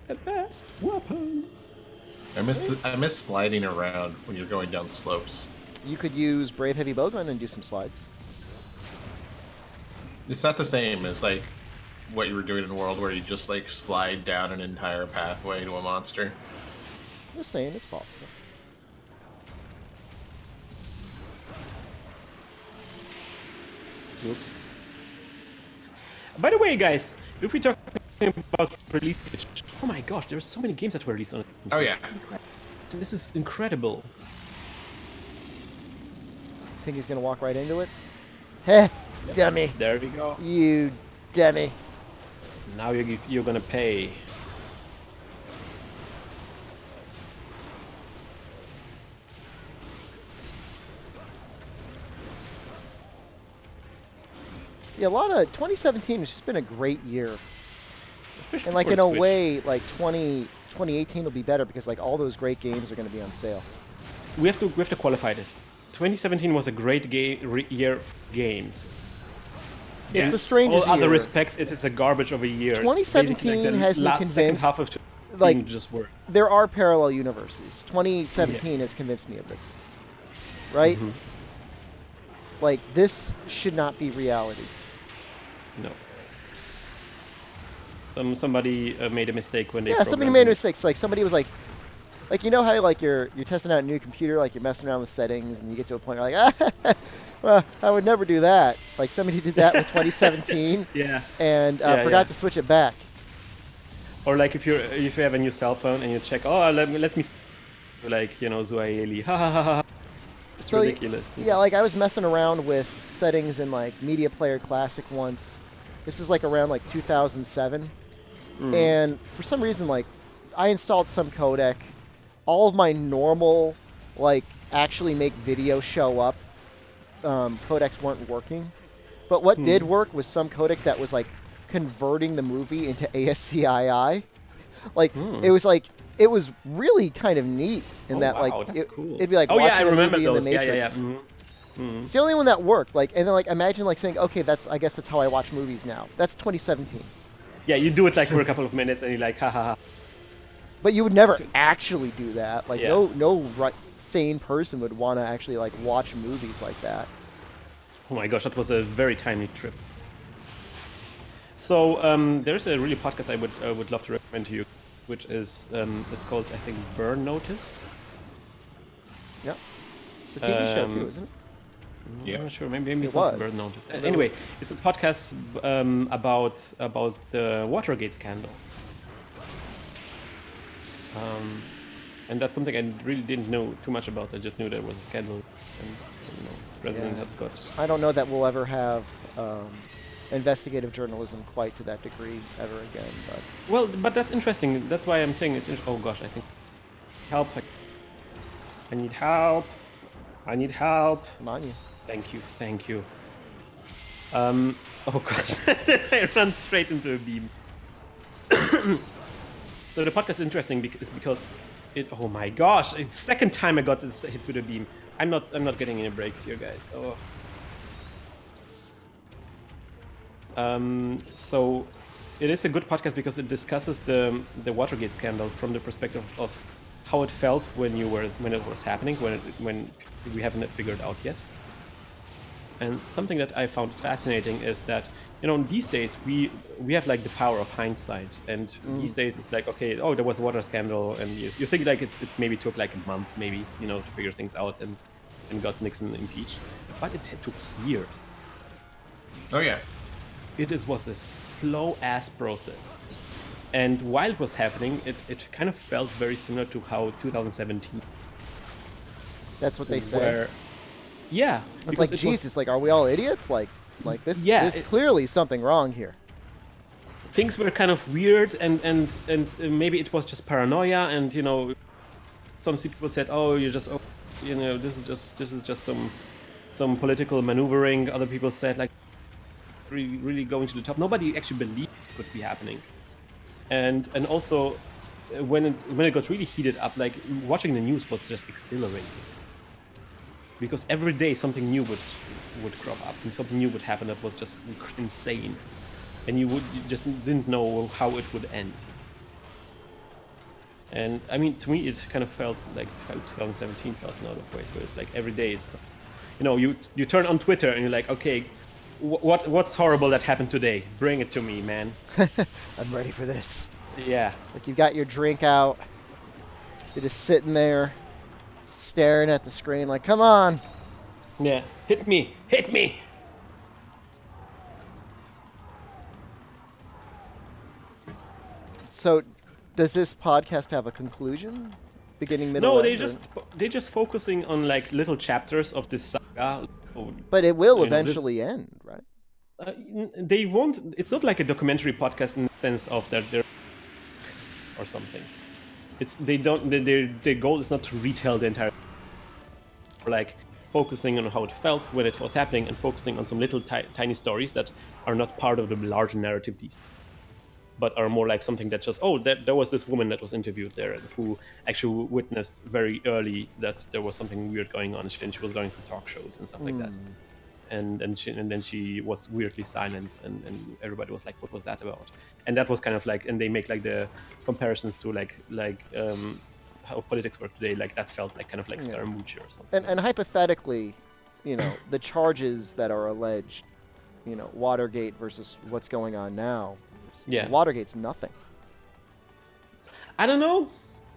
The best weapons. I miss sliding around when you're going down slopes. You could use brave heavy bowgun and do some slides. It's not the same as like what you were doing in World, where you just like slide down an entire pathway to a monster. Just saying, it's possible. Oops. By the way, guys, if we talk about release, oh my gosh, there's so many games that were released on it. Oh yeah. This is incredible. Think he's gonna walk right into it? Heh, dummy. There we go. You dummy. Now you're gonna pay. Yeah, a lot of 2017 has just been a great year. Especially And like for in a Switch. way, like 2018 will be better because like all those great games are going to be on sale. We have to qualify this. 2017 was a great year for games. It's In the strangest all other year. respects, it's a garbage of a year. 2017 Basically, like has me second convinced, half of 2018 like, just worked. There are parallel universes. 2017 has convinced me of this. Right? Mhm. Like, this should not be reality. No. Somebody made a mistake when they. Yeah, somebody programmed made it. mistakes. Like, somebody was like, you know how like you're testing out a new computer, like you're messing around with settings, and you get to a point where you're like, well, I would never do that. Like somebody did that with 2017, Yeah. and Yeah, forgot yeah. to switch it back. Or like if you have a new cell phone and you check, oh let me see, like Zuaeli, ha ha ha ha. It's So ridiculous. yeah, like I was messing around with settings in like Media Player Classic once. This is like around like 2007, and for some reason like I installed some codec. All of my normal like actually make video show up codecs weren't working, but what did work was some codec that was like converting the movie into ASCII. Like it was really kind of neat in that like that's cool. it'd be like oh yeah, I watching a remember movie in those. the Matrix. Yeah. It's the only one that worked. Like, and then like imagine like saying, okay, I guess that's how I watch movies now. That's 2017. Yeah, you do it like for a couple of minutes and you're like, ha ha ha. But you would never actually do that. Like, Yeah. no sane person would want to actually like watch movies like that. Oh my gosh, that was a very tiny trip. So there's a really podcast I would love to recommend to you, which is it's called, I think, Burn Notice. Yep. It's a TV show too, isn't it? Yeah. I'm not sure. Maybe it's It not was. Burn Notice. Anyway, it's a podcast about the Watergate scandal. And that's something I really didn't know too much about. I just knew there was a scandal, and the president had got. I don't know that we'll ever have investigative journalism quite to that degree ever again. But Well, but that's interesting. That's why I'm saying it's. Oh gosh, I think help. I need help. I need help. come on, you. Thank you. Oh gosh, I ran straight into a beam. So the podcast is interesting because it. Oh my gosh, it's the second time I got this hit with a beam. I'm not getting any breaks here, guys. Oh. So it is a good podcast because it discusses the Watergate scandal from the perspective of how it felt when it was happening, when we haven't figured out yet. And something that I found fascinating is that, these days we have like the power of hindsight, and these days it's like, okay, oh, there was a water scandal, and you think like it maybe took like a month, maybe, to figure things out and got Nixon impeached, but it took years. Oh yeah. It was a slow ass process. And while it was happening, it kind of felt very similar to how 2017. That's what they say. Where, yeah, It's like, Jesus, like, are we all idiots? Like this. Yeah, there's clearly something wrong here. things were kind of weird, and maybe it was just paranoia, and some people said, oh, this is just some political maneuvering. Other people said like really going to the top. Nobody actually believed it could be happening. And also when it got really heated up, like watching the news was just exhilarating, because every day something new would crop up and something new would happen that was just insane, and you just didn't know how it would end. And I mean, to me it kind of felt like 2017 felt in other ways, where it's like every day is, you turn on Twitter and you're like, okay, what's horrible that happened today? Bring it to me, man. I'm ready for this. Yeah. Like, you've got your drink out. You're just sitting there, staring at the screen like, come on. Yeah. Hit me. Hit me. So, does this podcast have a conclusion? Beginning, middle, No, end, they're just focusing on like little chapters of this saga. But it will this- eventually end, right? They won't. It's not like a documentary podcast in the sense of that they're or something. Their goal is not to retell the entire, like focusing on how it felt when it was happening and focusing on some little tiny stories that are not part of the larger narrative these, but are more like something that just, there was this woman that was interviewed there who actually witnessed very early that there was something weird going on, and she was going to talk shows and stuff like that. And then she was weirdly silenced, and everybody was like, what was that about? And that was kind of like, and they make like the comparisons to like how politics work today. Like that felt like kind of like Scaramucci or something. And hypothetically, the charges that are alleged, Watergate versus what's going on now. Yeah. Watergate's nothing. I don't know.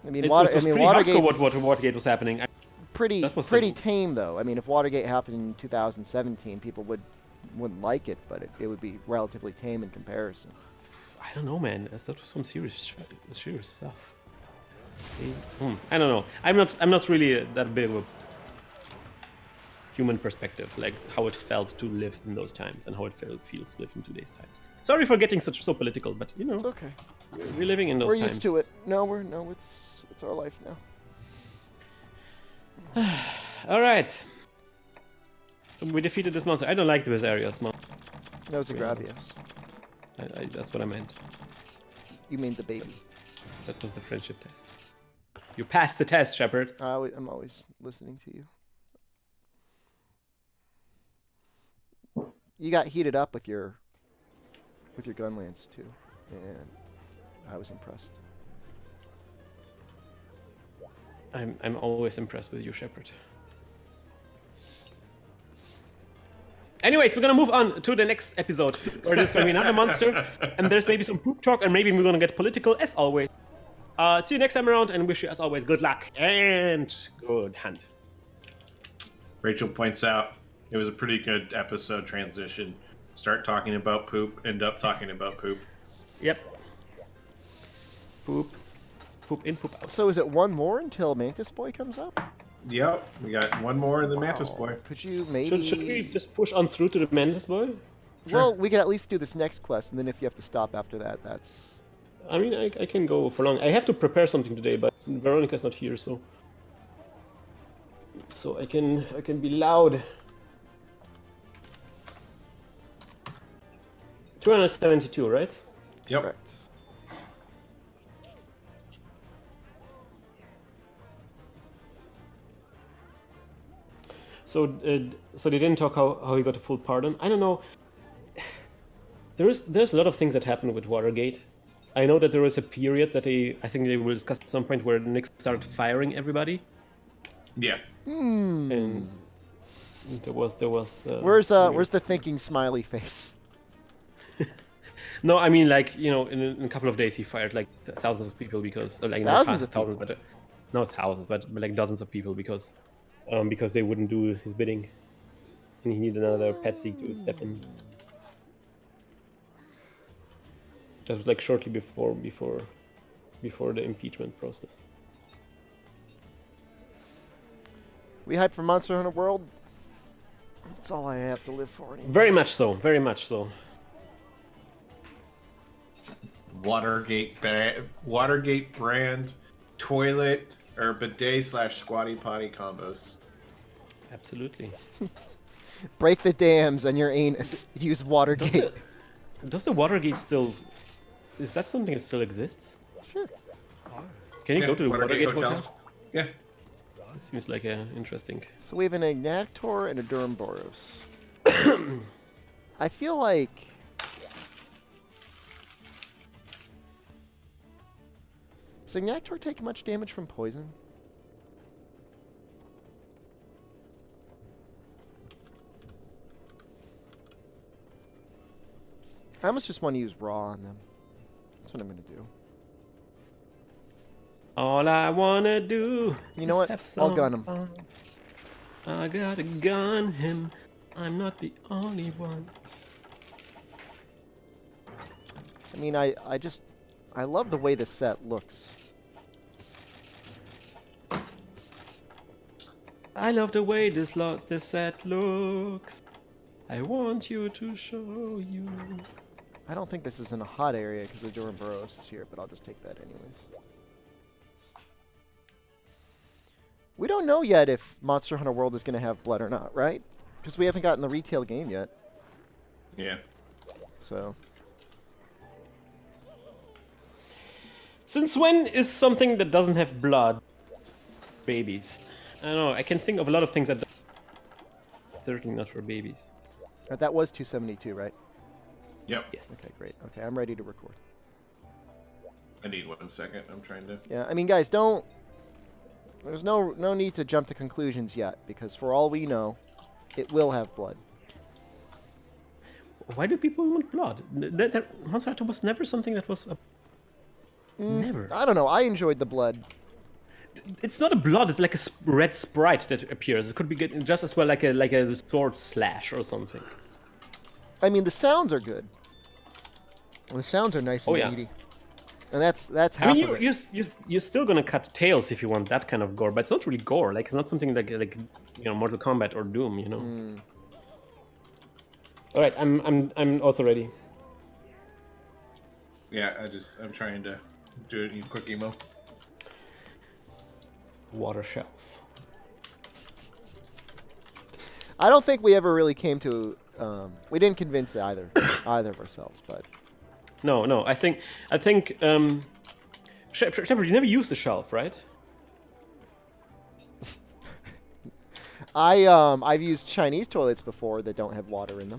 I mean, It was pretty Watergate's hardcore what Watergate was happening. pretty That was pretty simple. tame, though. I mean, if Watergate happened in 2017, people wouldn't like it, but it would be relatively tame in comparison. I don't know, man. That was some serious stuff. I don't know. I'm not really that big of a. human perspective, like how it felt to live in those times and how it feels to live in today's times. Sorry for getting so political, but you know, It's okay. we're living in those We're times. used to it. No, it's our life now. All right. So we defeated this monster. I don't like this area, small. That was a Gravios. That's what I meant. You mean the baby? That was the friendship test. You passed the test, Shepard. I'm always listening to you. You got heated up with your gun lance too, and I was impressed. I'm always impressed with you, Shepard. Anyways, we're gonna move on to the next episode, where there's gonna be another monster, and there's maybe some poop talk, and maybe we're gonna get political as always. See you next time around, and wish you as always good luck and good hunt. Rachel points out it was a pretty good episode transition. Start talking about poop, end up talking about poop. Yep. Poop. Poop in, poop out. So is it one more until Mantis Boy comes up? Yep, we got one more in the Mantis Boy. Could you maybe... Should we just push on through to the Mantis Boy? Well, we can at least do this next quest, and then if you have to stop after that, that's... I mean, I can go for long. I have to prepare something today, but Veronica's not here, so I can be loud. 272, right? Yep. Correct. So they didn't talk how he got a full pardon. I don't know. There's a lot of things that happened with Watergate. I know that there was a period that I think they will discuss at some point where Nixon started firing everybody. Yeah. And there was. Where's the thinking smiley face? No, I mean, like, you know, in a couple of days he fired like thousands of people because like Thousands of thousands, but not thousands, but like dozens of people because they wouldn't do his bidding, and he needed another patsy to step in. That was like shortly before the impeachment process. We hype for Monster Hunter World. That's all I have to live for anymore. Very much so. Very much so. Watergate brand toilet or bidet / squatty potty combos. Absolutely. Break the dams on your anus. Use Watergate. Does the Watergate still? Is that something that still exists? Sure. Can you go to the Watergate Hotel? Yeah. It seems like interesting. So we have an Ignactor and a Durhamboros. I feel like... Does Ignactor take much damage from poison? I almost just want to use raw on them. That's what I'm going to do. All I wanna do. You know what? I'll gun him. I gotta gun him. I'm not the only one. I mean, I love the way this set looks. I love the way this set looks. I want you to show you. I don't think this is in a hot area because the Durhamboros is here, but I'll just take that anyways. We don't know yet if Monster Hunter World is going to have blood or not, right? Because we haven't gotten the retail game yet. Yeah. So. Since when is something that doesn't have blood babies? I don't know. I can think of a lot of things that certainly not for babies. That was 272, right? Yep. Yes. Okay, great. Okay, I'm ready to record. I need 1 second. I'm trying to. Yeah, I mean, guys, don't. There's no need to jump to conclusions yet, because for all we know, it will have blood. Why do people want blood? Monster Hunter was never something that was. Never. I don't know. I enjoyed the blood. It's not a blood. It's like a red sprite that appears. It could be just as well like a sword slash or something. I mean, the sounds are good. The sounds are nice and meaty. And that's I half mean, of it. you're still gonna cut tails if you want that kind of gore, but it's not really gore. Like it's not something like Mortal Kombat or Doom. All right, I'm also ready. Yeah, I'm trying to do it in quick emo. Water shelf. I don't think we ever really came to. We didn't convince either of ourselves, but. No. I think. Shepard, you never used the shelf, right? I've used Chinese toilets before that don't have water in them,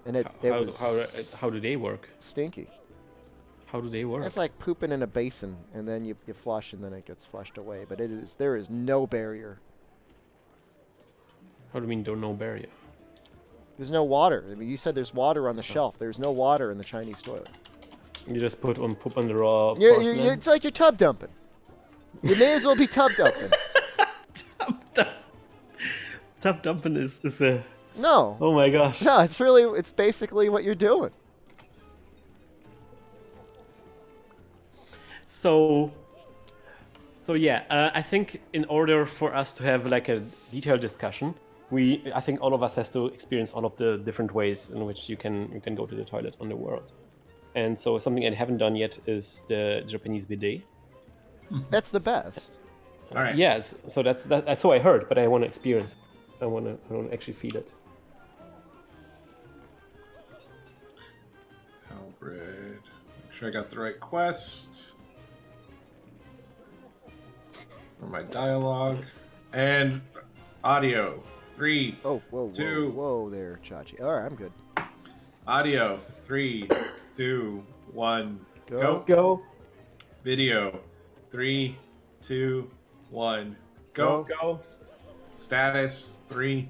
and it was how do they work? stinky. How do they work? It's like pooping in a basin, and then you flush, and then it gets flushed away. But there is no barrier. How do you mean there's no barrier? There's no water. I mean, you said there's water on the shelf. There's no water in the Chinese toilet. You just put on poop on the raw porcelain? It's like you're tub dumping. You may as well be tub dumping. Tub dumping is a... No. Oh my gosh. No, it's basically what you're doing. So yeah, I think in order for us to have like a detailed discussion, I think all of us has to experience all of the different ways in which you can go to the toilet on the world. And so something I haven't done yet is the Japanese bidet. That's the best. All right. Yes, so that's so I heard, but I want to experience it. I want to actually feel it. Halberd. Make sure I got the right quest. For my dialogue. And audio. 3, Oh, whoa, 2. whoa there, Chachi. All right, I'm good. Audio. 3, 2, 1. Go. Go. Video. 3, 2, 1. Go. Go. Status. 3,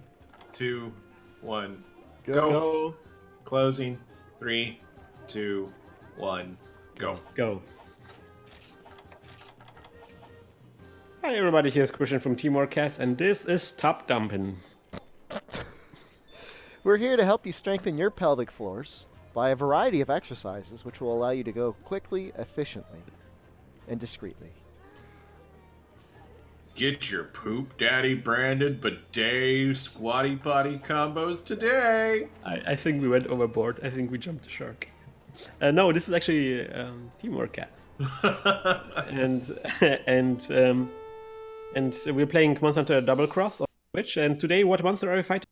2, 1. Go. Closing. 3, 2, 1. Go. Go. Hi everybody, here's Krystian from Teamworkcast, and this is Top Dumpin'. We're here to help you strengthen your pelvic floors by a variety of exercises which will allow you to go quickly, efficiently, and discreetly. Get your Poop Daddy branded bidet squatty potty combos today. I think we went overboard. I think we jumped the shark. No, this is actually Teamworkcast. and we're playing Monster Hunter Double Cross on Switch. And today, what monster are we fighting?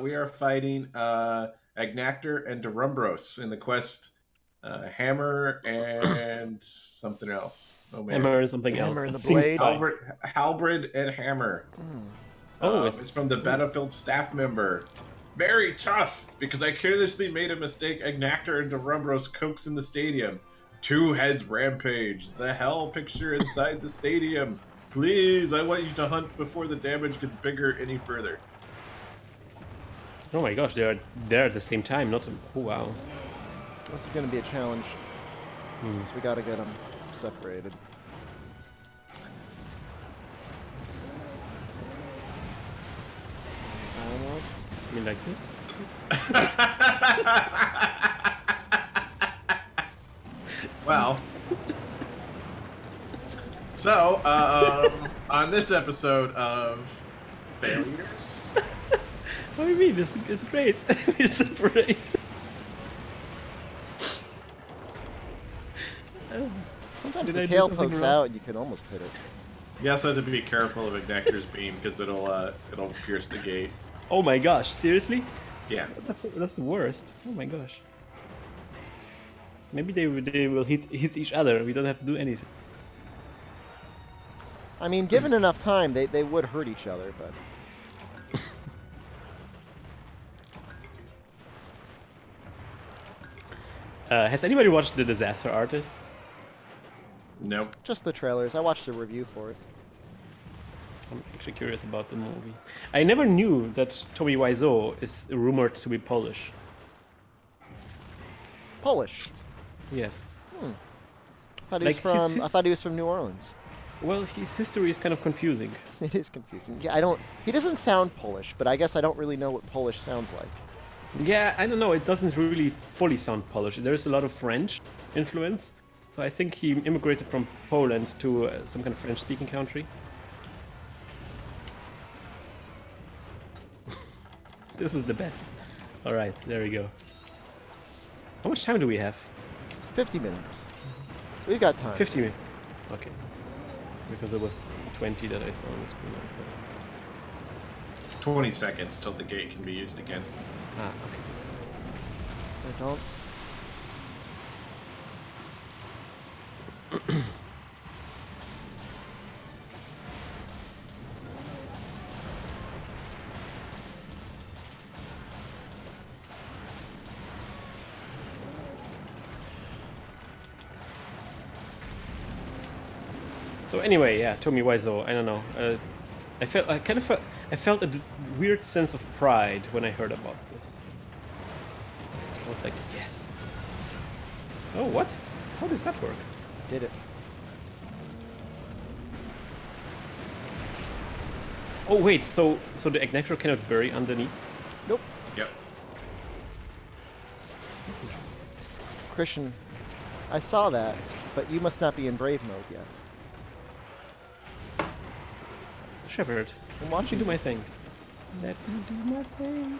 We are fighting Agnactor and Derumbros in the quest Hammer and something else. Oh man, Hammer and something else. Hammer and the blade. Halberd and Hammer. Oh, it's from the Battlefield staff member. Very tough, because I carelessly made a mistake. Agnactor and Derumbros coax in the stadium. 2 heads rampage. The hell picture inside the stadium. Please, I want you to hunt before the damage gets bigger any further. Oh my gosh, they're there at the same time. Not oh wow. This is going to be a challenge. So we got to get them separated. Almost. I mean, like this. Well, so on this episode of Failures. What do you mean? This is great. We're separate. Sometimes the tail pokes out and you can almost hit it. You also have to be careful of Agnactor's beam because it'll pierce the gate. Oh my gosh, seriously? Yeah. That's the worst. Oh my gosh. Maybe they will hit each other. We don't have to do anything. I mean, given enough time, they would hurt each other, but... Has anybody watched The Disaster Artist? Nope. Just the trailers. I watched a review for it. I'm actually curious about the movie. I never knew that Tommy Wiseau is rumored to be Polish. Polish? Yes. I thought he was I thought he was from New Orleans. Well, his history is kind of confusing. It is confusing. Yeah, he doesn't sound Polish, but I guess I don't really know what Polish sounds like. Yeah, I don't know. It doesn't really fully sound Polish. There's a lot of French, influence. So I think he immigrated from Poland to some kind of French-speaking country. This is the best. All right, there we go. How much time do we have? 50 minutes. We got time. 50 minutes. Okay. Because it was 20 that I saw on the screen. 20 seconds till the gate can be used again. Ah, okay. I don't. So anyway, yeah, Tommy Wiseau, I don't know. I felt a weird sense of pride when I heard about this. I was like, yes. Oh, what? How does that work? Did it. Oh wait, so the igniter cannot bury underneath? Nope. Yep. That's interesting. Krystian, I saw that, but you must not be in Brave mode yet. Shepard, I'm let watching me do my thing. Let me do my thing.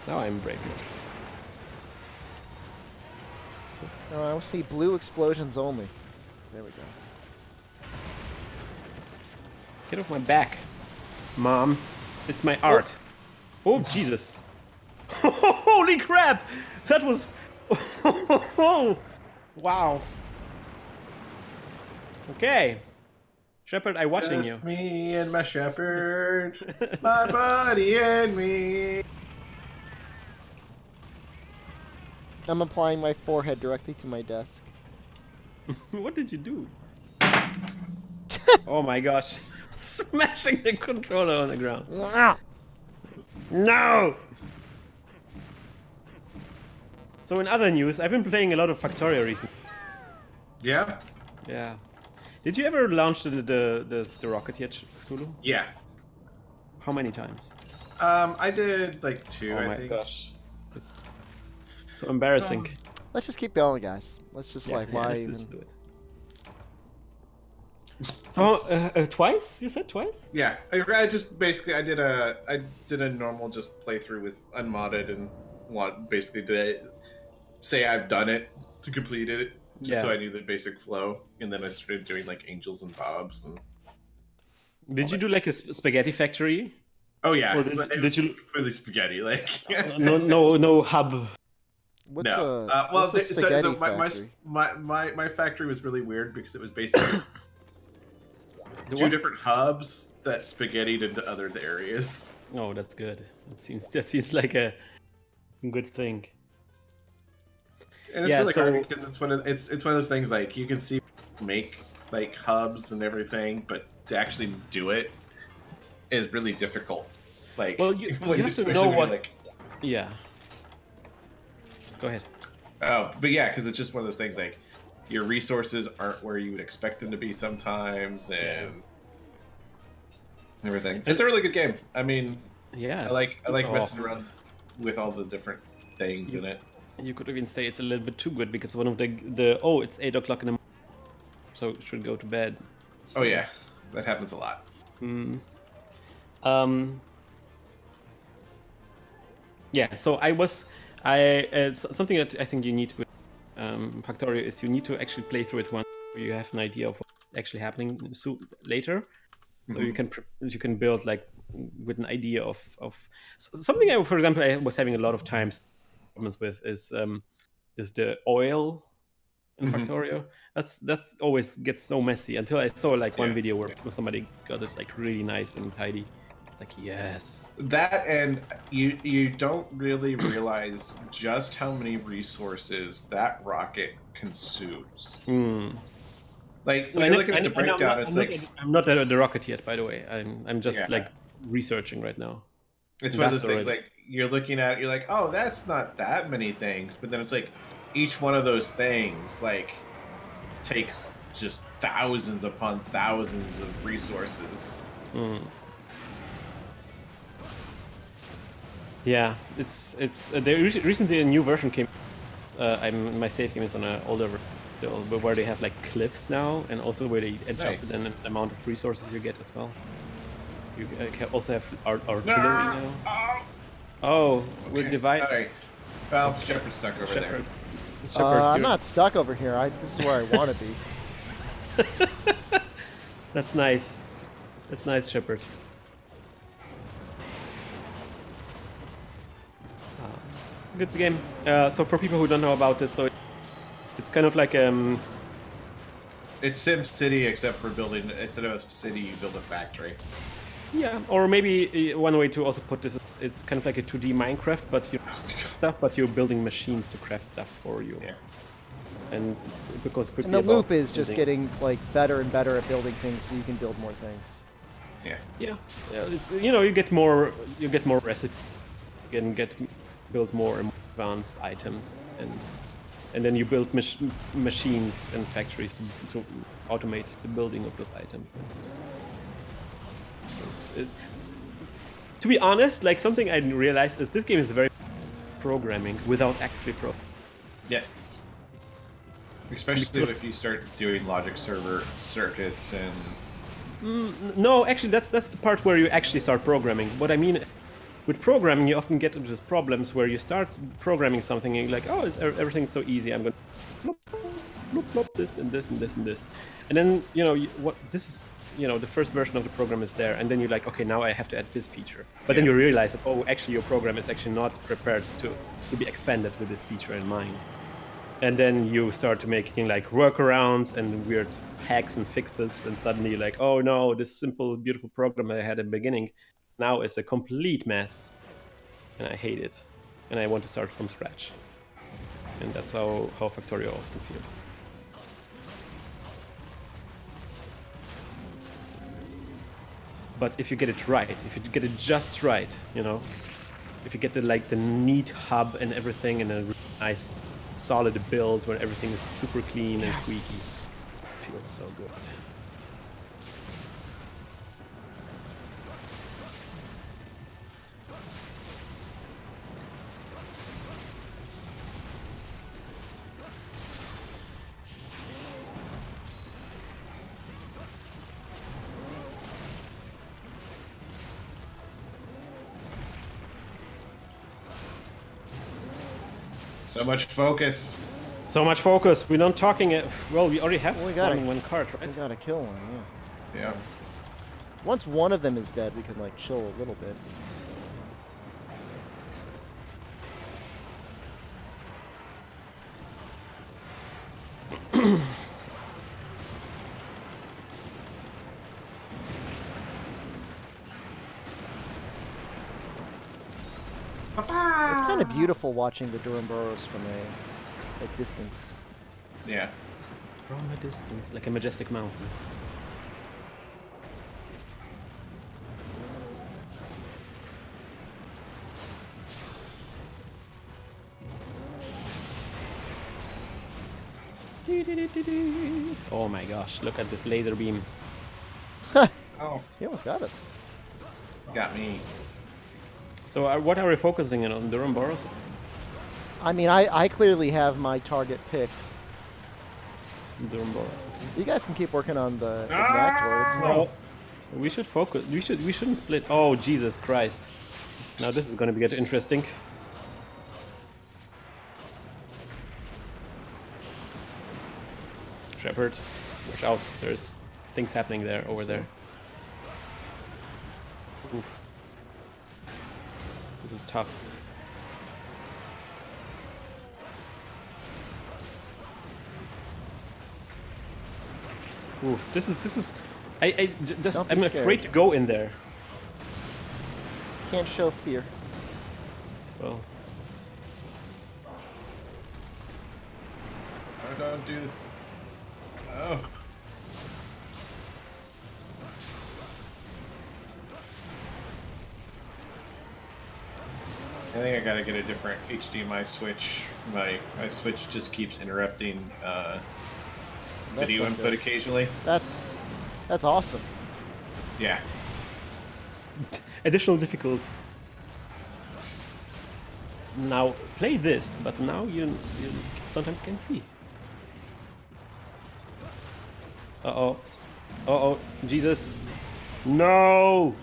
Now I'm brave mode. Oops. No, I will see blue explosions only. There we go. Get off my back, Mom. It's my art. Oh, Jesus. Holy crap! That was... Wow. Okay. Shepard, I'm watching Just you. me and my shepherd, my buddy and me. I'm applying my forehead directly to my desk. What did you do? Oh my gosh. Smashing the controller on the ground. No! So in other news, I've been playing a lot of Factorio recently. Yeah? Yeah. Did you ever launch the rocket yet, Cthulhu? Yeah. How many times? I did like 2, Oh I my think. gosh. It's so embarrassing. Let's just keep going, guys. Let's just Yeah, why let's even... just do it. So twice? You said twice? Yeah, I just basically I did a normal just playthrough with unmodded and basically to say I've done it to complete it, just so I knew the basic flow, and then I started doing like angels and bobs. And did you do like a spaghetti factory? oh yeah, Or did you for the spaghetti like no hub? What's no? what's a spaghetti so factory? my factory was really weird because it was basically two different hubs that spaghettied into other areas. Oh, that's good. That seems like a good thing. And it's really hard because it's one of those things like you can see make like hubs and everything, but to actually do it is really difficult. Like, well, you have to know what. Like, yeah. Go ahead. Oh, but yeah, because it's just one of those things like your resources aren't where you would expect them to be sometimes, and everything. It's a really good game. I mean, yeah, I like messing around with all the different things in it. You could even say it's a little bit too good because one of the oh, it's 8 o'clock in the morning, so it should go to bed. So, oh yeah, that happens a lot. Yeah, so something that I think you need with Factorio is you need to actually play through it once so you have an idea of what's actually happening later. So you can build like with an idea of something. For example, I was having a lot of times problems with is the oil in Factorio. That's always gets so messy until I saw like one video where somebody got this like really nice and tidy. Like, yes. That, and you don't really realize just how many resources that rocket consumes. Like, when you're looking at the breakdown, I'm not at the rocket yet, by the way. I'm just like researching right now. It's one of those things like you're looking at, you're like, oh, that's not that many things, but then it's like each one of those things like takes just thousands upon thousands of resources. Yeah, it's recently a new version came. My save game is on an older version still, but where they have like cliffs now, and also where they adjusted Nice. an amount of resources you get as well. You can also have artillery now. Oh, we're Okay. divided. All right. Well, Shepard's stuck over there. Shepherds. I'm not stuck over here. This is where I want to be. That's nice. That's nice, Shepard. Good game. So for people who don't know about this, so it's kind of like It's Sim City, except for building instead of a city, you build a factory. yeah, or maybe one way to also put this, it's kind of like a 2D Minecraft, but you're building machines to craft stuff for you. Yeah. And it goes quickly. And the about loop is just building. getting like better and better at building things, so you can build more things. Yeah. Yeah, it's you get more recipes, you can build more and more advanced items, and then you build machines and factories to automate the building of those items. To be honest, like something I realized is this game is very programming without actually Yes. Especially if you start doing logic server circuits and. No, actually, that's the part where you actually start programming. What I mean, with programming, you often get into these problems where you start programming something and you're like, oh, everything's so easy. I'm going to plop this and this and this and this, and then this is the first version of the program is there, and then you're like, okay, now I have to add this feature. But then you realize that actually your program is actually not prepared to be expanded with this feature in mind. And then you start to making like workarounds and weird hacks and fixes, and suddenly you're like, oh no, this simple, beautiful program I had at the beginning now is a complete mess, and I hate it, and I want to start from scratch. And that's how Factorio often feel. But if you get it right, if you get it just right, if you get the neat hub and everything, and a really nice solid build where everything is super clean and squeaky. It feels so good. So much focus. So much focus. We're not talking. Well, we already have one card, right? We gotta kill one, yeah. Yeah. Once one of them is dead, we can like chill a little bit. It's kind of beautiful watching the Duramboros from a distance. Yeah. From a distance, like a majestic mountain. Oh my gosh, look at this laser beam. Oh. He almost got us. Got me. So what are we focusing on, Duramboros? I mean, I clearly have my target picked. Duramboros. Okay. You guys can keep working on the reactor. It's No. We should focus. We shouldn't split. Oh, Jesus Christ. Now this is going to get interesting. Shepard, watch out. There's things happening there, over there. Oof. This is tough. Oof. This is. I'm afraid to go in there. Can't show fear. Well. Oh, don't do this. Oh. I think I gotta get a different HDMI switch. My switch just keeps interrupting video input occasionally. That's awesome. Yeah. Additional difficulty. now play this, but now you sometimes can see. Uh-oh. Uh-oh. Jesus. No!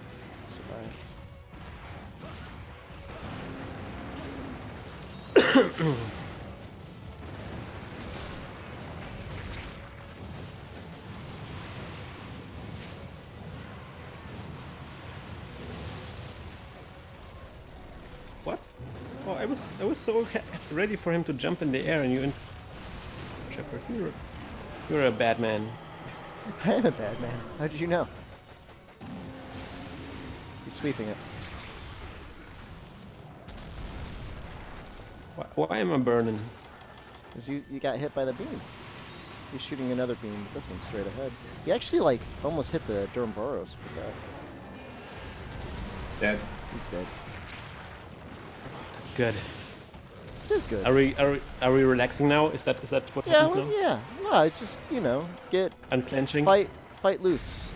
What? Oh, I was so ready for him to jump in the air, and you Trapper, you're a bad man. I am a bad man. How did you know? He's sweeping it. Why am I burning? Because you got hit by the beam. He's shooting another beam, but this one's straight ahead. He actually, like, almost hit the Durham-Burroughs with that. Dead. He's dead. That's good. It is good. Are we relaxing now? Is that what Yeah, happens well, now? yeah. No, it's just, you know, get... Unclenching? Fight loose.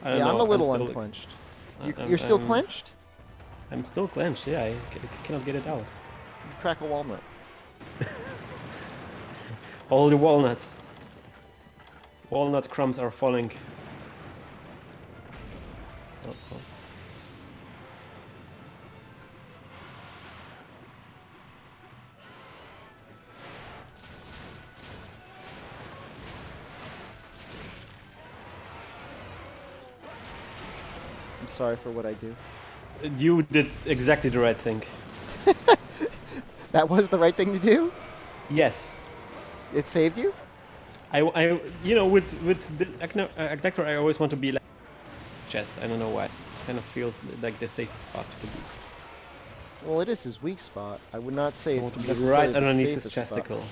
I don't Yeah, know. I'm a little still unclenched. You're still clenched? I'm still clenched, yeah. I cannot get it out. You crack a walnut. All the walnuts. Walnut crumbs are falling. Oh. I'm sorry for what I do. You did exactly the right thing. That was the right thing to do? Yes. It saved you? I you know, with the Agdector, I always want to be like chest. I don't know why. Kind of feels like the safest spot to be. Well, it is his weak spot. I would not say I it's want to be necessarily right the underneath his safest spot. chesticle.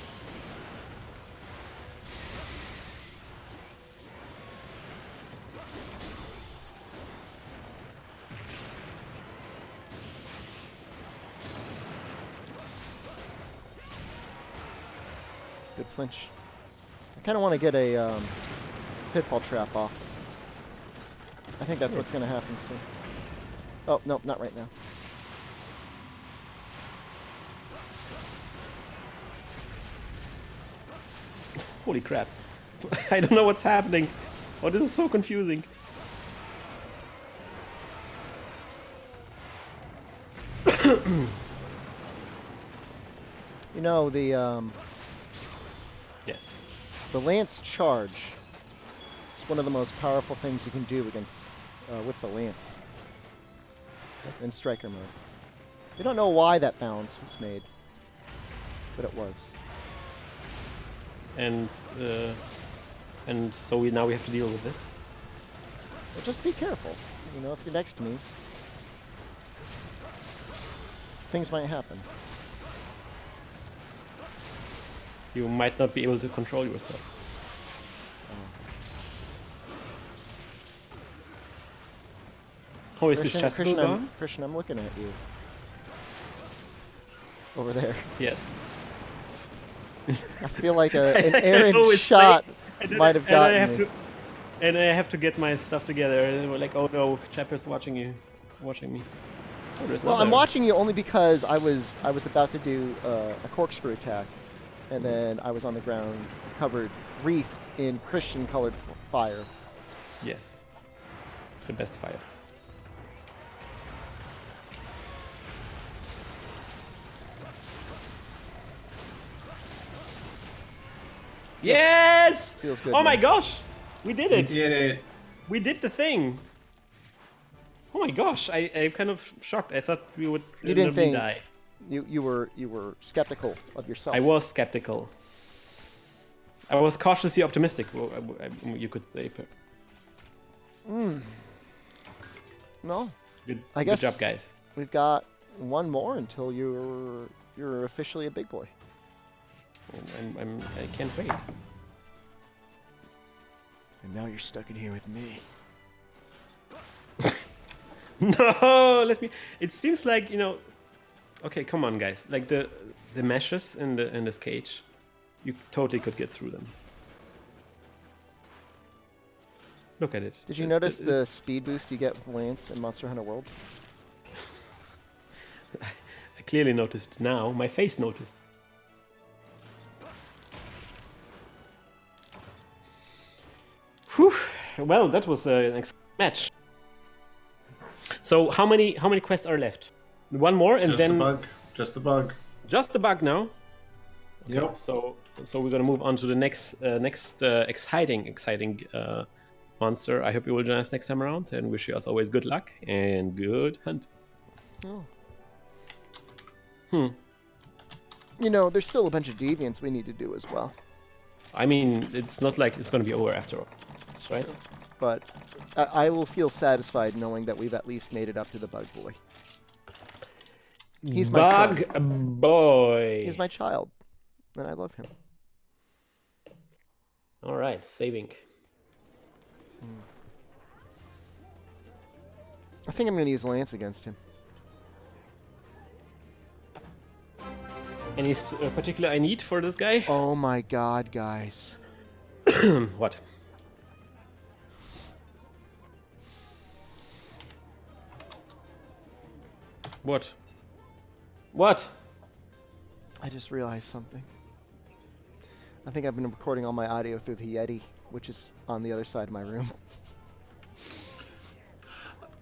Good flinch. I kind of want to get a pitfall trap off. I think that's what's going to happen soon. Oh, no, not right now. Holy crap. I don't know what's happening. Oh, this is so confusing. You know, the Yes. the Lance charge is one of the most powerful things you can do against with the Lance Yes. in striker mode. We don't know why that balance was made, but it was. And so now we have to deal with this. But just be careful. You know, if you're next to me, things might happen. You might not be able to control yourself. Oh, is this chesticle gone? Krystian, I'm looking at you. Over there. Yes. I feel like an I errant always shot say- might have gotten me. And I have to get my stuff together. And we're like, oh no, Chapter's watching me. Oh, there's Well, I'm another. watching you only because I was about to do a corkscrew attack, and then I was on the ground, covered, wreathed in Christian-colored fire. Yes. The best fire. Yes! Feels good. Oh my man. gosh! We did We it! did it. We did the thing! Oh my gosh, I'm kind of shocked. I thought we would You didn't inevitably think- die. You were skeptical of yourself. I was skeptical. I was cautiously optimistic, you could say. No, Good, I good guess- job, guys. we've got one more until you're officially a big boy. I can't wait. And now you're stuck in here with me. No, let me. It seems like, you know. Okay, come on, guys. Like the meshes in this cage, you totally could get through them. Look at it. Did you notice the speed boost you get with Lance in Monster Hunter World? I clearly noticed now. My face noticed. Whew. Well, that was an exciting match. So how many quests are left? One more, and Just then the bug. Just the bug. just the bug now. Okay, Yep. so we're gonna move on to the next exciting monster. I hope you will join us next time around, and wish you as always good luck and good hunt. Oh. Hmm. You know, there's still a bunch of deviants we need to do as well. I mean, it's not like it's gonna be over after all, right? But I will feel satisfied knowing that we've at least made it up to the bug boy. He's my bug son. boy. He's my child, and I love him. All right, saving. I think I'm going to use Lance against him. Any particular I need for this guy? Oh my god, guys. What? What? What? I just realized something. I think I've been recording all my audio through the Yeti, which is on the other side of my room.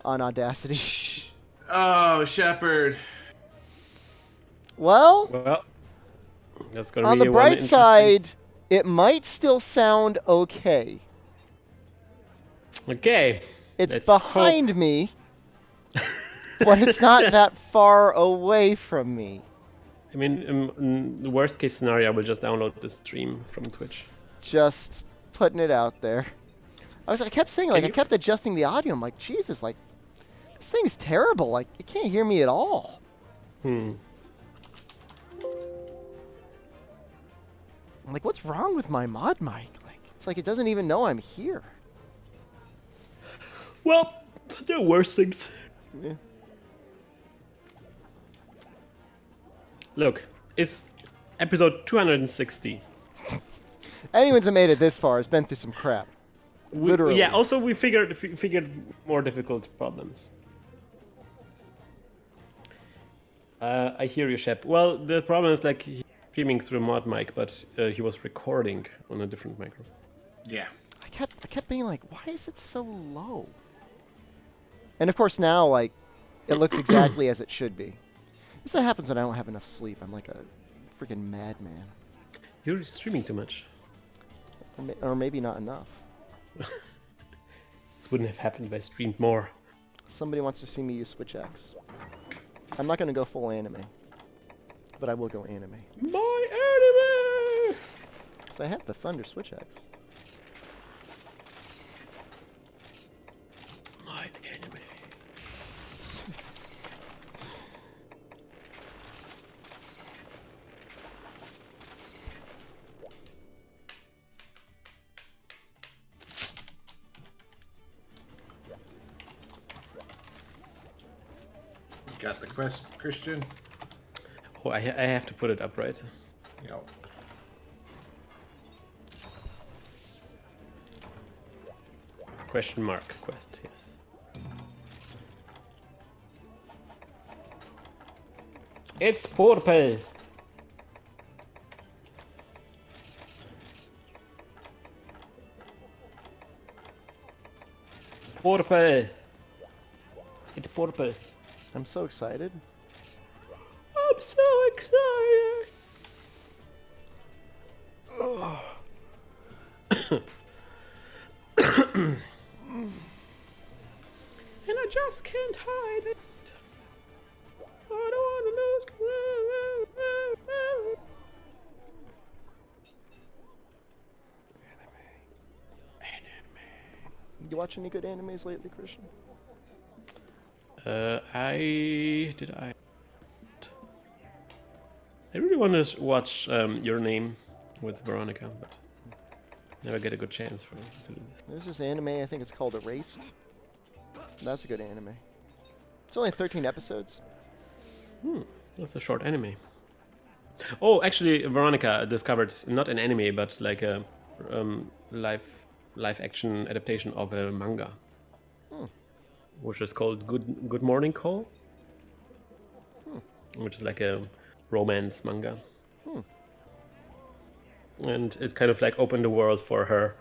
On Audacity. Oh, Shepard. Well, That's gonna on be the one bright interesting- side, it might still sound okay. Okay. It's Let's behind me, but it's not that far away from me. I mean, in the worst case scenario, I will just download the stream from Twitch. Just putting it out there. I kept saying, like, I you- kept adjusting the audio. I'm like, Jesus, like, this thing's terrible. Like, you can't hear me at all. Hmm. I'm like, what's wrong with my mod mic? Like, it's like it doesn't even know I'm here. Well, there are worse things. Yeah. Look, it's episode 260. Anyone that made it this far has been through some crap. Literally. Yeah. Also, we figured more difficult problems. I hear you, Shep. Well, the problem is like he's streaming through mod mic, but he was recording on a different micro. Yeah. I kept being like, why is it so low? And of course now, like, it looks exactly as it should be. This is what happens when I don't have enough sleep. I'm like a freaking madman. You're streaming too much. Or maybe not enough. This wouldn't have happened if I streamed more. Somebody wants to see me use Switch X. I'm not going to go full anime. But I will go anime. My anime! Because I have the Thunder Switch X. My anime. Got the quest, Christian? Oh, I have to put it up, right? Yep. Question mark quest, yes. It's purple. Purple. It's purple. I'm so excited. I'm so excited. And I just can't hide it. I don't want to lose. You watch any good animes lately, Christian? I really want to watch Your Name with Veronica, but never get a good chance to do this. There's this anime, I think it's called Erased. That's a good anime. It's only 13 episodes. That's a short anime. Oh, actually, Veronica discovered not an anime, but like a live action adaptation of a manga, which is called Good Morning Call. which is like a romance manga. Hmm. And it kind of like opened the world for her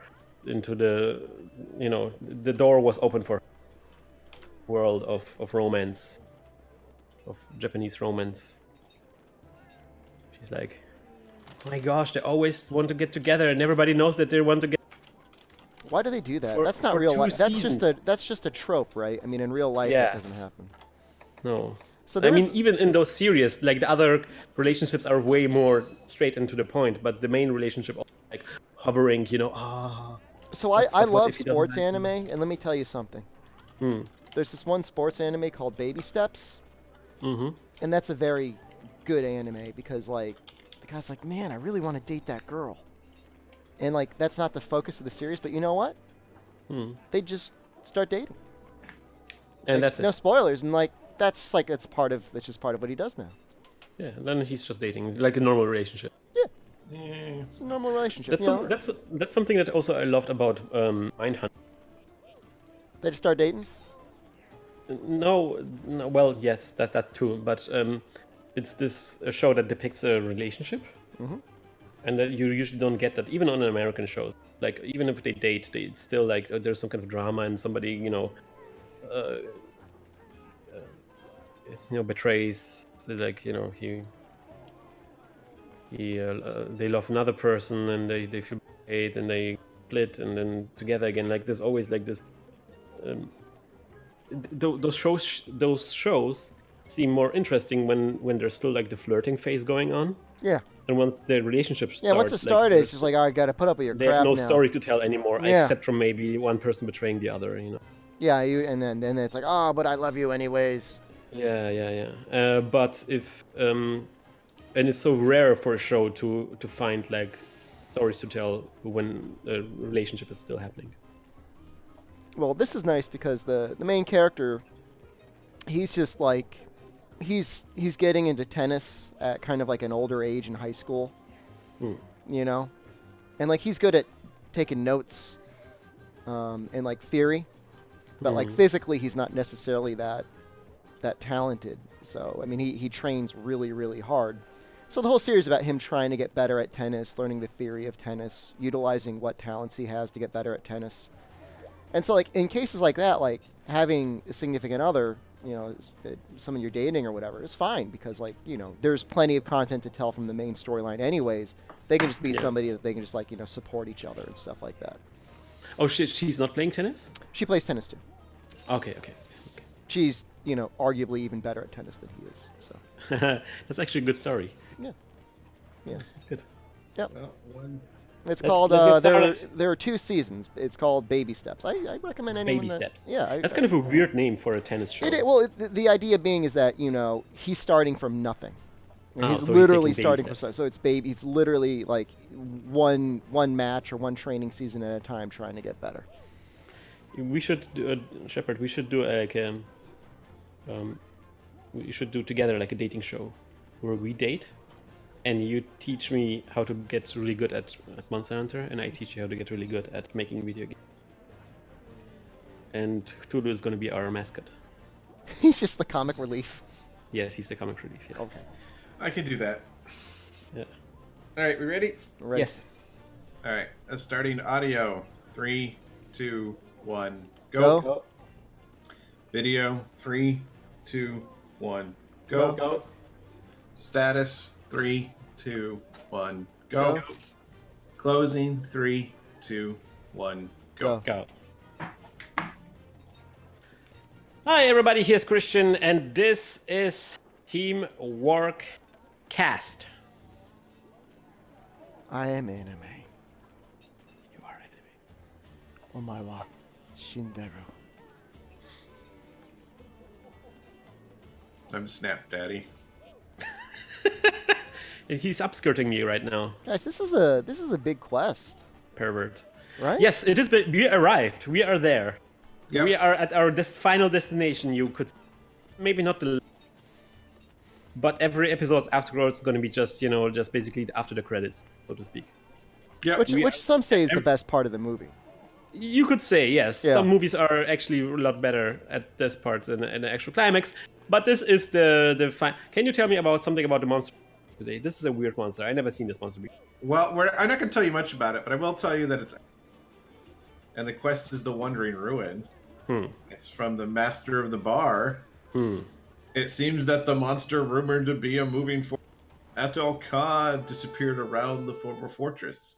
into the, the door was open for her world of romance, of Japanese romance. She's like, oh my gosh, they always want to get together and everybody knows that they want to get. Why do they do that? For- That's not for real 2 life. seasons. That's just a trope, right? I mean, in real life, Yeah. that doesn't happen. No. So I there mean, is- even in those series, like the other relationships are way more straight and to the point, but the main relationship, like hovering, So I what love if he doesn't sports like anime, me? and let me tell you something. Hmm. There's this one sports anime called Baby Steps, Mm-hmm. and that's a very good anime because, like, the guy's like, man, I really want to date that girl. And, like, that's not the focus of the series, but you know what? Hmm. They just start dating. And Like, that's it. no spoilers, and, like, that's just part of what he does now. Yeah, and then he's just dating, like a normal relationship. Yeah, Yeah. it's a normal relationship. That's you know? that's something that also I loved about Mindhunter. They just start dating? No, well, yes, that too, but it's this show that depicts a relationship, Mhm. and that you usually don't get that even on American shows. Like even if they date, it's still like there's some kind of drama and somebody betrays. So, like they love another person and they feel hate and they split and then together again. Like there's always like this. Those shows seem more interesting when there's still like the flirting phase going on, Yeah. and once the relationship starts, Yeah, once it started, it's just like, all right, got to put up with your they crap have no now. story to tell anymore, Yeah. except from maybe one person betraying the other. Yeah, and then it's like, oh, but I love you anyways. Yeah. But if and it's so rare for a show to find like stories to tell when a relationship is still happening. Well, this is nice because the main character, he's just like, he's getting into tennis at kind of like an older age in high school, and like he's good at taking notes, and like theory, but like physically he's not necessarily that talented. So I mean he trains really, really hard. So the whole series is about him trying to get better at tennis, learning the theory of tennis, utilizing what talents he has to get better at tennis. And so, like, in cases like that, like, having a significant other, someone you're dating or whatever, is fine because, like, there's plenty of content to tell from the main storyline anyways. They can just be somebody that they can just, like, support each other and stuff like that. Oh, she's not playing tennis? She plays tennis, too. Okay. She's, arguably even better at tennis than he is, so. That's actually a good story. Yeah. That's good. Yep. Well, one. It's Let's called, get started. there are 2 seasons. It's called Baby Steps. I recommend anyone Baby that... steps. Yeah. That's kind of a weird name for a tennis show. The idea being is that, he's starting from nothing. And he's so he's literally taking baby starting from steps. so it's baby. He's literally like one match or one training season at a time trying to get better. We should do Shepard. We should do like we should do together like a dating show where we date, and you teach me how to get really good at Monster Hunter, and I teach you how to get really good at making video games. And Cthulhu is going to be our mascot. He's just the comic relief. Yes, he's the comic relief. Yes. Okay. I can do that. Yeah. All right, we ready? Right. Yes. All right. Starting audio. 3, 2, 1, Go. go. Video. 3, 2, 1, Go. go. Status. 3, 2, 1, go. Go. Closing. 3, 2, 1, go. Go. Hi everybody, here's Krystian, and this is Teamwork Cast. I am anime. You are anime. Omae wa shinderu. I'm Snap Daddy. He's upskirting me right now, Guys, this is a big quest, pervert. right? Yes, it is. We arrived. We are there. Yep. We are at our final destination. You could maybe not the, but every episode afterwards is going to be just just basically after the credits, so to speak. Yeah. Which some say is the best part of the movie. You could say yes. Yeah. Some movies are actually a lot better at this part than the actual climax. But this is the Can you tell me about something about the monster today? This is a weird monster. I never seen this monster before. Well, I'm not going to tell you much about it, but I will tell you that it's... And the quest is the Wandering Ruin. It's from the Master of the Bar. It seems that the monster rumored to be a moving force Atal Khan disappeared around the former fortress.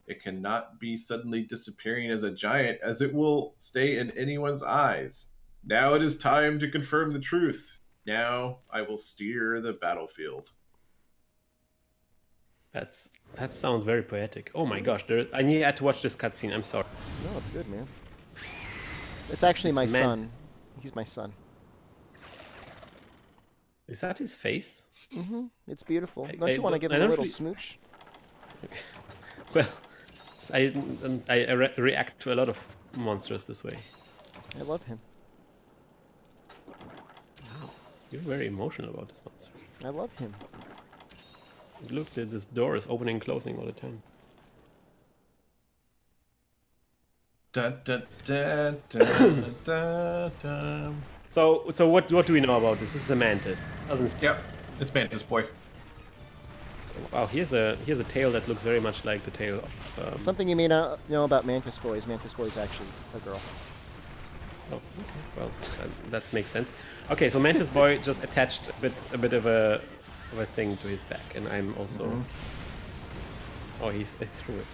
It cannot be suddenly disappearing as a giant, as it will stay in anyone's eyes. Now it is time to confirm the truth. Now I will steer the battlefield. That sounds very poetic. Oh my gosh, I had to watch this cutscene. I'm sorry. No, it's good, man. It's actually my son. He's my son. Is that his face? Mm-hmm. It's beautiful. Don't you want to give him a little smooch? Well, I react to a lot of monsters this way. I love him. Wow, you're very emotional about this monster. I love him. Look, this door is opening and closing all the time. Dun, dun, dun, dun, dun, dun. So what do we know about this? This is a mantis. Yep, it's Mantis Boy. Wow, here's a tail that looks very much like the tail of... Something you may not know about Mantis Boy is Mantis Boy is actually a girl. Oh, okay. Well, that makes sense. Okay, so Mantis Boy just attached a bit of a thing to his back, and I'm also... Oh, I threw it.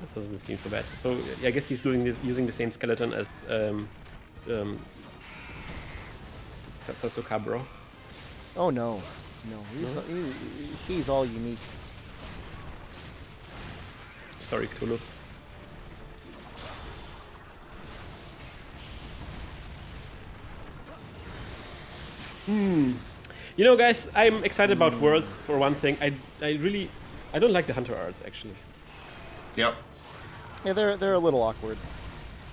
That doesn't seem so bad. So I guess he's using the same skeleton as Tatsukabro. Oh no, he's all unique. Sorry, Cthulhu. You know, guys, I'm excited about Worlds for one thing. I don't like the hunter arts actually. Yep. Yeah, they're a little awkward.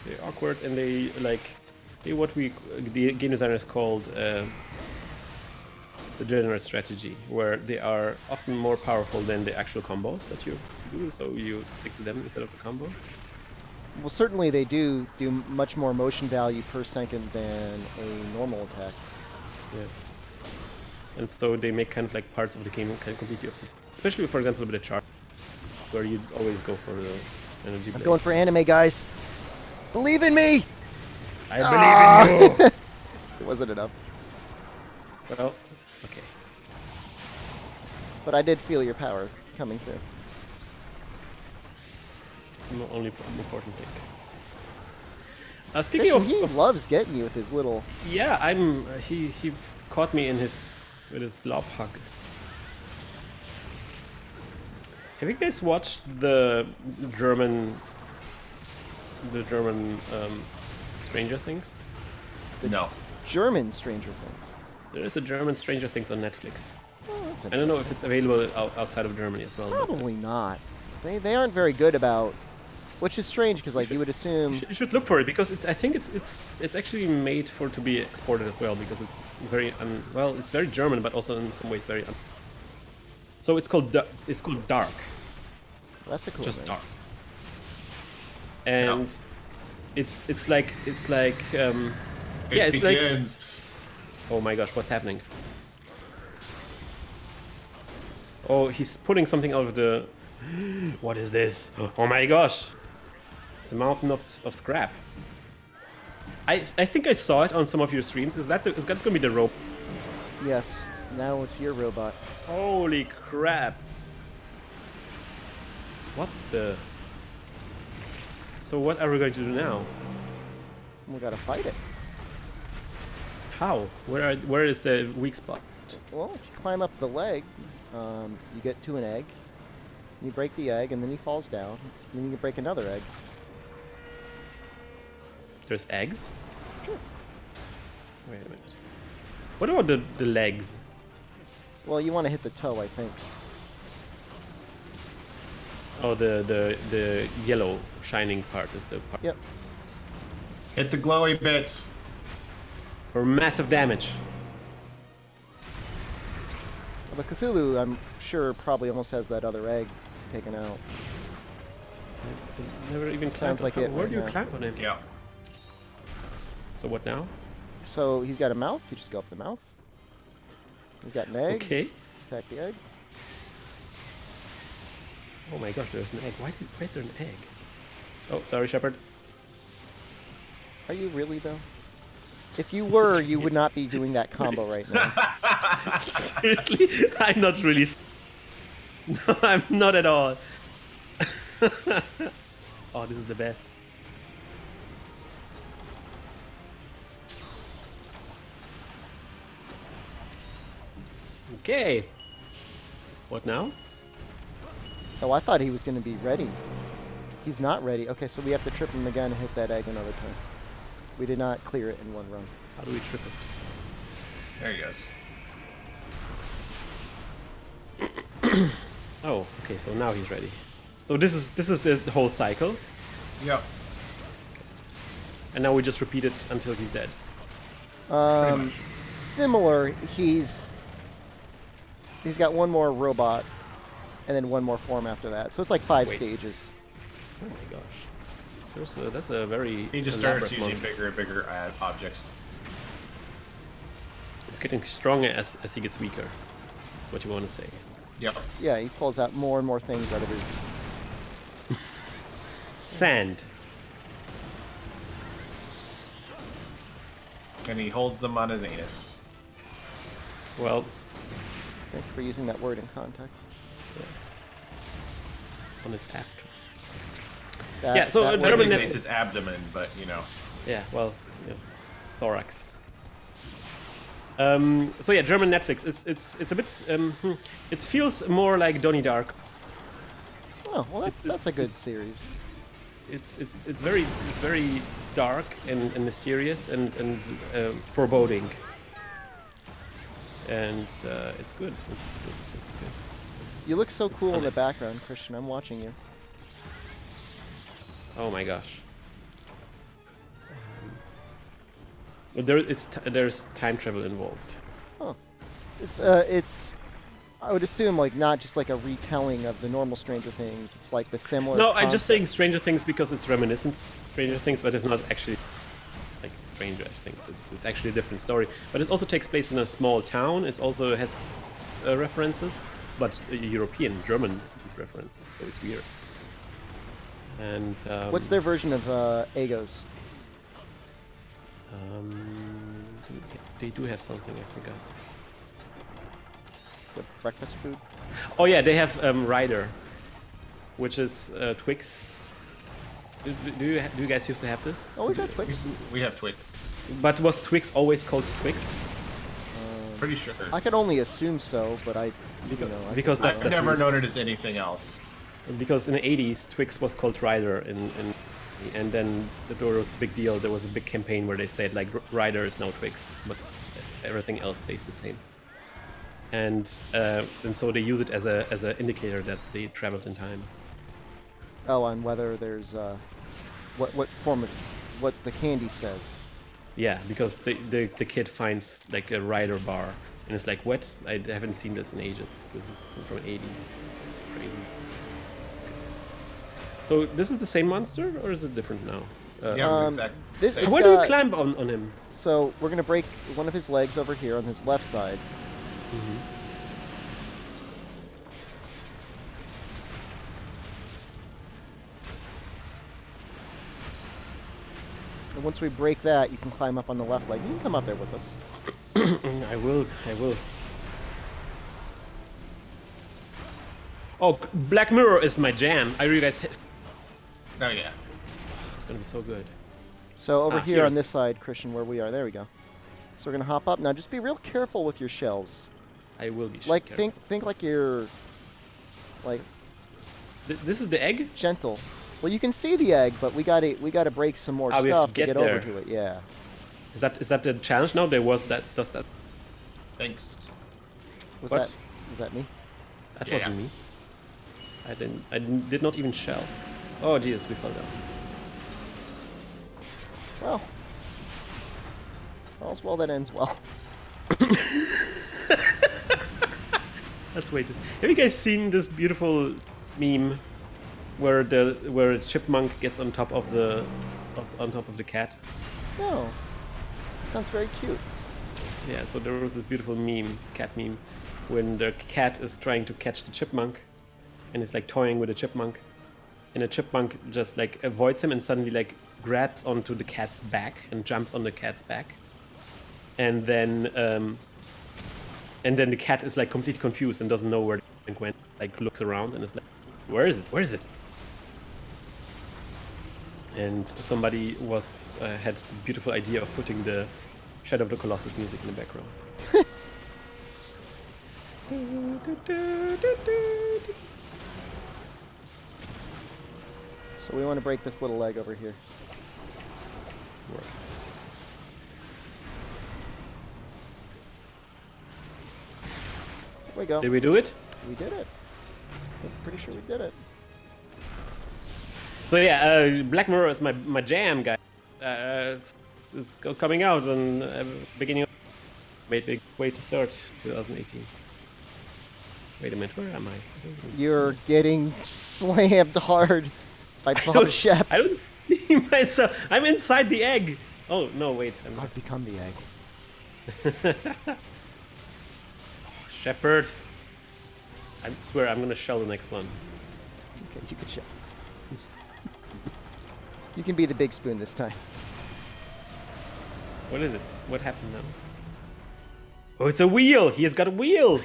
They're awkward, and they what the game designers called the general strategy, where they are often more powerful than the actual combos that you do, so you stick to them instead of the combos. Well, certainly they do much more motion value per second than a normal attack. Yeah. And so they make kind of like parts of the game kind of completely opposite. Especially, for example, with the charge, where you always go for the energy blade. I'm going for anime, guys. Believe in me! I believe in you! It wasn't enough. Well, okay. But I did feel your power coming through. The only important thing. Speaking Christian, he of loves getting you with his little... Yeah, he caught me in with his love hug. Have you guys watched the German Stranger Things? No. German Stranger Things. There is a German Stranger Things on Netflix. Oh, that's I don't know if it's available outside of Germany as well. Probably not. They aren't very good about... Which is strange, because like you would assume... You should look for it, because I think it's actually made to be exported as well, because it's very well, it's very German, but also in some ways very so it's called Dark. Well, that's a cool Just name. Dark. And it's like yeah, it's begins. like, oh my gosh, what's happening? Oh, he's putting something out of the... What is this? Oh my gosh! It's a mountain of scrap. I think I saw it on some of your streams. Is that gonna be the rope? Yes. Now it's your robot. Holy crap! What the? So what are we going to do now? We gotta fight it. How? Where is the weak spot? Well, if you climb up the leg, you get to an egg. You break the egg, and then he falls down. And then you can break another egg. There's eggs? Sure. Wait a minute. What about the legs? Well, you want to hit the toe, I think. Oh, the yellow shining part is the part. Yep. Hit the glowy bits. For massive damage. Well, the Cthulhu, I'm sure, probably almost has that other egg taken out. I never even climbed. Sounds like it Where right do you now. climb on him? Yeah. So what now? So he's got a mouth. You just go up the mouth. He's got an egg. Okay. Attack the egg. Oh my gosh, there's an egg. Why is there an egg? Oh, sorry, Shepard. Are you really though? If you were, you would not be doing that combo right now. Seriously? I'm not really. No, I'm not at all. Oh, this is the best. Okay. What now? Oh, I thought he was going to be ready. He's not ready. Okay, so we have to trip him again and hit that egg another time. We did not clear it in one run. How do we trip it? There he goes. Oh, okay, so now he's ready. So this is the whole cycle, Yep. and now we just repeat it until he's dead. Similar, he's got one more robot, and then one more form after that. So it's like 5 Wait. stages. Oh my gosh. That's a very He just starts elaborate using monster. bigger and bigger objects. It's getting stronger as he gets weaker. That's what you want to say. Yep. Yeah, he pulls out more and more things out of his... Sand. And he holds them on his anus. Well, Thanks for using that word in context. yes. On his after. That, Yeah, so, that German word- Technically, Netflix- it's his abdomen, but you know. Yeah, well, yeah. Thorax. So yeah, German Netflix. It's a bit. It feels more like Donnie Dark. Oh, well, that's it's- a good series. It's very dark and mysterious and foreboding. And it's good. It's good. You look so cool in funny. the background, Christian. I'm watching you. Oh my gosh. There's time travel involved. Oh, it's. I would assume like not just like a retelling of the normal Stranger Things. It's like the similar. No, I'm just concept. saying Stranger Things because it's reminiscent of Stranger Things, but it's not actually like Stranger Things. It's actually a different story. But it also takes place in a small town. It also has references, but European, German these references, so it's weird. And What's their version of Agos? They do have something, I forgot. The breakfast food? Oh yeah, they have Ryder, which is Twix. Do you guys used to have this? Oh, we got Twix. We have Twix. But was Twix always called Twix? Pretty sure. I could only assume so, but I. Because, you know, I because could be that's, I've wrong. that's never really- known it as anything else. Because in the 80s, Twix was called Ryder, and then there was a big deal. There was a big campaign where they said like Ryder is now Twix, but everything else stays the same. And so they use it as an indicator that they traveled in time. Oh, on whether there's what form of what the candy says. Yeah, because the kid finds like a Ryder bar, and it's like, what? I haven't seen this in ages. This is from the 80s. Crazy. So this is the same monster, or is it different now? Yeah, exactly. this- it's Why do you got- climb on him? So we're gonna break one of his legs over here on his left side. And once we break that, you can climb up on the left leg. You can come up there with us. I will. Oh, Black Mirror is my jam. I really guys. Oh yeah. It's gonna be so good. So over Ah, here on here's- this side, Christian, where we are, there we go. So we're gonna hop up now. Just be real careful with your shelves. I will be. Like careful. think like you're like This is the egg. gentle. Well, you can see the egg, but we gotta break some more Ah, we have stuff to get over there. to it. Yeah. Is that the challenge now? There was that. Does that? Thanks. Was What? that? Is that me? That Yeah. wasn't me. I did not even shell. Oh Jesus, we fell down. Well, all's well that ends well. Let's wait. Have you guys seen this beautiful meme where a chipmunk gets on top of the cat? No. sounds very cute. Yeah, so there was this beautiful meme, cat meme, when the cat is trying to catch the chipmunk, and it's like toying with a chipmunk, and the chipmunk just like avoids him and suddenly like grabs onto the cat's back and jumps on the cat's back, and then the cat is like completely confused and doesn't know where the chipmunk went. Like looks around and is like, "Where is it? Where is it?" And somebody had the beautiful idea of putting the Shadow of the Colossus music in the background. So we want to break this little leg over here. Work. There we go. Did we do it? We did it. I'm pretty sure we did it. So yeah, Black Mirror is my jam, guys. It's coming out on beginning of big way to start 2018. Wait a minute, where am I? You're getting slammed hard by Bob Shep. I don't see myself. I'm inside the egg. Oh no, wait. I'm not. I've become the egg. Shepherd. I swear I'm gonna shell the next one. Okay, you can shell. You can be the big spoon this time. What is it? What happened now? Oh, it's a wheel! He has got a wheel!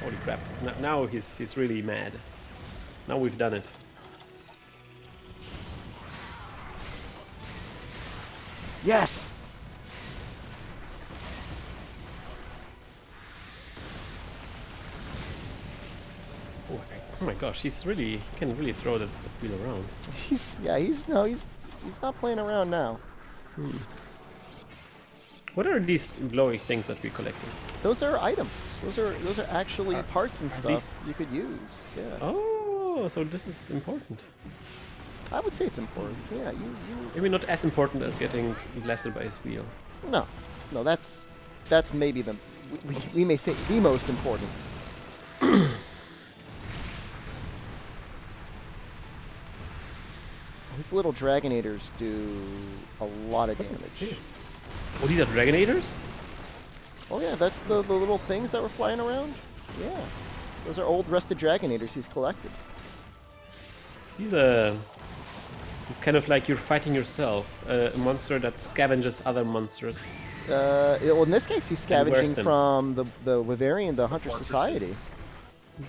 Holy crap. Now he's really mad. Now we've done it. Yes! Oh my gosh, he can really throw the wheel around. He's not playing around now. What are these glowing things that we're collecting? Those are items. Those are actually parts and stuff you could use. Yeah. Oh, so this is important. I would say it's important. Yeah, you Maybe not as important as getting blasted by his wheel. No, that's maybe we may say the most important. These little Dragonators do a lot of damage. Oh, these are Dragonators? Oh yeah, that's the little things that were flying around. Yeah, those are old rusted Dragonators he's collected. He's kind of like you're fighting yourself, a monster that scavenges other monsters. Well, in this case, he's scavenging from the Wyverian, the Hunter Society.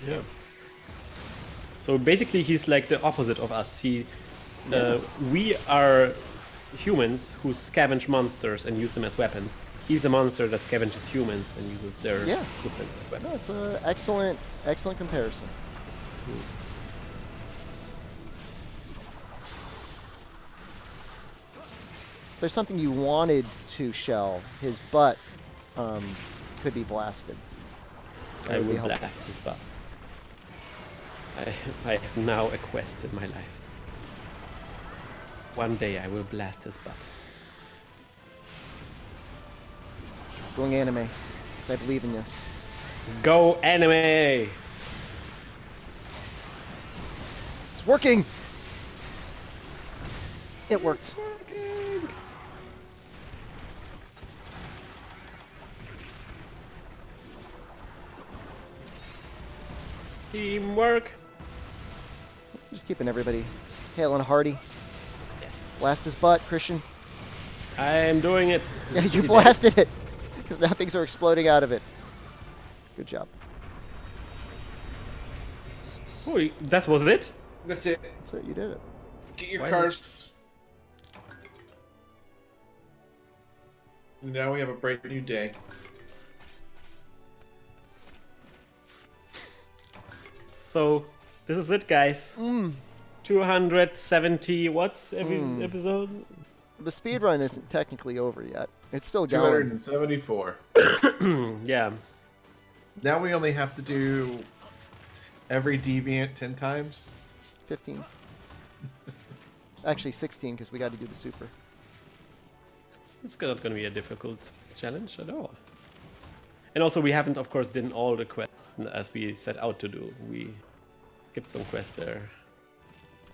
Yeah. So basically, he's like the opposite of us. We are humans who scavenge monsters and use them as weapons. He's the monster that scavenges humans and uses their equipment as weapons. No, it's an excellent comparison. If there's something you wanted to shell, his butt could be blasted. I will blast his butt. I have now a quest in my life. One day I will blast his butt. Going anime, because I believe in this. Go anime! It's working! It worked. Teamwork! Just keeping everybody hale and hearty. Yes. Blast his butt, Krystian. I am doing it. Yeah, you blasted it! Because now things are exploding out of it. Good job. Oh, that was it? That's it. So you did it. Get your cards. Now we have a bright new day. So, this is it, guys. 270 what episode? The speedrun isn't technically over yet. It's still going. 274. Yeah. Now we only have to do every deviant 10 times. 15. Actually, 16 because we got to do the super. It's not going to be a difficult challenge at all. And also, we haven't, of course, done all the quests as we set out to do. We skipped some quests there.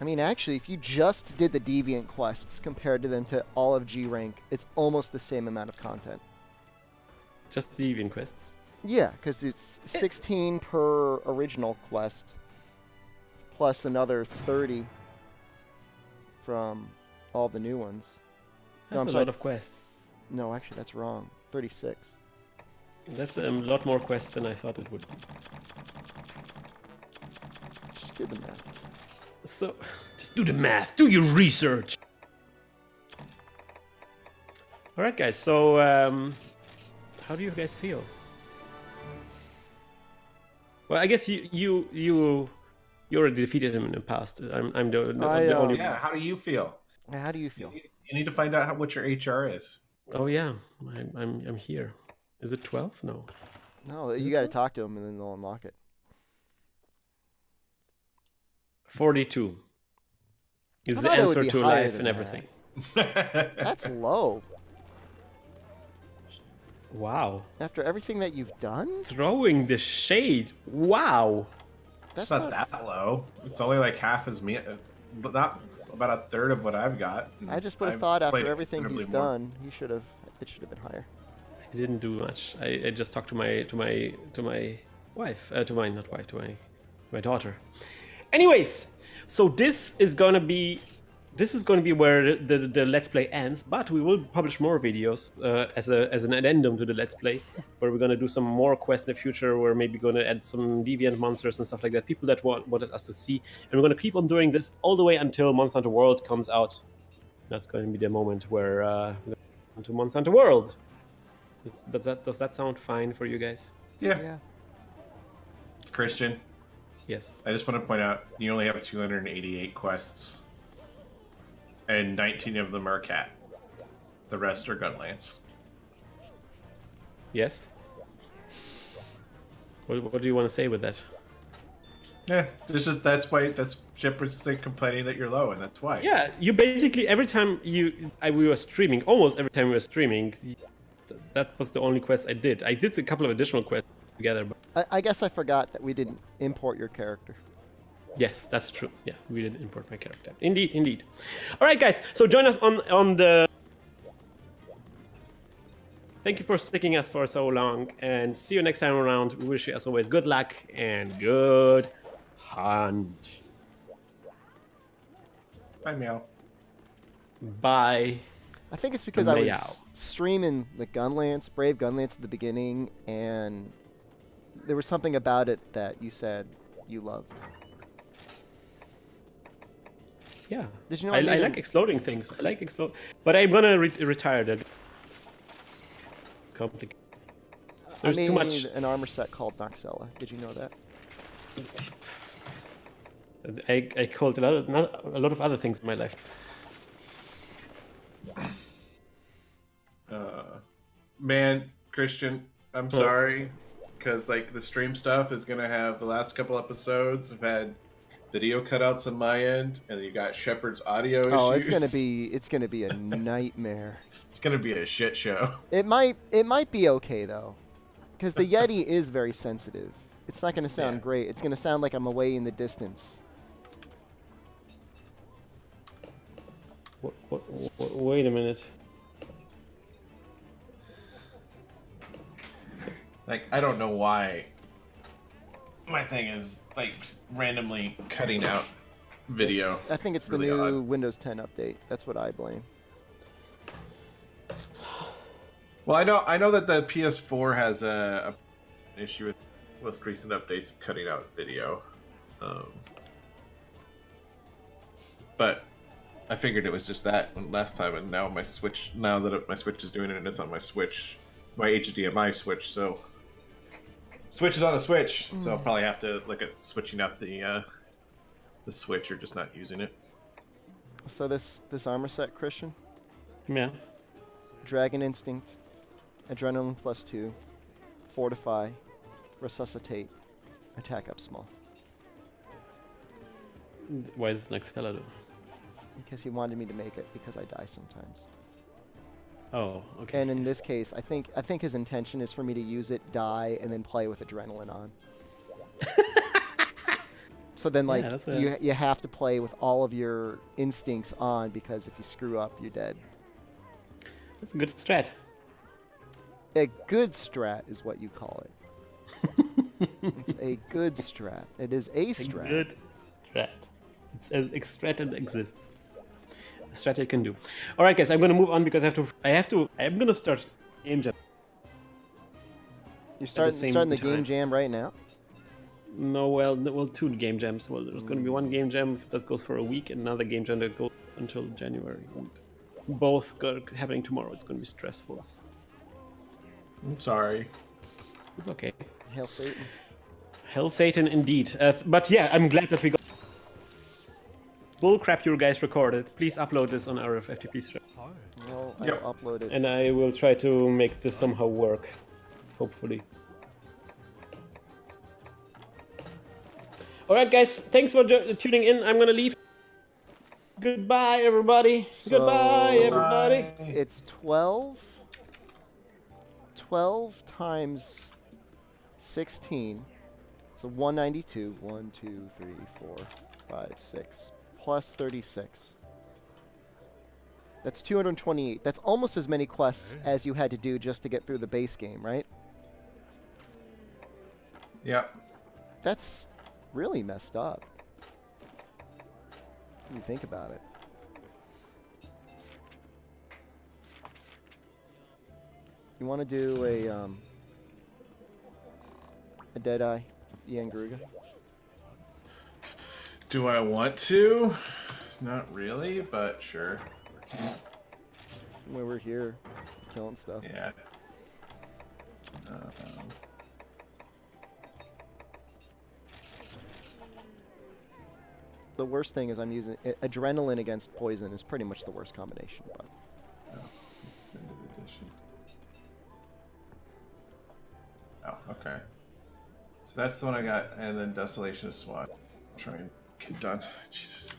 I mean, actually, if you just did the Deviant quests compared to them to all of G rank, it's almost the same amount of content. Just the Deviant quests. Yeah, because it's 16 per original quest, plus another 30 from all the new ones. That's a lot of quests. No, actually, that's wrong. 36. That's a lot more quests than I thought it would be. Just do the math. So, just do the math. Do your research. All right, guys. So, how do you guys feel? Well, I guess you already defeated him in the past. I'm the only. Yeah. How do you feel? How do you feel? You need to find out what your HR is. Oh yeah, I'm here. Is it 12? No. No, you got to talk to them and then they'll unlock it. 42 is I the thought it would answer be to higher life than and that. everything. That's low. Wow. After everything that you've done? Throwing the shade. Wow. It's not that low. It's only like half as me. Not about a third of what I've got. I just would have I've thought played after it everything he's considerably more. done, it should have been higher. I didn't do much. I just talked to my wife, to my daughter. Anyways, so this is gonna be where the Let's Play ends, but we will publish more videos as an addendum to the Let's Play, where we're gonna do some more quests in the future. We're maybe gonna add some deviant monsters and stuff like that. People that wanted us to see, and we're gonna keep on doing this all the way until Monster Hunter World comes out. That's going to be the moment where we're going to Monster Hunter World. Does that sound fine for you guys? Yeah. Krystian, Yes. I just want to point out you only have 288 quests, and 19 of them are cat. The rest are Gunlance. Yes. What do you want to say with that? Yeah, that's Shepard's complaining that you're low, and that's why. Yeah, you basically every time we were streaming, almost every time we were streaming, that was the only quest I did. I did a couple of additional quests together, but I guess I forgot that we didn't import your character. yes, that's true. Yeah, we did import my character. Indeed. All right, guys. So join us on the. Thank you for sticking us for so long, and see you next time around. We wish you, as always, good luck and good hunt. Bye, meow. Bye. I think it's because I was Meow. streaming the Gunlance, Brave Gunlance at the beginning, and there was something about it that you said you loved. Yeah. Did you know I I made like an- exploding things. I like explode, but I'm gonna retire that. Complicated. There's I made too much. an armor set called Noxella. Did you know that? I called a lot of other things in my life. Man, Krystian, I'm sorry, because like the stream stuff is gonna have the last couple episodes have had video cutouts on my end, and you got Shepard's audio issues. Oh, it's gonna be a nightmare. It's gonna be a shit show. It might be okay though, because the Yeti is very sensitive. It's not gonna sound Yeah. great. It's gonna sound like I'm away in the distance. Wait a minute. Like, I don't know why my thing is like randomly cutting out video. I think it's really the new odd. Windows 10 update. That's what I blame. Well, I know that the PS4 has a issue with most recent updates of cutting out video, but I figured it was just that last time, and now my Switch. Now that my Switch is doing it, and it's on my Switch, my HDMI Switch. So Switch is on a Switch, so I'll probably have to look at switching out the Switch or just not using it. So this armor set, Christian, Yeah. Dragon Instinct, Adrenaline +2, Fortify, Resuscitate, Attack up small. Why is Noxella though? Because he wanted me to make it because I die sometimes. Oh, okay. And in this case, I think his intention is for me to use it, die, and then play with Adrenaline on. So then, like, that's you have to play with all of your instincts on, because if you screw up, you're dead. That's a good strat. A good strat is what you call it. It's a good strat. It is a A strat. good strat. It's a strat that exists. A strat you can do. All right, guys, I'm gonna move on because I'm gonna start game jam. You're same starting the game time. jam right now? No, well, two game jams. Well, there's gonna be one game jam that goes for a week, and another game jam that goes until January. And both happening tomorrow. It's gonna be stressful. I'm sorry. It's okay. Hail Satan. Hell Satan indeed. But yeah, I'm glad that we got bullcrap you guys recorded. Please upload this on our FTP stream. Well, Yep. I'll upload it. And I will try to make this somehow work. Hopefully. Alright guys, thanks for tuning in. I'm gonna leave. Goodbye everybody. So- Goodbye everybody. Bye. It's 12. 12 times 16. So 192. 1, 2, 3, 4, 5, 6. Plus 36. That's 228. That's almost as many quests as you had to do just to get through the base game, right? Yep. That's really messed up. When you think about it. You want to do a Deadeye, Ian Gruga? Do I want to? Not really, but sure. When we're here, killing stuff. Yeah. The worst thing is I'm using adrenaline against poison is pretty much the worst combination. But Extended edition. Oh, okay. So that's the one I got, and then Desolation of SWAT. Try and get done. Jesus.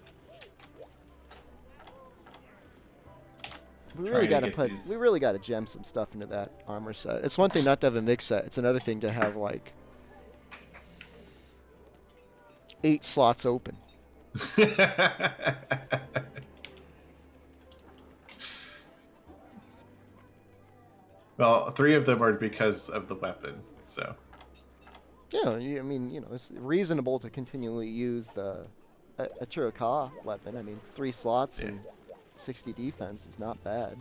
we Trying really to gotta get we really gotta gem some stuff into that armor set. It's one thing not to have a mix set. It's another thing to have like 8 slots open. Well, 3 of them are because of the weapon, so. Yeah, I mean, you know, it's reasonable to continually use the a Chiraka weapon. I mean, 3 slots Yeah. and 60 defense is not bad.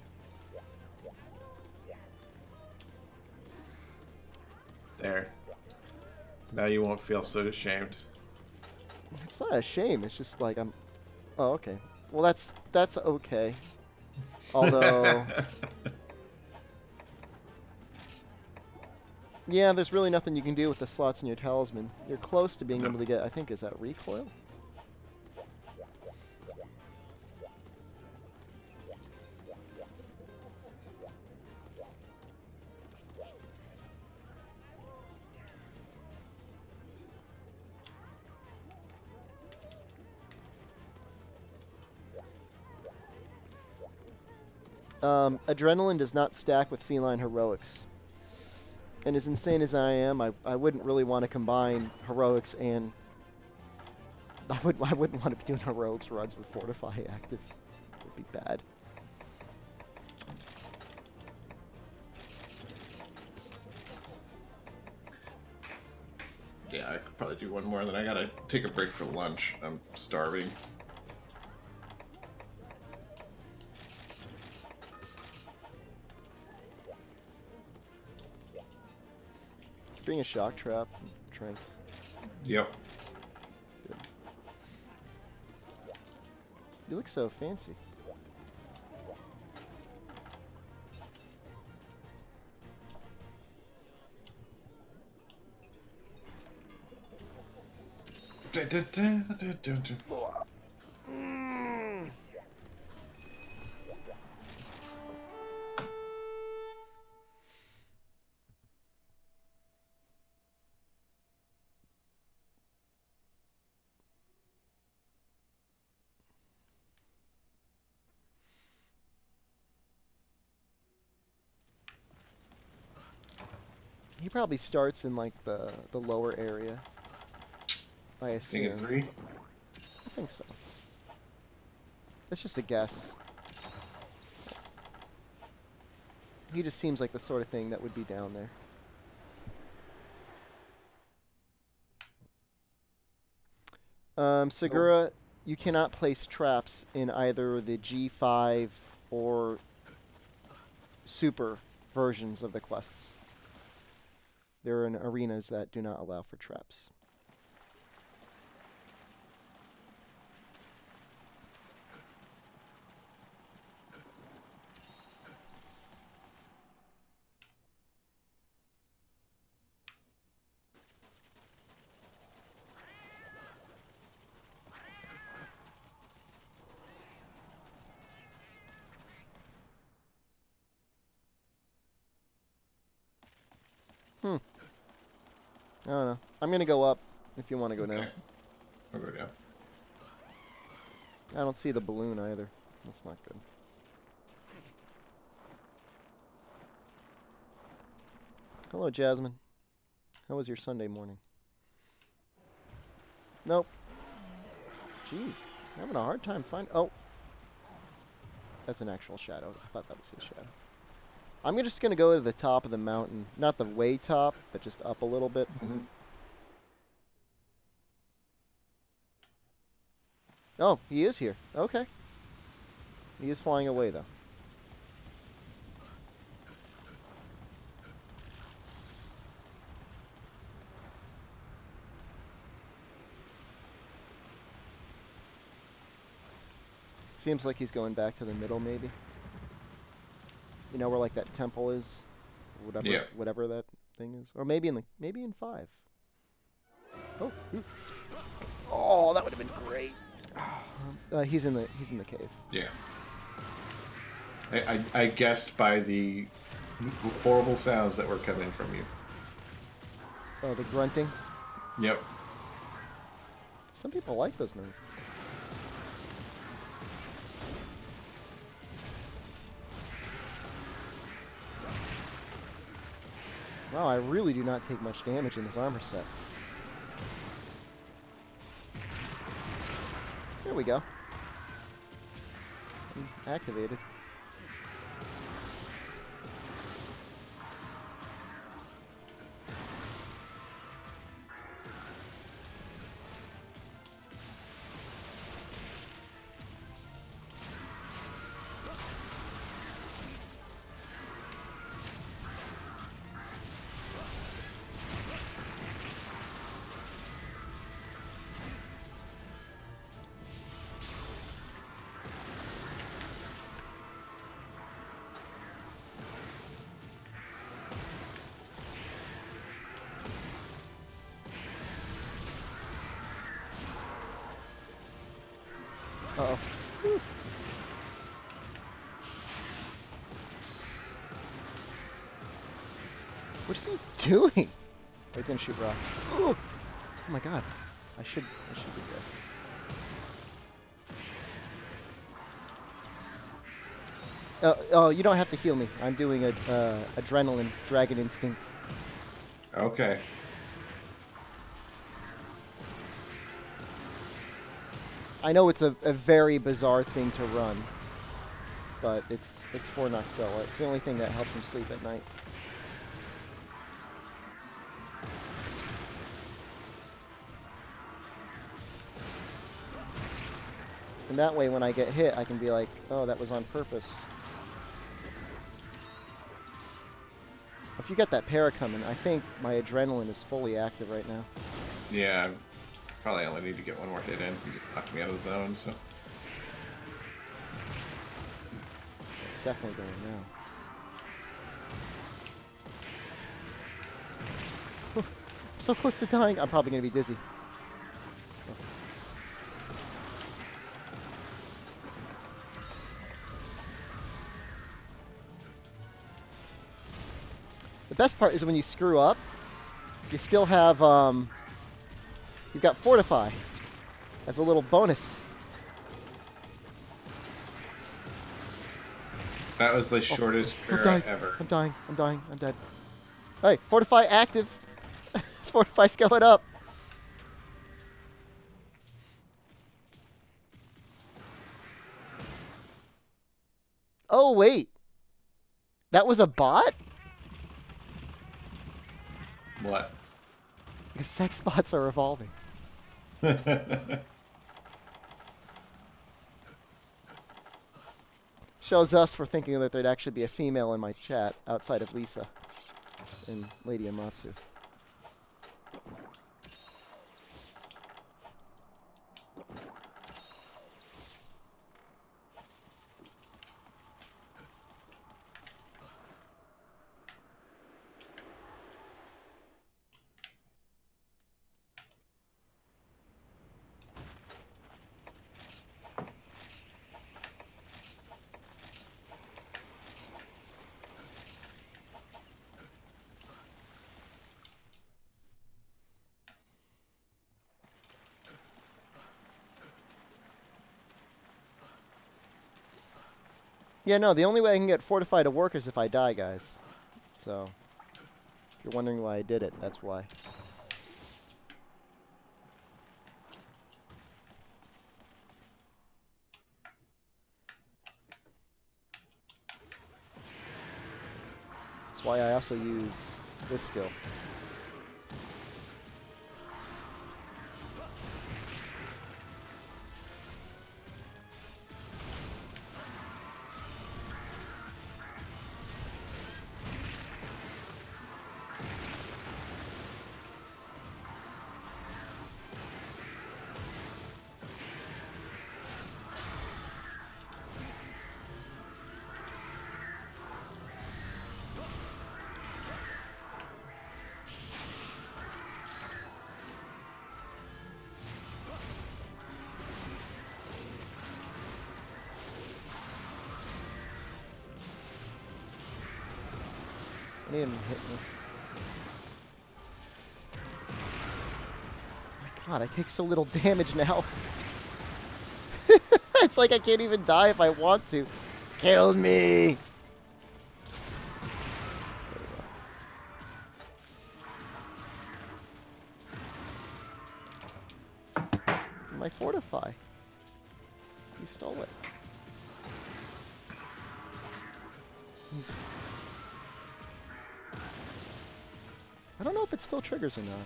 There. Now you won't feel so ashamed. It's not a shame. It's just like I'm. Oh, okay. Well, that's okay. Although, yeah, there's really nothing you can do with the slots in your talisman. You're close to being No. able to get. I think is that recoil. Adrenaline does not stack with feline heroics. And as insane as I am, I wouldn't really want to combine heroics and I wouldn't want to be doing heroics runs with Fortify active. It would be bad. Yeah, I could probably do one more, and then I gotta take a break for lunch. I'm starving. Bring a shock trap and tranks. Yep. Good. You look so fancy. He probably starts in like the lower area. I Think assume. it 3? I think so. That's just a guess. He just seems like the sort of thing that would be down there. Segura, you cannot place traps in either the G5 or Super versions of the quests. There are in arenas that do not allow for traps. I don't know. I'm gonna go up if you want to go down. Okay. I'll go down. I don't see the balloon either. That's not good. Hello, Jasmine. How was your Sunday morning? Nope. Jeez. I'm having a hard time finding... Oh. That's an actual shadow. I thought that was his shadow. I'm just going to go to the top of the mountain. Not the way top, but just up a little bit. Mm-hmm. Oh, he is here. Okay. He is flying away, though. Seems like he's going back to the middle, maybe. You know where like that temple is, whatever, Yeah. whatever that thing is, or maybe in 5. Oh, oh, that would have been great. He's in the cave. Yeah. I guessed by the horrible sounds that were coming from you. Oh, the grunting. Yep. Some people like those noises. Wow, I really do not take much damage in this armor set. There we go. Activated. Uh-oh. Whew. What is he doing? Oh, he's gonna shoot rocks. Oh my god. I should be good. Oh, you don't have to heal me. I'm doing a adrenaline dragon instinct. Okay. I know it's a very bizarre thing to run, but it's for Noxella. It's the only thing that helps him sleep at night. And that way, when I get hit, I can be like, oh, that was on purpose. If you get that para coming, I think my adrenaline is fully active right now. Yeah. Probably only need to get one more hit in. You knocked me out of the zone, so. It's definitely going now. I'm so close to dying. I'm probably going to be dizzy. The best part is when you screw up, you still have, you've got Fortify as a little bonus. That was the shortest I'm para dying. ever. I'm dying. I'm dying. I'm dead. Hey, Fortify active. Fortify's going up. Oh, wait. That was a bot? What? The sex bots are evolving. Shows us for thinking that there'd actually be a female in my chat outside of Lisa and Lady Amatsu. Yeah, no, the only way I can get Fortify to work is if I die, guys. So, if you're wondering why I did it, that's why. That's why I also use this skill. He didn't hit me. Oh my god, I take so little damage now. It's like I can't even die if I want to. Kill me! My Fortify. He stole it. I don't know if it still triggers or not.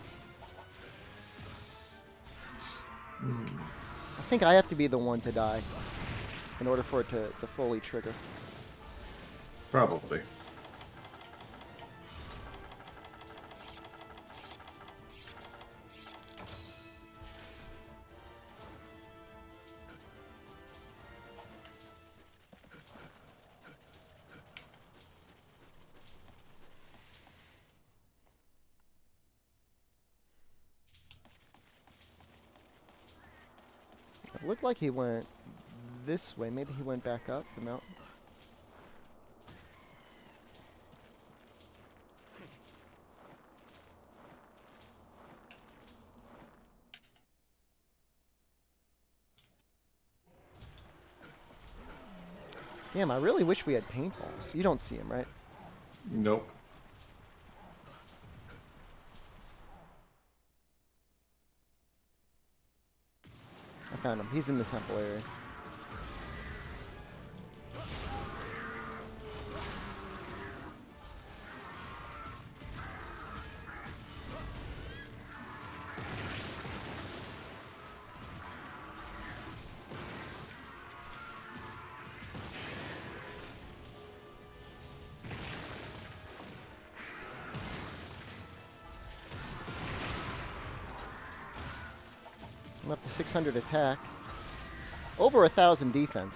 I think I have to be the one to die in order for it to fully trigger. Probably. It looked like he went this way. Maybe he went back up the mountain. Damn, I really wish we had paintballs. You don't see him, right? Nope. I found him. He's in the temple area. I'm up to 600 attack. Over 1,000 defense.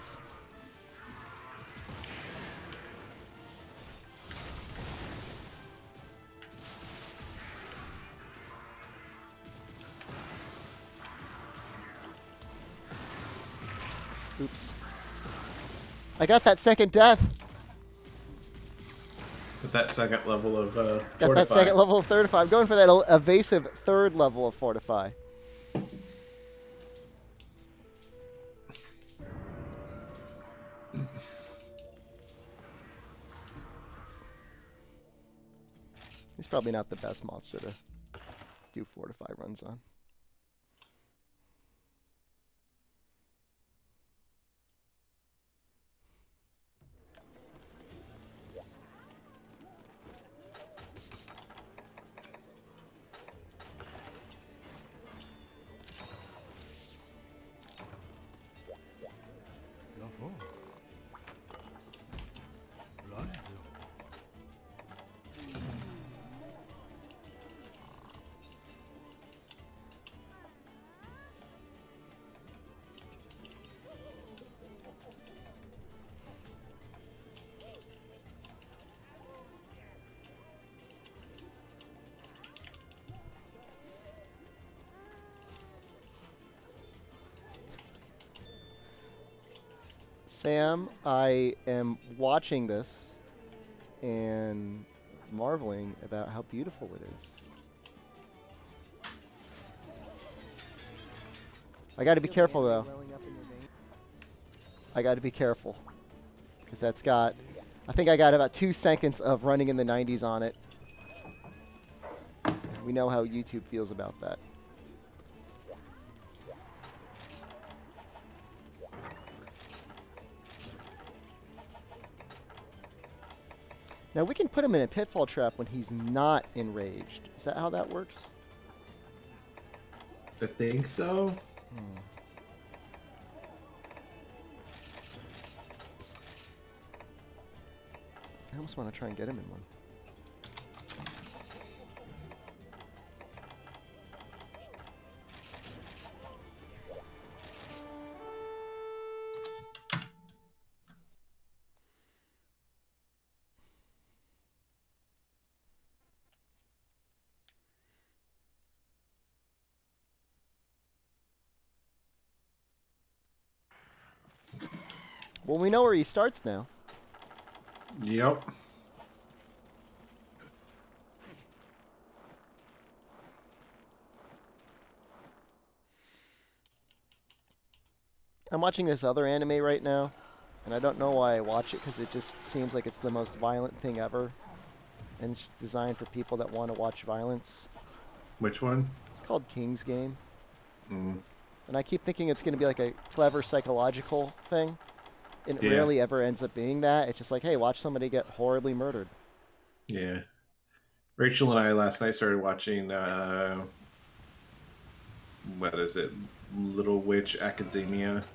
Oops. I got that second death. With that second level of Got Fortify. that second level of Fortify. I'm going for that evasive third level of Fortify. He's probably not the best monster to do Fortify runs on. Sam, I am watching this and marveling about how beautiful it is. I got to be careful, though. I got to be careful. Because that's got... I think I got about 2 seconds of running in the 90s on it. We know how YouTube feels about that. Now we can put him in a pitfall trap when he's not enraged. Is that how that works? I think so. I almost want to try and get him in one. Well, we know where he starts now. Yep. I'm watching this other anime right now, and I don't know why I watch it, because it just seems like it's the most violent thing ever. And it's designed for people that want to watch violence. Which one? It's called King's Game. Mm. And I keep thinking it's going to be like a clever psychological thing. And it Yeah. rarely ever ends up being that. It's just like, hey, watch somebody get horribly murdered. Yeah. Rachel and I last night started watching, what is it? Little Witch Academia.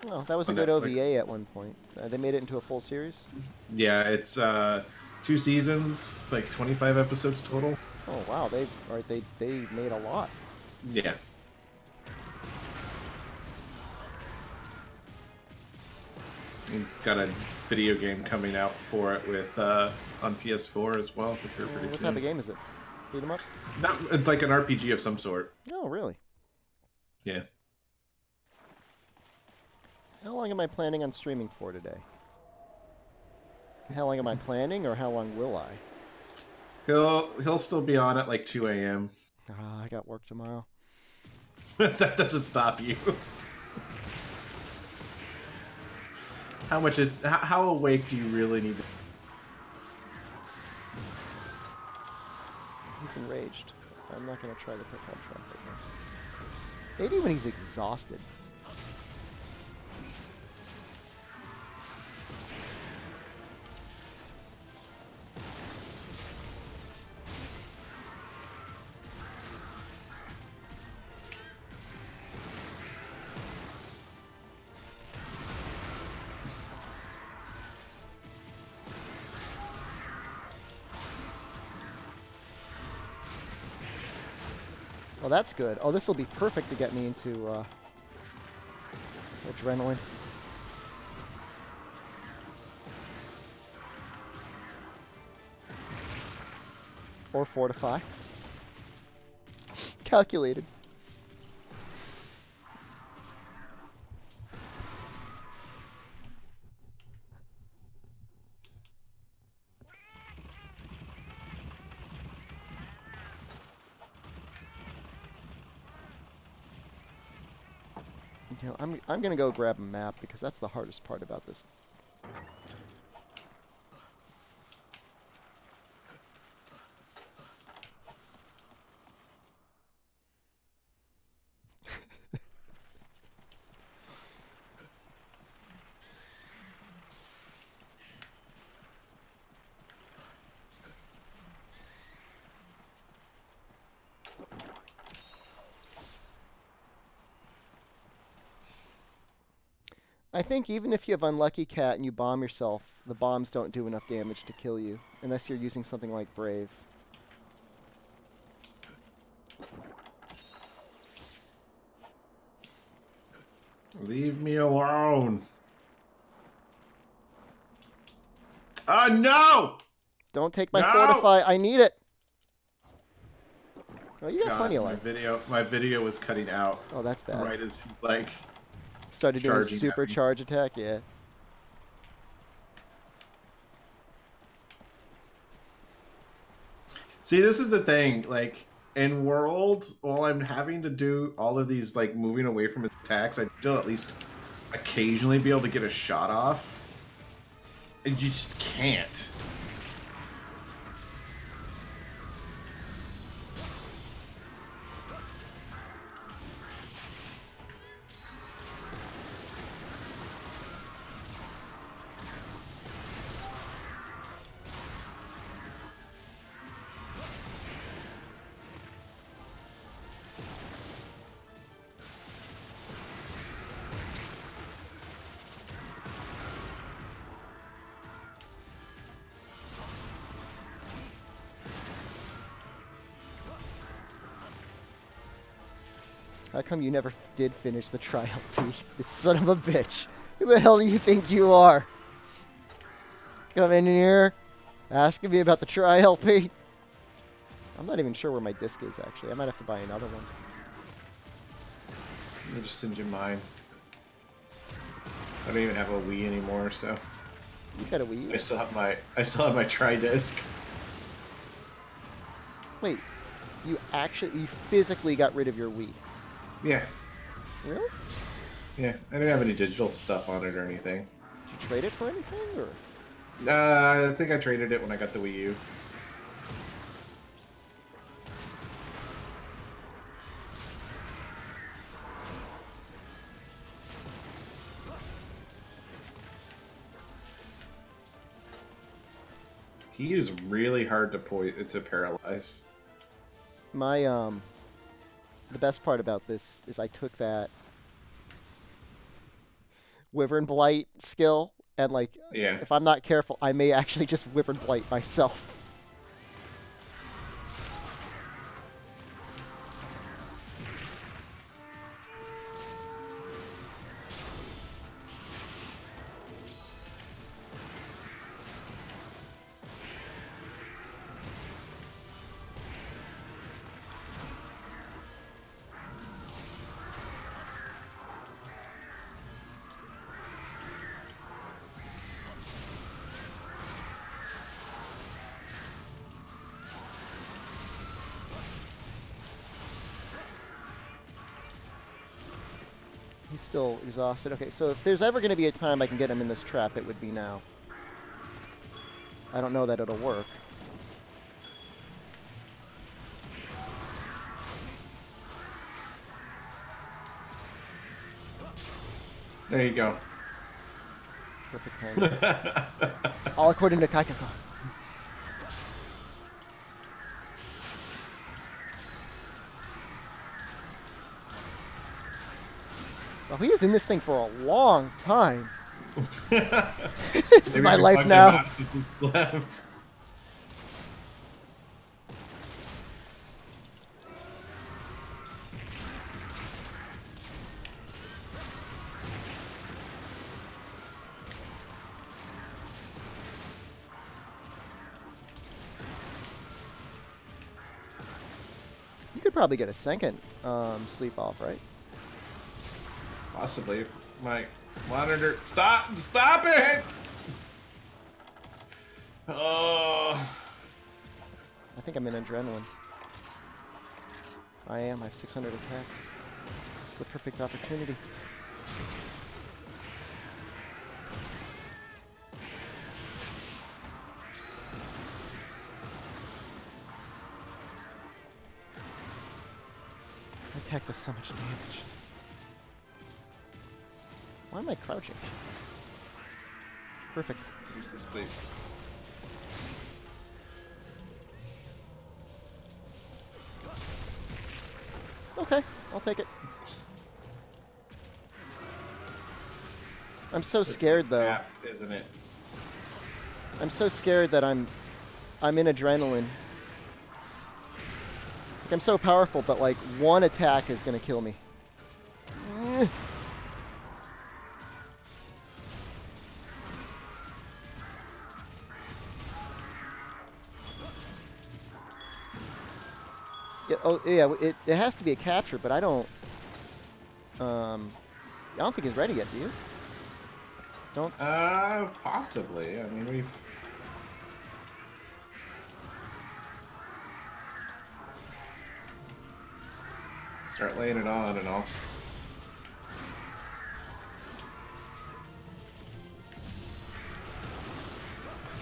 Oh, that was a On good Netflix. OVA at one point. They made it into a full series. Yeah, it's 2 seasons, like 25 episodes total. Oh wow, they made a lot. Yeah. We've got a video game coming out for it with on PS4 as well. Here pretty What soon. type of game is it? Beat 'em up? Not it's like an RPG of some sort. Oh, really? Yeah. How long am I planning on streaming for today? How long am I planning, or how long will I? He'll still be on at like 2 a.m. I got work tomorrow. That doesn't stop you. How awake do you really need to... He's enraged. I'm not going to try the pitfall trap right now. Maybe when he's exhausted. Oh, that's good. Oh, this will be perfect to get me into adrenaline. Or fortify. Calculated. You know, I'm gonna go grab a map, because that's the hardest part about this. I think even if you have Unlucky Cat and you bomb yourself, the bombs don't do enough damage to kill you, unless you're using something like Brave. Leave me alone. No! Don't take my No! fortify. I need it. Oh, you got God, plenty of life. my video was cutting out Oh, that's bad. right as he, like, Started doing a charging at me. supercharge attack. Yeah. See, this is the thing. Like in World, while I'm having to do all of these like moving away from his attacks, I still at least occasionally be able to get a shot off. And you just can't. How come you never did finish the trial, Pete? This son of a bitch. Who the hell do you think you are? Come in here, asking me about the trial, Pete. I'm not even sure where my disc is, actually. I might have to buy another one. Let me just send you mine. I don't even have a Wii anymore, so You got a Wii U? I still have my tri-disc. Wait, you physically got rid of your Wii? Yeah. Really? Yeah. I didn't have any digital stuff on it or anything. Did you trade it for anything, or? I think I traded it when I got the Wii U. He is really hard to paralyze. My the best part about this is I took that Wyvern Blight skill, and like, Yeah. if I'm not careful, I may actually just Wyvern Blight myself. He's still exhausted. Okay, so if there's ever going to be a time I can get him in this trap, it would be now. I don't know that it'll work. There you go. Perfect timing. All according to Kaikako. Well, he was in this thing for a long time. This is my life now. Left. You could probably get a second sleep off, right? Possibly. My monitor. Stop it! Oh. I think I'm in adrenaline. I am. I have 600 attack. It's the perfect opportunity. My attack does so much damage. Why am I crouching? Perfect. Use the sleep. Okay, I'll take it. I'm so scared though. Gap, isn't it? I'm so scared that I'm in adrenaline. Like, I'm so powerful, but like one attack is gonna kill me. Yeah, oh yeah, it has to be a capture, but I don't think it's ready yet. Do you? Don't. Possibly. I mean, we've. Start laying it on and all.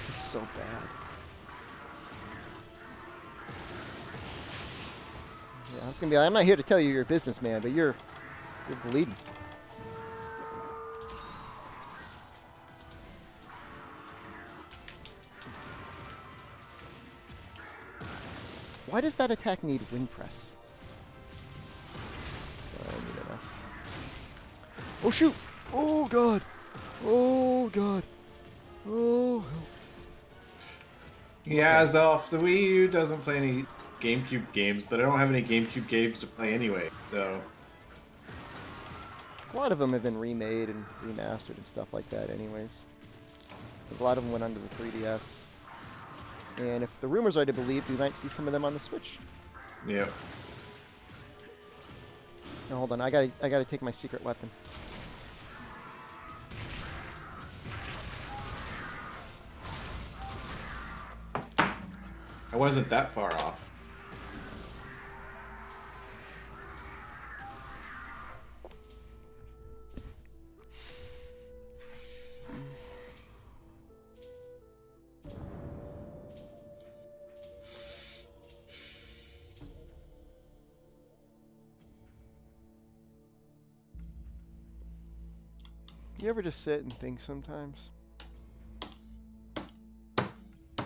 It's so bad. Yeah, I was gonna be like, I'm not here to tell you you're a businessman, but you're bleeding. Why does that attack need wind press? Oh shoot! Oh god! Oh god! Oh. Yeah, Zelf, the Wii U doesn't play any GameCube games, but I don't have any GameCube games to play anyway, so... A lot of them have been remade and remastered and stuff like that anyways. A lot of them went under the 3DS. And if the rumors are to believe, we might see some of them on the Switch. Yeah. Now hold on, I gotta take my secret weapon. I wasn't that far off. You ever just sit and think sometimes?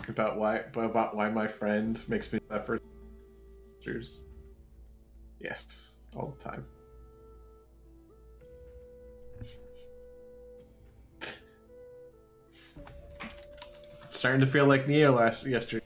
About why my friend makes me suffer. Yes, all the time. Starting to feel like Neo yesterday.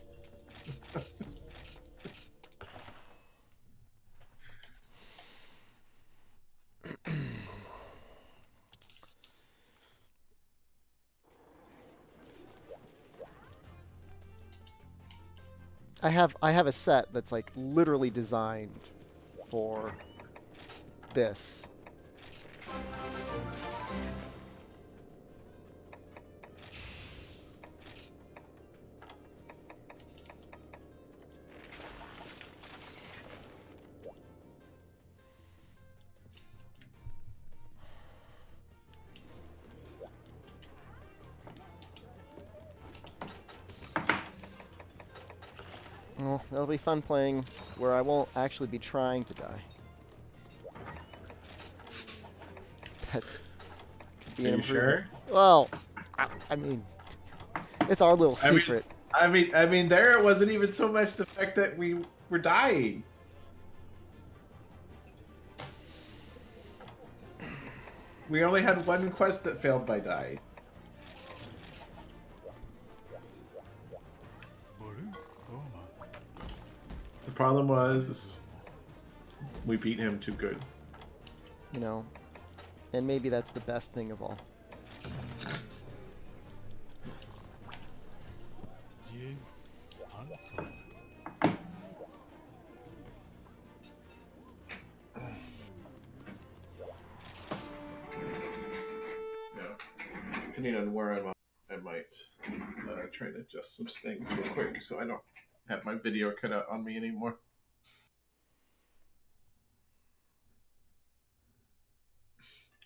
I have a set that's like literally designed for this. Well, it'll be fun playing where I won't actually be trying to die. That's Are you sure? Well, I mean, it's our little secret. I mean, there it wasn't even so much the fact that we were dying. We only had one quest that failed by dying. The problem was we beat him too good. You know, and maybe that's the best thing of all. Depending on where I'm at, I might try to adjust some things real quick so I don't have my video cut out on me anymore.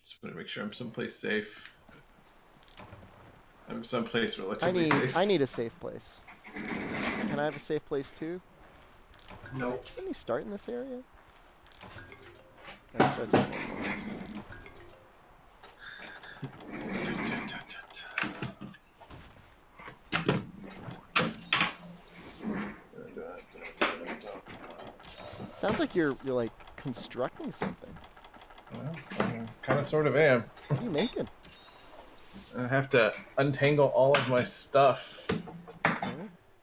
Just want to make sure I'm someplace safe. I'm someplace relatively safe. I need a safe place. Can I have a safe place too? Nope. Can we start in this area? That starts in Sounds like you're like constructing something. Well, I kind of sort of am. What are you making? I have to untangle all of my stuff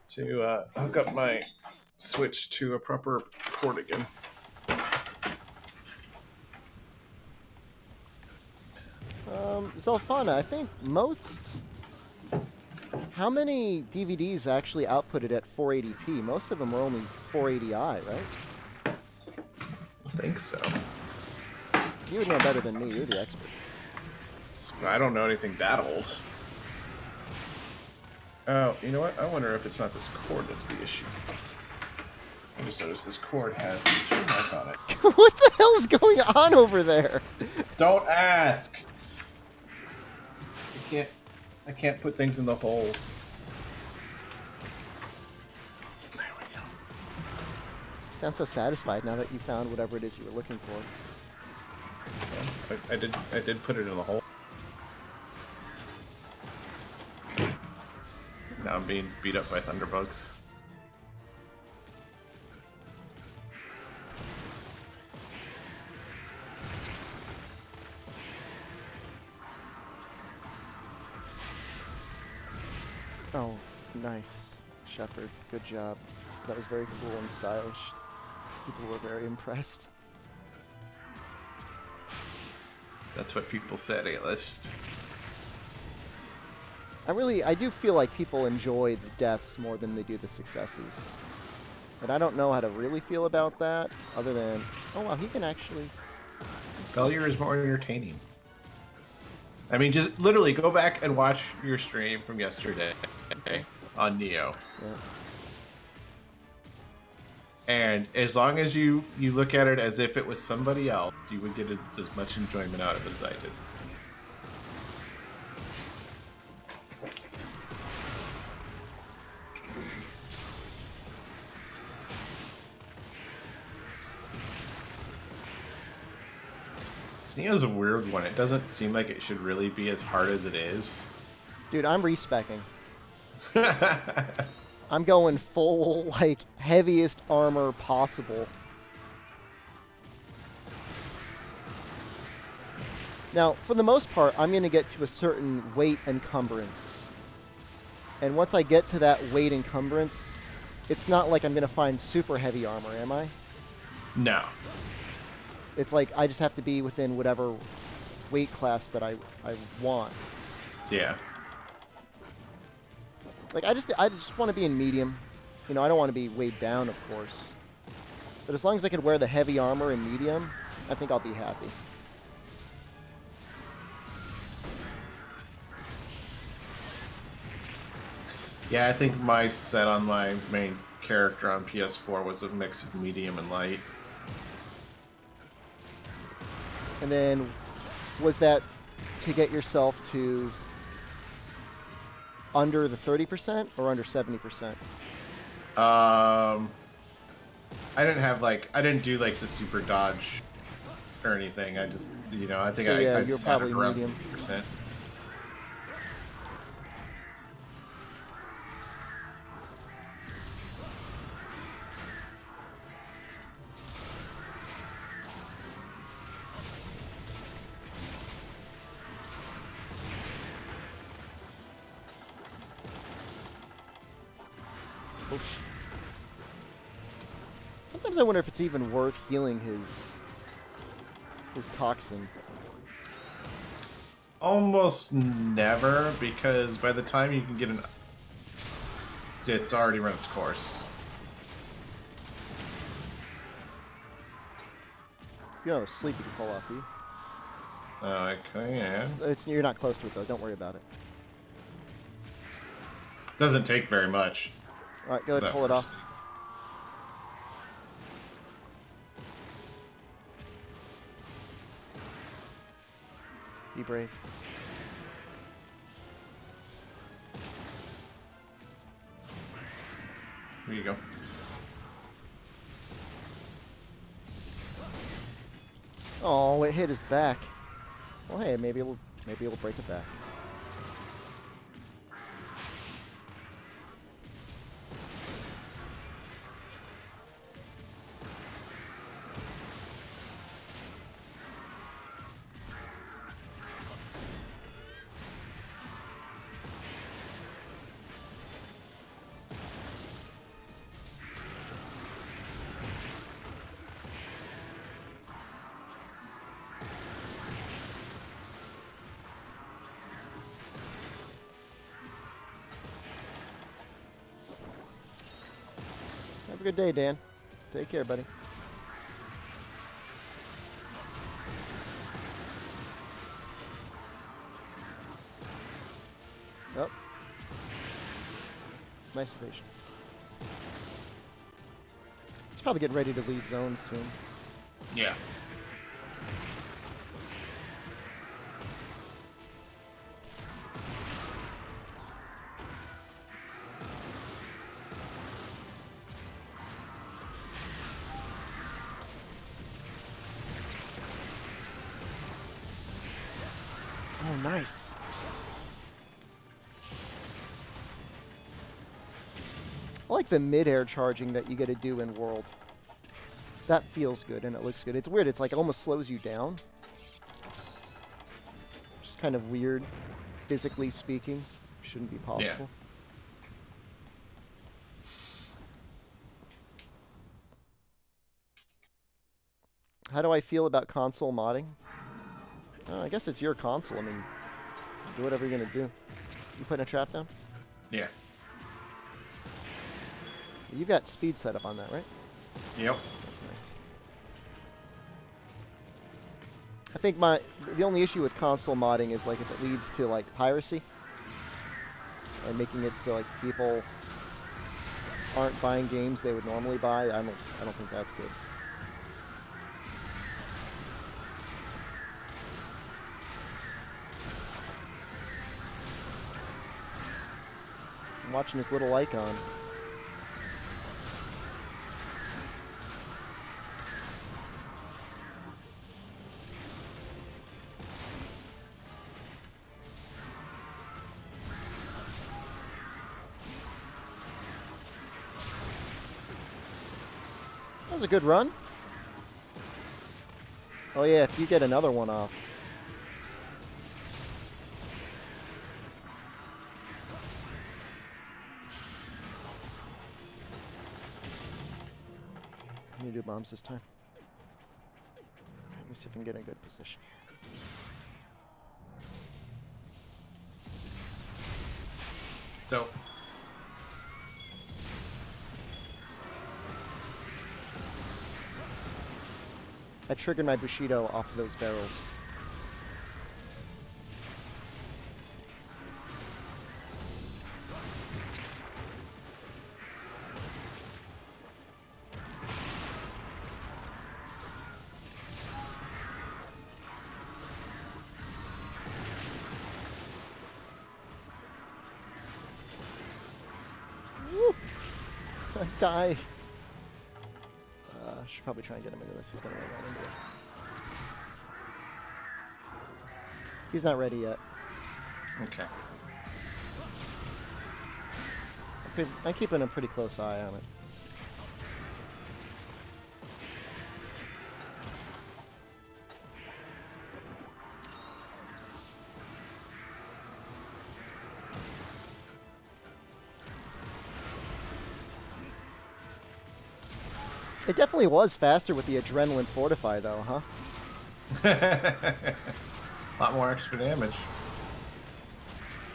to hook up my Switch to a proper port again. Zelfana, I think most... How many DVDs actually outputted at 480p? Most of them were only 480i, right? I think so. You would know better than me. You're the expert. I don't know anything that old. Oh, you know what? I wonder if it's not this cord that's the issue. I just noticed this cord has a chew mark on it. What the hell's going on over there? Don't ask! I can't put things in the holes. There we go. You sound so satisfied now that you found whatever it is you were looking for. Yeah, I did put it in the hole. Now I'm being beat up by thunderbugs. Oh, nice, Shepard. Good job. That was very cool and stylish. People were very impressed. That's what people said, A-list. I do feel like people enjoy the deaths more than they do the successes. And I don't know how to really feel about that, other than, oh wow, he can actually... Failure is more entertaining. I mean, just literally go back and watch your stream from yesterday on Neo. Yeah. And as long as you look at it as if it was somebody else, you would get as much enjoyment out of it as I did. Neo's a weird one. It doesn't seem like it should really be as hard as it is. Dude, I'm respecking. I'm going full, like, heaviest armor possible. Now, for the most part, I'm going to get to a certain weight encumbrance. And once I get to that weight encumbrance, it's not like I'm going to find super heavy armor, am I? No. It's like I just have to be within whatever weight class that I want. Yeah. Like I just want to be in medium. You know, I don't want to be weighed down, of course. But as long as I can wear the heavy armor in medium, I think I'll be happy. Yeah, I think my set on my main character on PS4 was a mix of medium and light. And then, was that to get yourself to under the 30% or under 70%? I didn't do like the super dodge or anything. I just, you know, I think So, I you're set probably it around medium. 50%. Oh, sometimes I wonder if it's even worth healing his toxin. Almost never, because by the time you can get an... It's already run its course. If you don't have sleep, you can pull off, do you? Okay, yeah. You're not close to it, though. Don't worry about it. Doesn't take very much. All right, go ahead and That pull it first. off. Be brave. Here you go. Oh, it hit his back. Well, hey, maybe it'll break it back. Have a good day, Dan. Take care, buddy. Oh. Nice evasion. Probably getting ready to leave zones soon. Yeah. Oh, nice. I like the mid-air charging that you get to do in World. That feels good and it looks good. It's weird. It's like almost slows you down. Just kind of weird, physically speaking. Shouldn't be possible. How do I feel about console modding? I guess it's your console. I mean, do whatever you're gonna do. You putting a trap down? Yeah. You've got speed set up on that, right? Yep. That's nice. I think the only issue with console modding is like if it leads to like piracy and making it so like people aren't buying games they would normally buy. I don't think that's good. I'm watching this little icon. That was a good run. Oh yeah, if you get another one off. I'm gonna do bombs this time. Let me see if I can get in a good position here. Dope. I triggered my Bushido off of those barrels. Woo! I died. Should probably try and get him into this. He's gonna run into it. He's not ready yet. Okay. I'm keeping a pretty close eye on it. It definitely was faster with the Adrenaline Fortify, though, huh? A lot more extra damage.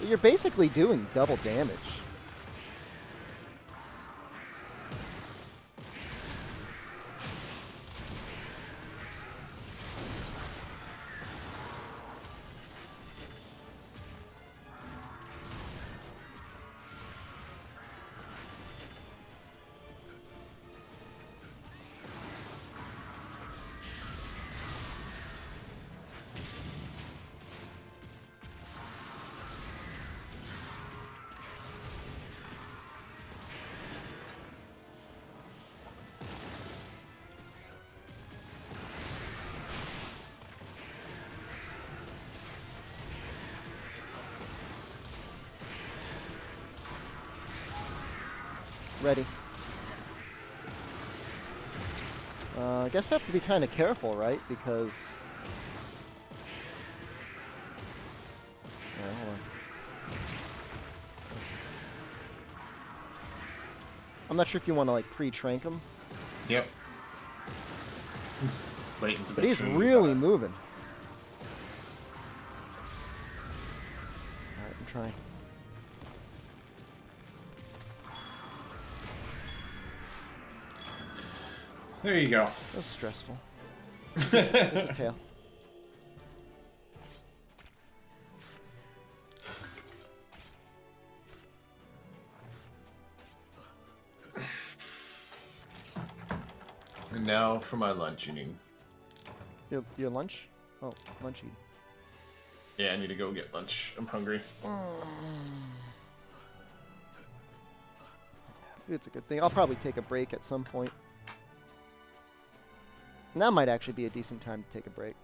You're basically doing double damage. Ready. I guess I have to be kind of careful, right? Because... hold on. I'm not sure if you want to, like, pre-trank him. Yep. He's waiting to But make he's sure you really got it. moving. Alright, I'm trying. There you go. That was stressful. There's a tail. No, for my lunch, you need. Your lunch? Oh, lunchy. Yeah, I need to go get lunch. I'm hungry. It's a good thing. I'll probably take a break at some point. Now might actually be a decent time to take a break.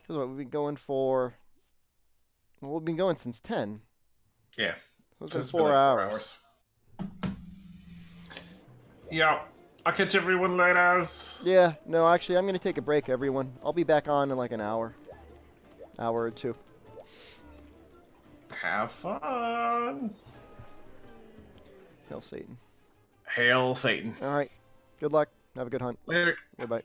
Because what we've been going for. Well, we've been going since 10. Yeah. So it's So been it's 4 been like hours. 4 hours. Yeah. I'll catch everyone later. Yeah, no, actually, I'm going to take a break, everyone. I'll be back on in like an hour. Hour or two. Have fun. Hail Satan. Hail Satan. All right. Good luck. Have a good hunt. Later. Goodbye.